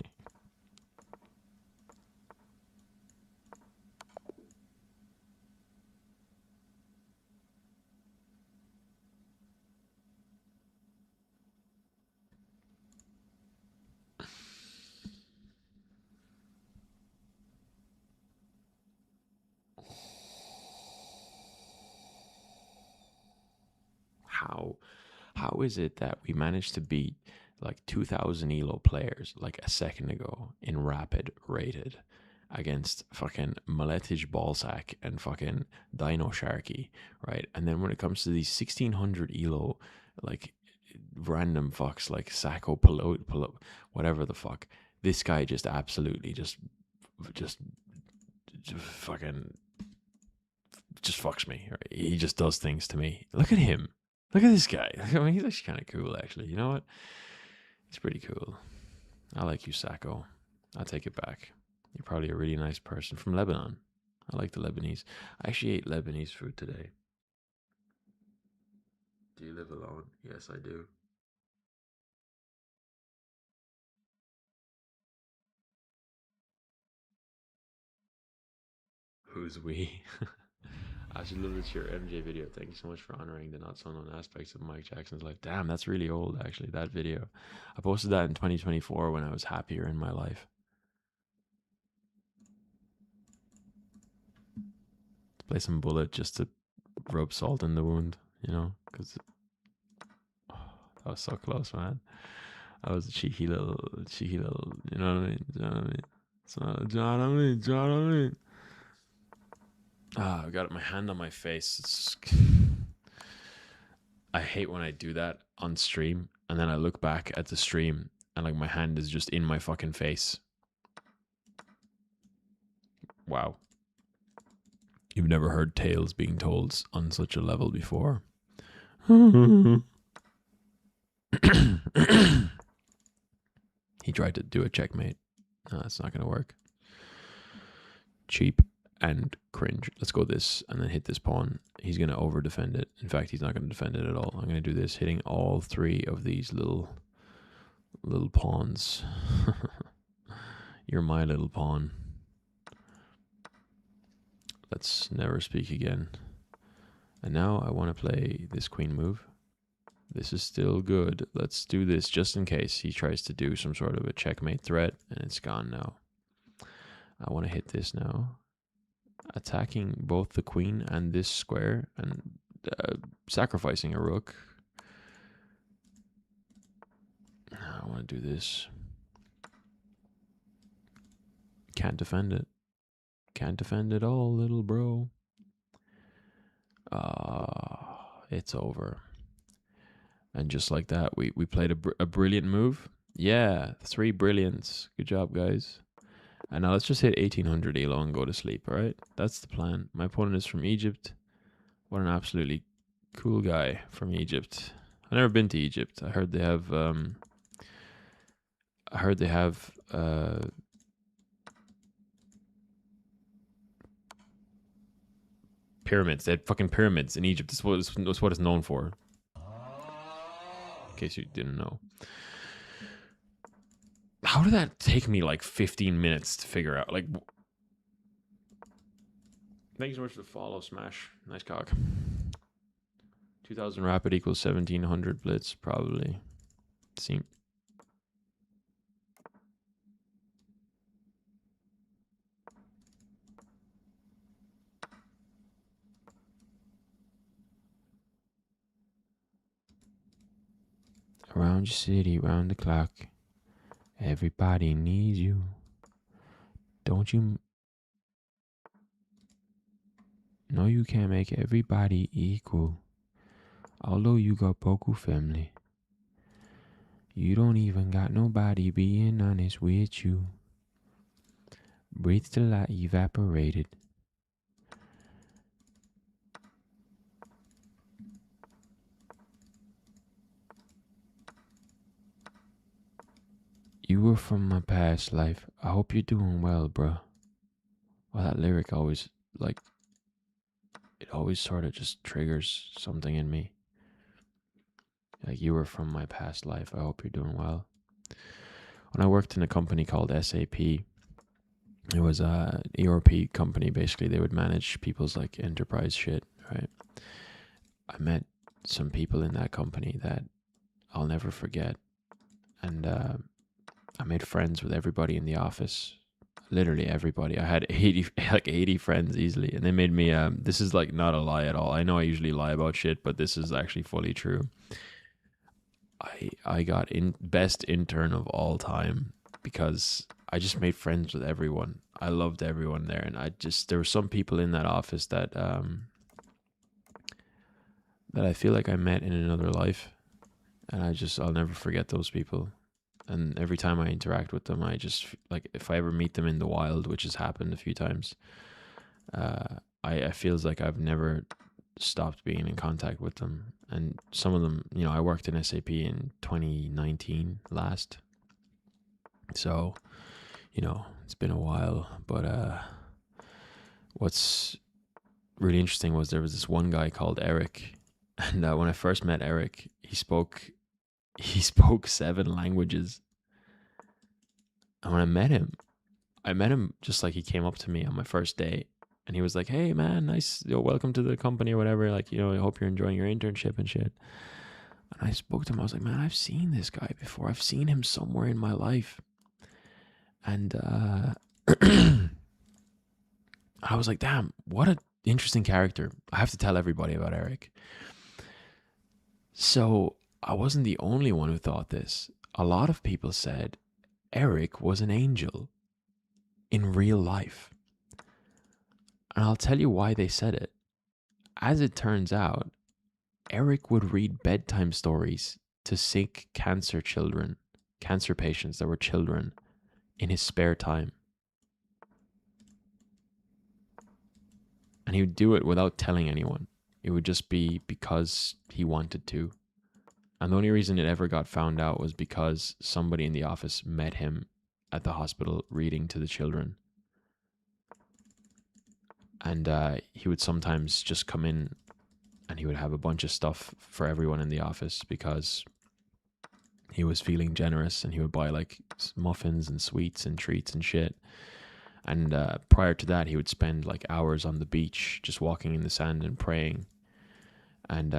How is it that we managed to beat like 2,000 ELO players like a second ago in rapid rated against fucking Maletic Ballsack and fucking Dino Sharky, right? And then when it comes to these 1,600 ELO like random fucks like Sacco Pilot, whatever the fuck, this guy just absolutely just fucking just fucks me. Right? He just does things to me. Look at him. Look at this guy. I mean, he's actually kind of cool, actually. You know what? He's pretty cool. I like you, Sacco. I'll take it back. You're probably a really nice person from Lebanon. I like the Lebanese. I actually ate Lebanese food today. Do you live alone? Yes, I do. Who's we? I actually love this your MJ video. Thank you so much for honoring the not so known aspects of Mike Jackson's life. Damn, that's really old, actually, that video. I posted that in 2024 when I was happier in my life. Let's play some Bullet just to rub salt in the wound, you know? Because that was so close, man. That was a cheeky little, you know what I mean? You know what I mean? So, do you know what I mean? Do you know what I mean? Ah, I've got my hand on my face. I hate when I do that on stream and then I look back at the stream and like my hand is just in my fucking face. Wow. You've never heard tales being told on such a level before. He tried to do a checkmate. No, that's not going to work. Cheap and cringe. Let's go this and then hit this pawn. He's going to over defend it. In fact, he's not going to defend it at all. I'm going to do this, hitting all three of these little pawns. You're my little pawn. Let's never speak again. And now I want to play this queen move. This is still good. Let's do this just in case he tries to do some sort of a checkmate threat, and it's gone now. I want to hit this now. Attacking both the queen and this square, and sacrificing a rook. I want to do this. Can't defend it. Can't defend it all, little bro. It's over. And just like that, we played a brilliant move. Yeah, 3 brilliants. Good job, guys. And now let's just hit 1800 elo and go to sleep, all right? That's the plan. My opponent is from Egypt. What an absolutely cool guy from Egypt. I've never been to Egypt. I heard they have pyramids. They had fucking pyramids in Egypt. That's what it's known for. In case you didn't know. How did that take me like 15 minutes to figure out? Like, thank you so much for the follow, Smash. Nice cock. 2000 rapid equals 1700 blitz, probably. Seem. Around your city, round the clock. Everybody needs you. Don't you? No, you can't make everybody equal. Although you got Poku family. You don't even got nobody being honest with you. Breathe till I evaporated. You were from my past life. I hope you're doing well, bro. Well, that lyric always, like, it always sort of just triggers something in me. Like, you were from my past life. I hope you're doing well. When I worked in a company called SAP, it was a ERP company. Basically, they would manage people's like enterprise shit, right? I met some people in that company that I'll never forget. And I made friends with everybody in the office. Literally everybody. I had 80 friends easily, and they made me this is like not a lie at all. I know I usually lie about shit, but this is actually fully true. I got best intern of all time because I just made friends with everyone. I loved everyone there, and there were some people in that office that I feel like I met in another life, and I'll never forget those people. And every time I interact with them, I just like, if I ever meet them in the wild, which has happened a few times, I feels like I've never stopped being in contact with them. And some of them, I worked in SAP in 2019 last. So, it's been a while. But what's really interesting was there was this one guy called Eric. And when I first met Eric, he spoke 7 languages. And when I met him just like he came up to me on my first day, and he was like, "Hey man, nice, welcome to the company or whatever. Like, I hope you're enjoying your internship and shit." And I spoke to him. I was like, "Man, I've seen this guy before. I've seen him somewhere in my life." And I was like, "Damn, what an interesting character." I have to tell everybody about Eric. So I wasn't the only one who thought this. A lot of people said Eric was an angel in real life. And I'll tell you why they said it. As it turns out, Eric would read bedtime stories to sick cancer patients that were children, in his spare time. And he would do it without telling anyone. It would just be because he wanted to. And the only reason it ever got found out was because somebody in the office met him at the hospital reading to the children. And he would sometimes just come in and he would have a bunch of stuff for everyone in the office because he was feeling generous, and he would buy like muffins and sweets and treats and shit. And prior to that, he would spend like hours on the beach just walking in the sand and praying. And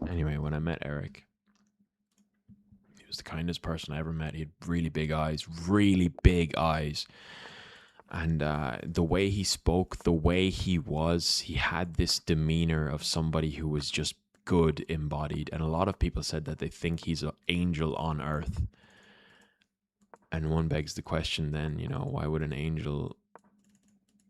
anyway, when I met Eric, he was the kindest person I ever met. He had really big eyes. And the way he spoke, the way he was, he had this demeanor of somebody who was just good embodied. And a lot of people said that they think he's an angel on earth. And one begs the question then, why would an angel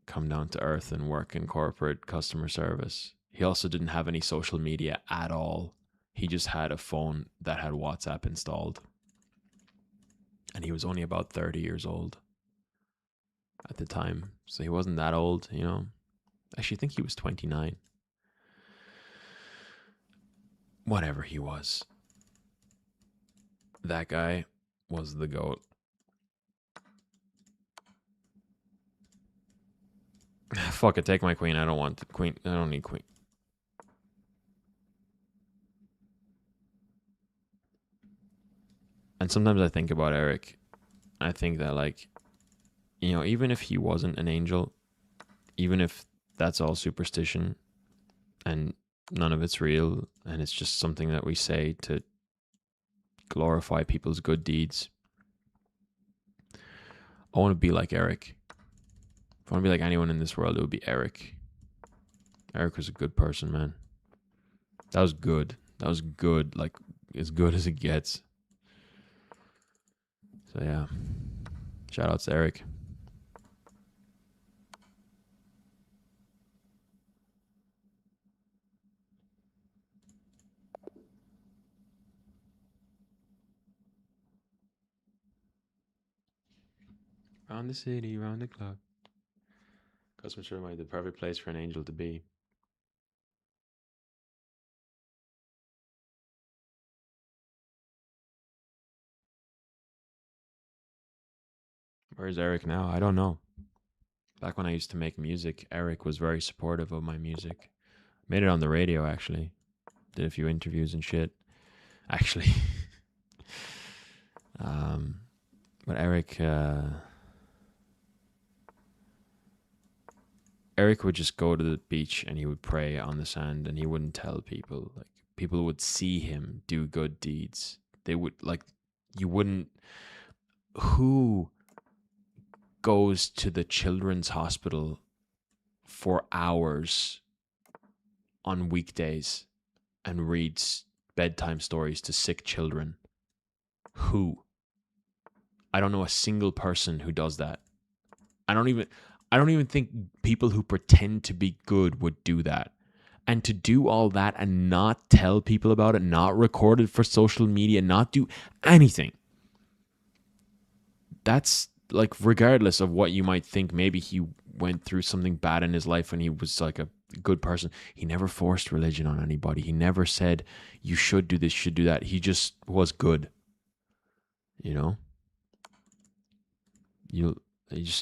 come down to earth and work in corporate customer service? He also didn't have any social media at all. He just had a phone that had WhatsApp installed. And he was only about 30 years old at the time. So he wasn't that old, I actually think he was 29. Whatever he was. That guy was the GOAT. Fuck it, take my queen. I don't want the queen. I don't need queen. And sometimes I think about Eric. I think that, like, even if he wasn't an angel, even if that's all superstition and none of it's real and it's just something that we say to glorify people's good deeds, I want to be like Eric. If I want to be like anyone in this world, it would be Eric. Eric was a good person, man. That was good. Like, as good as it gets. So yeah, shout outs to Eric. Round the city, round the clock. Customer service might be the perfect place for an angel to be. Where's Eric now? I don't know. Back when I used to make music, Eric was very supportive of my music. Made it on the radio, actually. Did a few interviews and shit. Actually. But Eric would just go to the beach and he would pray on the sand, and he wouldn't tell people. Like, people would see him do good deeds. They would, like, you wouldn't. Who goes to the children's hospital for hours on weekdays and reads bedtime stories to sick children? Who? I don't know a single person who does that. I don't even think people who pretend to be good would do that. And to do all that and not tell people about it, not record it for social media, not do anything. That's like, regardless of what you might think, maybe he went through something bad in his life when he was like a good person. He never forced religion on anybody. He never said you should do this, should do that. He just was good. You know? I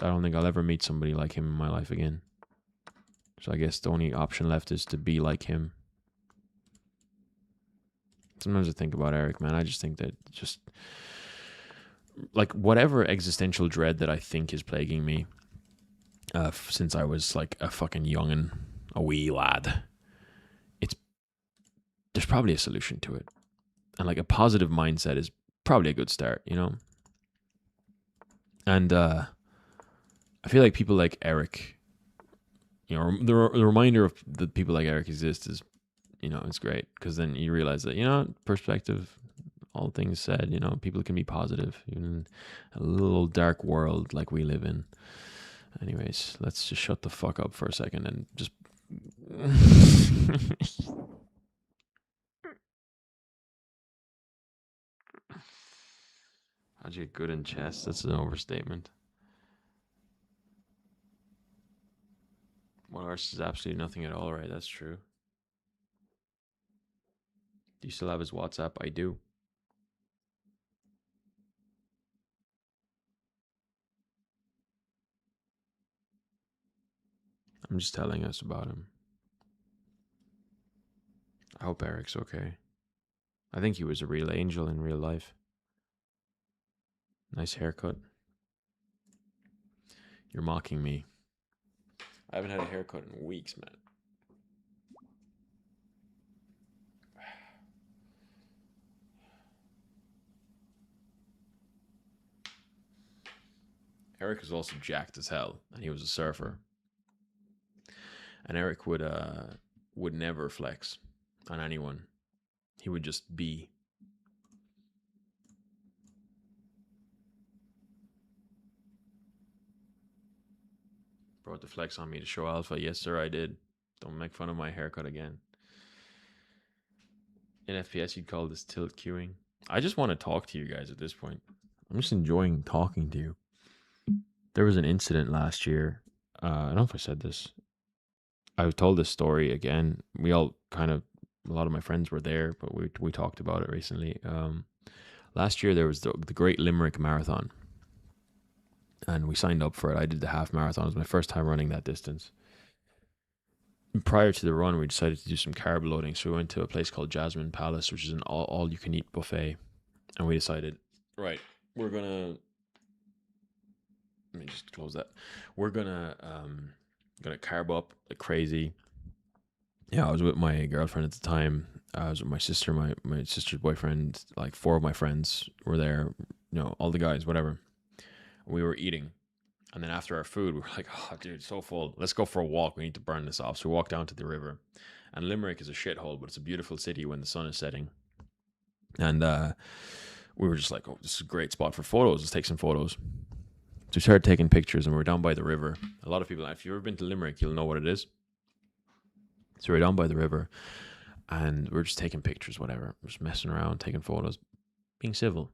don't think I'll ever meet somebody like him in my life again. So I guess the only option left is to be like him. Sometimes I think about Eric, man. I just think that just like whatever existential dread that I think is plaguing me since I was like a fucking youngin', a wee lad, there's probably a solution to it. And like a positive mindset is probably a good start, you know? And I feel like people like Eric, you know, the reminder of the people like Eric exist is, you know, it's great, because then you realize that, you know, perspective, all things said, you know, people can be positive even in a little dark world like we live in. Anyways, let's just shut the fuck up for a second and just how'd you get good in chess? That's an overstatement. Well, ours is absolutely nothing at all, right? That's true. Do you still have his WhatsApp? I do. I'm just telling us about him. I hope Eric's okay. I think he was a real angel in real life. Nice haircut. You're mocking me. I haven't had a haircut in weeks, man. Eric was also jacked as hell, and he was a surfer. And Eric would never flex on anyone. He would just be. Brought the flex on me to show alpha. Yes, sir, I did. Don't make fun of my haircut again. In FPS, you'd call this tilt queuing. I just want to talk to you guys at this point. I'm just enjoying talking to you. There was an incident last year. I don't know if I said this. I've told this story again. We all kind of, a lot of my friends were there, but we talked about it recently. Last year there was the Great Limerick Marathon, and we signed up for it. I did the half marathon. It was my first time running that distance. Prior to the run, we decided to do some carb loading, so we went to a place called Jasmine Palace, which is an all you can eat buffet, and we decided, right, we're gonna. Let me just close that. We're gonna carb up like crazy. Yeah, I was with my girlfriend at the time. I was with my sister, my sister's boyfriend. Like 4 of my friends were there. You know, all the guys, whatever. We were eating, and then after our food, we were like, "Oh, dude, so full. Let's go for a walk. We need to burn this off." So we walked down to the river, and Limerick is a shithole, but it's a beautiful city when the sun is setting. And we were just like, "Oh, this is a great spot for photos. Let's take some photos." So we started taking pictures, and we were down by the river. A lot of people, if you've ever been to Limerick, you'll know what it is. So we're down by the river, and we're just taking pictures, whatever. We're just messing around, taking photos, being civil.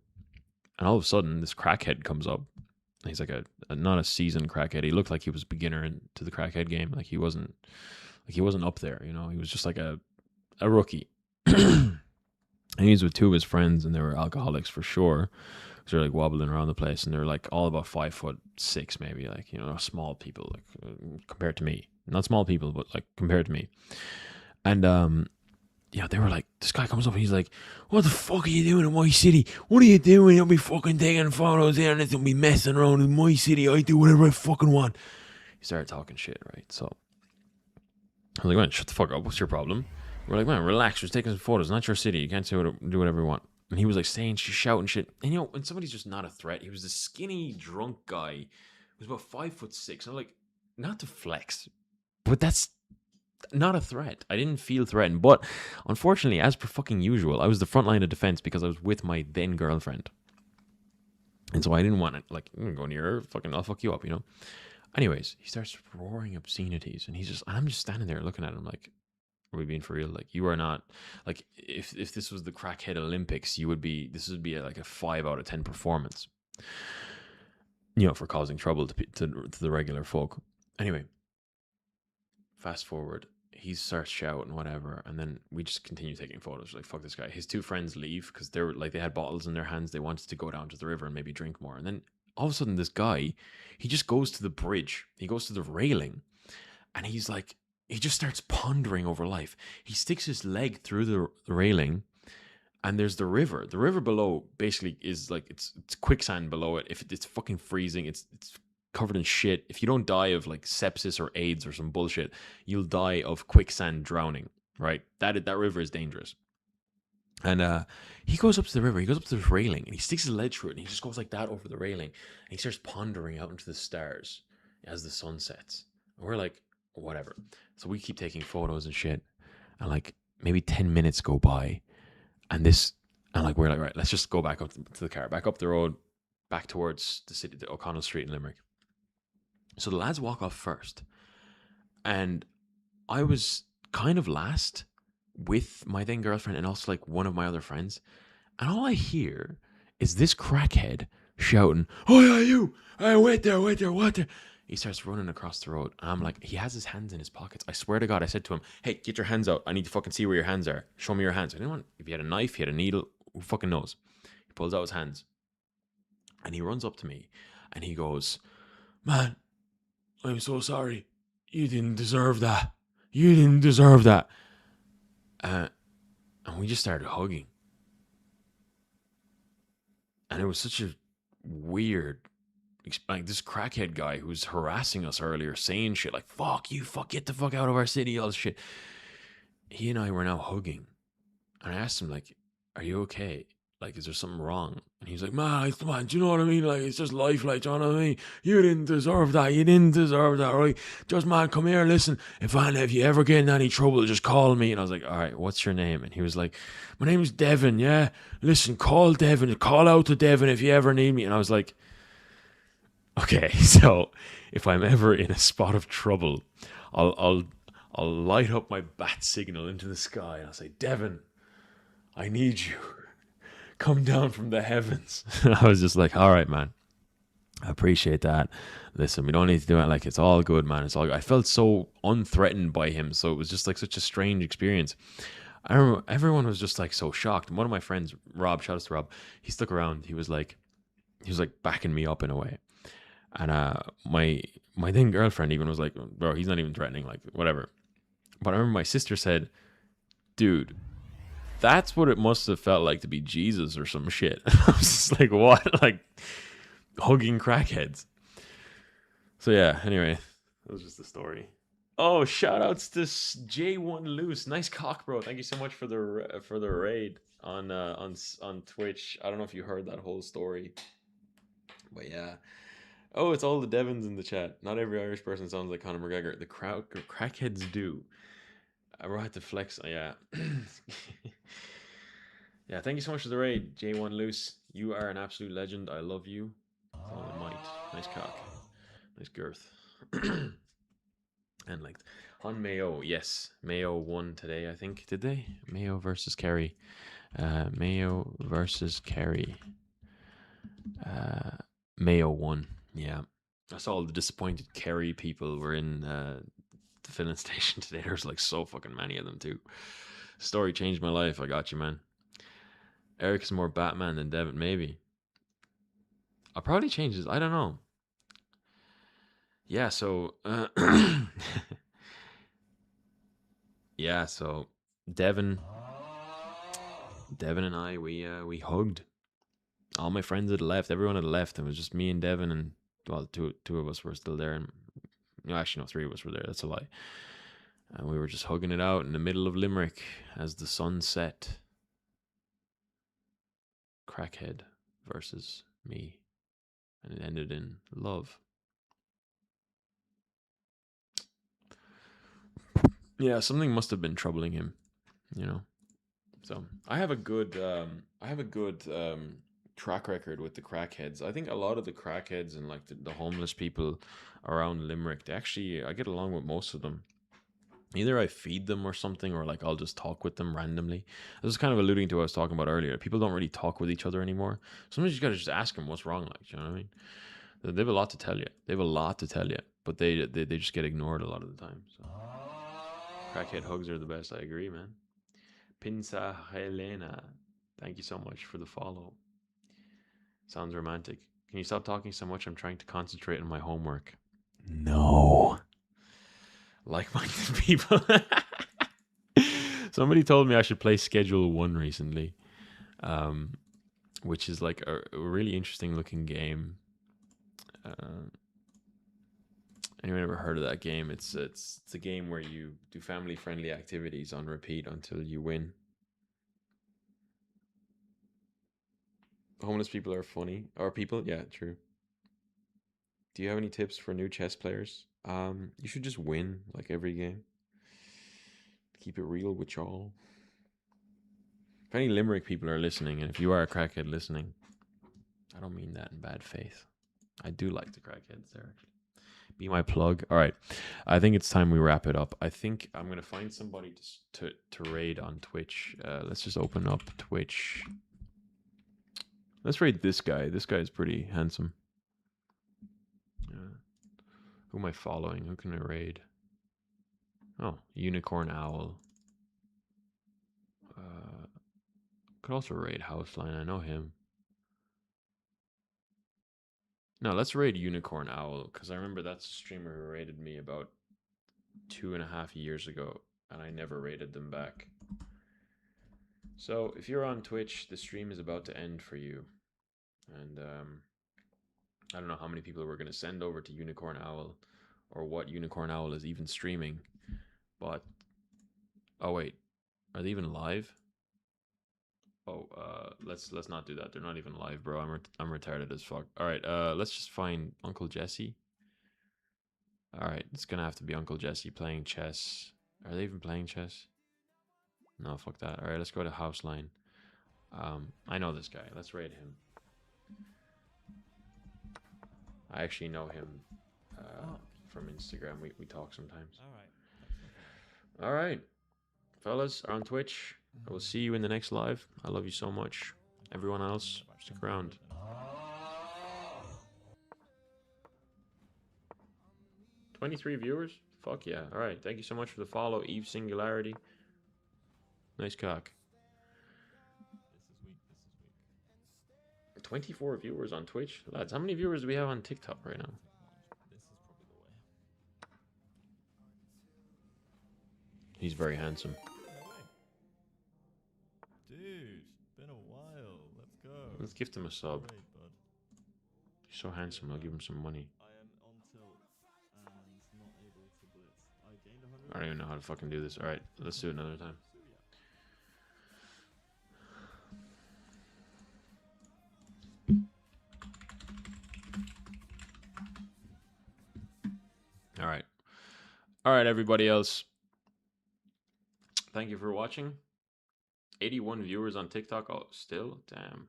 And all of a sudden, this crackhead comes up. He's like a not a seasoned crackhead. He looked like he was a beginner into the crackhead game. Like he wasn't up there, you know. He was just like a rookie. And he was with 2 of his friends, and they were alcoholics for sure. So they're like wobbling around the place, and they're like all about 5'6", maybe, like, you know, small people, like compared to me. Not small people, but like compared to me. And yeah, they were like, this guy comes up and he's like, "What the fuck are you doing in my city? What are you doing? You'll be fucking taking photos here, and you'll be messing around in my city. I do whatever I fucking want." He started talking shit, right? So I was like, "Man, shut the fuck up. What's your problem?" We're like, "Man, relax. We're taking some photos. It's not your city. You can't do whatever you want." And he was like saying, she's shouting shit. And you know, when somebody's just not a threat, he was this skinny, drunk guy who was about 5'6". I'm like, not to flex, But that's not a threat. I didn't feel threatened. But unfortunately, as per fucking usual, I was the front line of defense because I was with my then girlfriend. And so I didn't want to, like, go near her, fucking, I'll fuck you up, you know? Anyways, he starts roaring obscenities, and I'm just standing there looking at him like, are we being for real? Like, you are not, like, if this was the crackhead Olympics, this would be like a 5 out of 10 performance, you know, for causing trouble to the regular folk. Anyway, fast forward, he starts shouting whatever, and then we just continue taking photos. Like, fuck this guy. His two friends leave because they were like, they had bottles in their hands. They wanted to go down to the river and maybe drink more. And then all of a sudden, this guy, he just goes to the bridge. He goes to the railing, and he's like, he just starts pondering over life. He sticks his leg through the railing, and there's the river. The river below basically is like, it's quicksand below it. If it's fucking freezing, it's covered in shit. If you don't die of like sepsis or AIDS or some bullshit, you'll die of quicksand drowning, right? That river is dangerous. And he goes up to the river, he goes up to the railing, and he sticks his leg through it, and he just goes like that over the railing, and he starts pondering out into the stars as the sun sets. And we're like, whatever. So we keep taking photos and shit, and like maybe 10 minutes go by, and we're like, right, let's just go back up to the car, back up the road, back towards the city, the O'Connell Street in Limerick. So the lads walk off first, and I was kind of last with my then girlfriend and also like one of my other friends, and all I hear is this crackhead shouting, "Oh yeah, you! Hey, wait there, what there?" He starts running across the road, and I'm like, he has his hands in his pockets. I swear to God, I said to him, "Hey, get your hands out. I need to fucking see where your hands are. Show me your hands." I didn't want, if he had a knife, he had a needle, who fucking knows? He pulls out his hands, and he runs up to me, and he goes, "Man, I'm so sorry. You didn't deserve that. You didn't deserve that." And we just started hugging. And it was such a weird, like, this crackhead guy who was harassing us earlier, saying shit like, "Fuck you, get the fuck out of our city," all this shit. He and I were now hugging. And I asked him, like, "Are you okay? Like, is there something wrong?" And he's like, man, do you know what I mean? Like, it's just life, like, do you know what I mean? You didn't deserve that. You didn't deserve that, right? Just, man, come here, listen. If you ever get in any trouble, just call me. And I was like, all right, what's your name? And he was like, my name is Devin, yeah? Listen, call Devin. Call out to Devin if you ever need me. And I was like, okay, so if I'm ever in a spot of trouble, I'll light up my bat signal into the sky and I'll say, Devin, I need you. Come down from the heavens. I was just like, all right, man. I appreciate that. Listen, we don't need to do it. Like, it's all good, man. It's all good. I felt so unthreatened by him. So it was just like such a strange experience. I remember everyone was just like so shocked. And one of my friends, Rob, shout out to Rob, he stuck around. He was like backing me up in a way. And my then girlfriend even was like, bro, he's not even threatening, like, whatever. But I remember my sister said, dude, that's what it must have felt like to be Jesus or some shit. I was just like, what? Like, hugging crackheads. So yeah, anyway, that was just the story. Oh, shout outs to J1 Loose. Nice cock, bro. Thank you so much for the raid on Twitch. I don't know if you heard that whole story. But yeah. Oh, it's all the Devons in the chat. Not every Irish person sounds like Conor McGregor. The crackheads do. I had to flex. Yeah. Yeah, thank you so much for the raid, J1 Loose. You are an absolute legend. I love you. Oh, might. Nice cock. Nice girth. And like on Mayo, yes. Mayo won today, I think. Did they? Mayo versus Kerry. Mayo versus Kerry. Mayo won. Yeah. I saw all the disappointed Kerry people were in the filling station today. There's like so fucking many of them too. Story changed my life. I got you, man. Eric's more Batman than Devin, maybe. I'll probably change this. I don't know. Yeah, so yeah, so Devin and I, we hugged. All my friends had left. Everyone had left. It was just me and Devin, and well, two of us were still there, and no, actually no, three of us were there. That's a lie. And we were just hugging it out in the middle of Limerick as the sun set. Crackhead versus me, and it ended in love. Yeah, something must have been troubling him, you know. So I have a good track record with the crackheads. I think a lot of the crackheads and like the homeless people around Limerick, they actually I get along with most of them. Either I feed them or something, or like I'll just talk with them randomly. This is kind of alluding to what I was talking about earlier. People don't really talk with each other anymore. Sometimes you gotta just ask them what's wrong. Like, you know what I mean? They have a lot to tell you. They have a lot to tell you, but they just get ignored a lot of the time. So crackhead hugs are the best. I agree, man. Pinsa Helena, thank you so much for the follow. Sounds romantic. Can you stop talking so much? I'm trying to concentrate on my homework. No. Like-minded people. Somebody told me I should play Schedule 1 recently, which is like a really interesting looking game. Anyone ever heard of that game? It's a game where you do family friendly activities on repeat until you win. Homeless people are funny. Or people? Yeah, true. Do you have any tips for new chess players? You should just win like every game. Keep it real with y'all. If any Limerick people are listening, and if you are a crackhead listening, I don't mean that in bad faith. I do like the crackheads there. Be my plug. All right, I think it's time we wrap it up. I think I'm gonna find somebody to raid on Twitch. Let's just open up Twitch. Let's raid this guy. This guy is pretty handsome. Who am I following? Who can I raid? Oh, Unicorn Owl. Could also raid Houseline. I know him. No, let's raid Unicorn Owl, because I remember that's a streamer who raided me about 2.5 years ago, and I never raided them back. So if you're on Twitch, the stream is about to end for you. And I don't know how many people we're going to send over to Unicorn Owl, or what Unicorn Owl is even streaming. But, oh wait, are they even live? Oh, let's not do that. They're not even live, bro. I'm retarded as fuck. All right, let's just find Uncle Jesse. All right, it's gonna have to be Uncle Jesse playing chess. Are they even playing chess? No, fuck that. All right, let's go to Houseline. I know this guy. Let's raid him. I actually know him from Instagram. We talk sometimes. All right, fellas are on Twitch. I will see you in the next live. I love you so much. Everyone else, stick around. 23 viewers? Fuck yeah. All right. Thank you so much for the follow, Eve Singularity. Nice cock. 24 viewers on Twitch? Lads, how many viewers do we have on TikTok right now? He's very handsome. Dude, been a while. Let's go. Let's gift him a sub. Great, bud. He's so handsome, I'll give him some money. I am on tilt and not able to blitz. I gained 100. I don't even know how to fucking do this. Alright, let's do it another time. Alright. Alright, everybody else. Thank you for watching. 81 viewers on TikTok. Oh, still? Damn.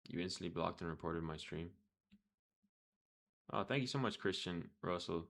You instantly blocked and reported my stream. Oh, thank you so much, Christian Russell.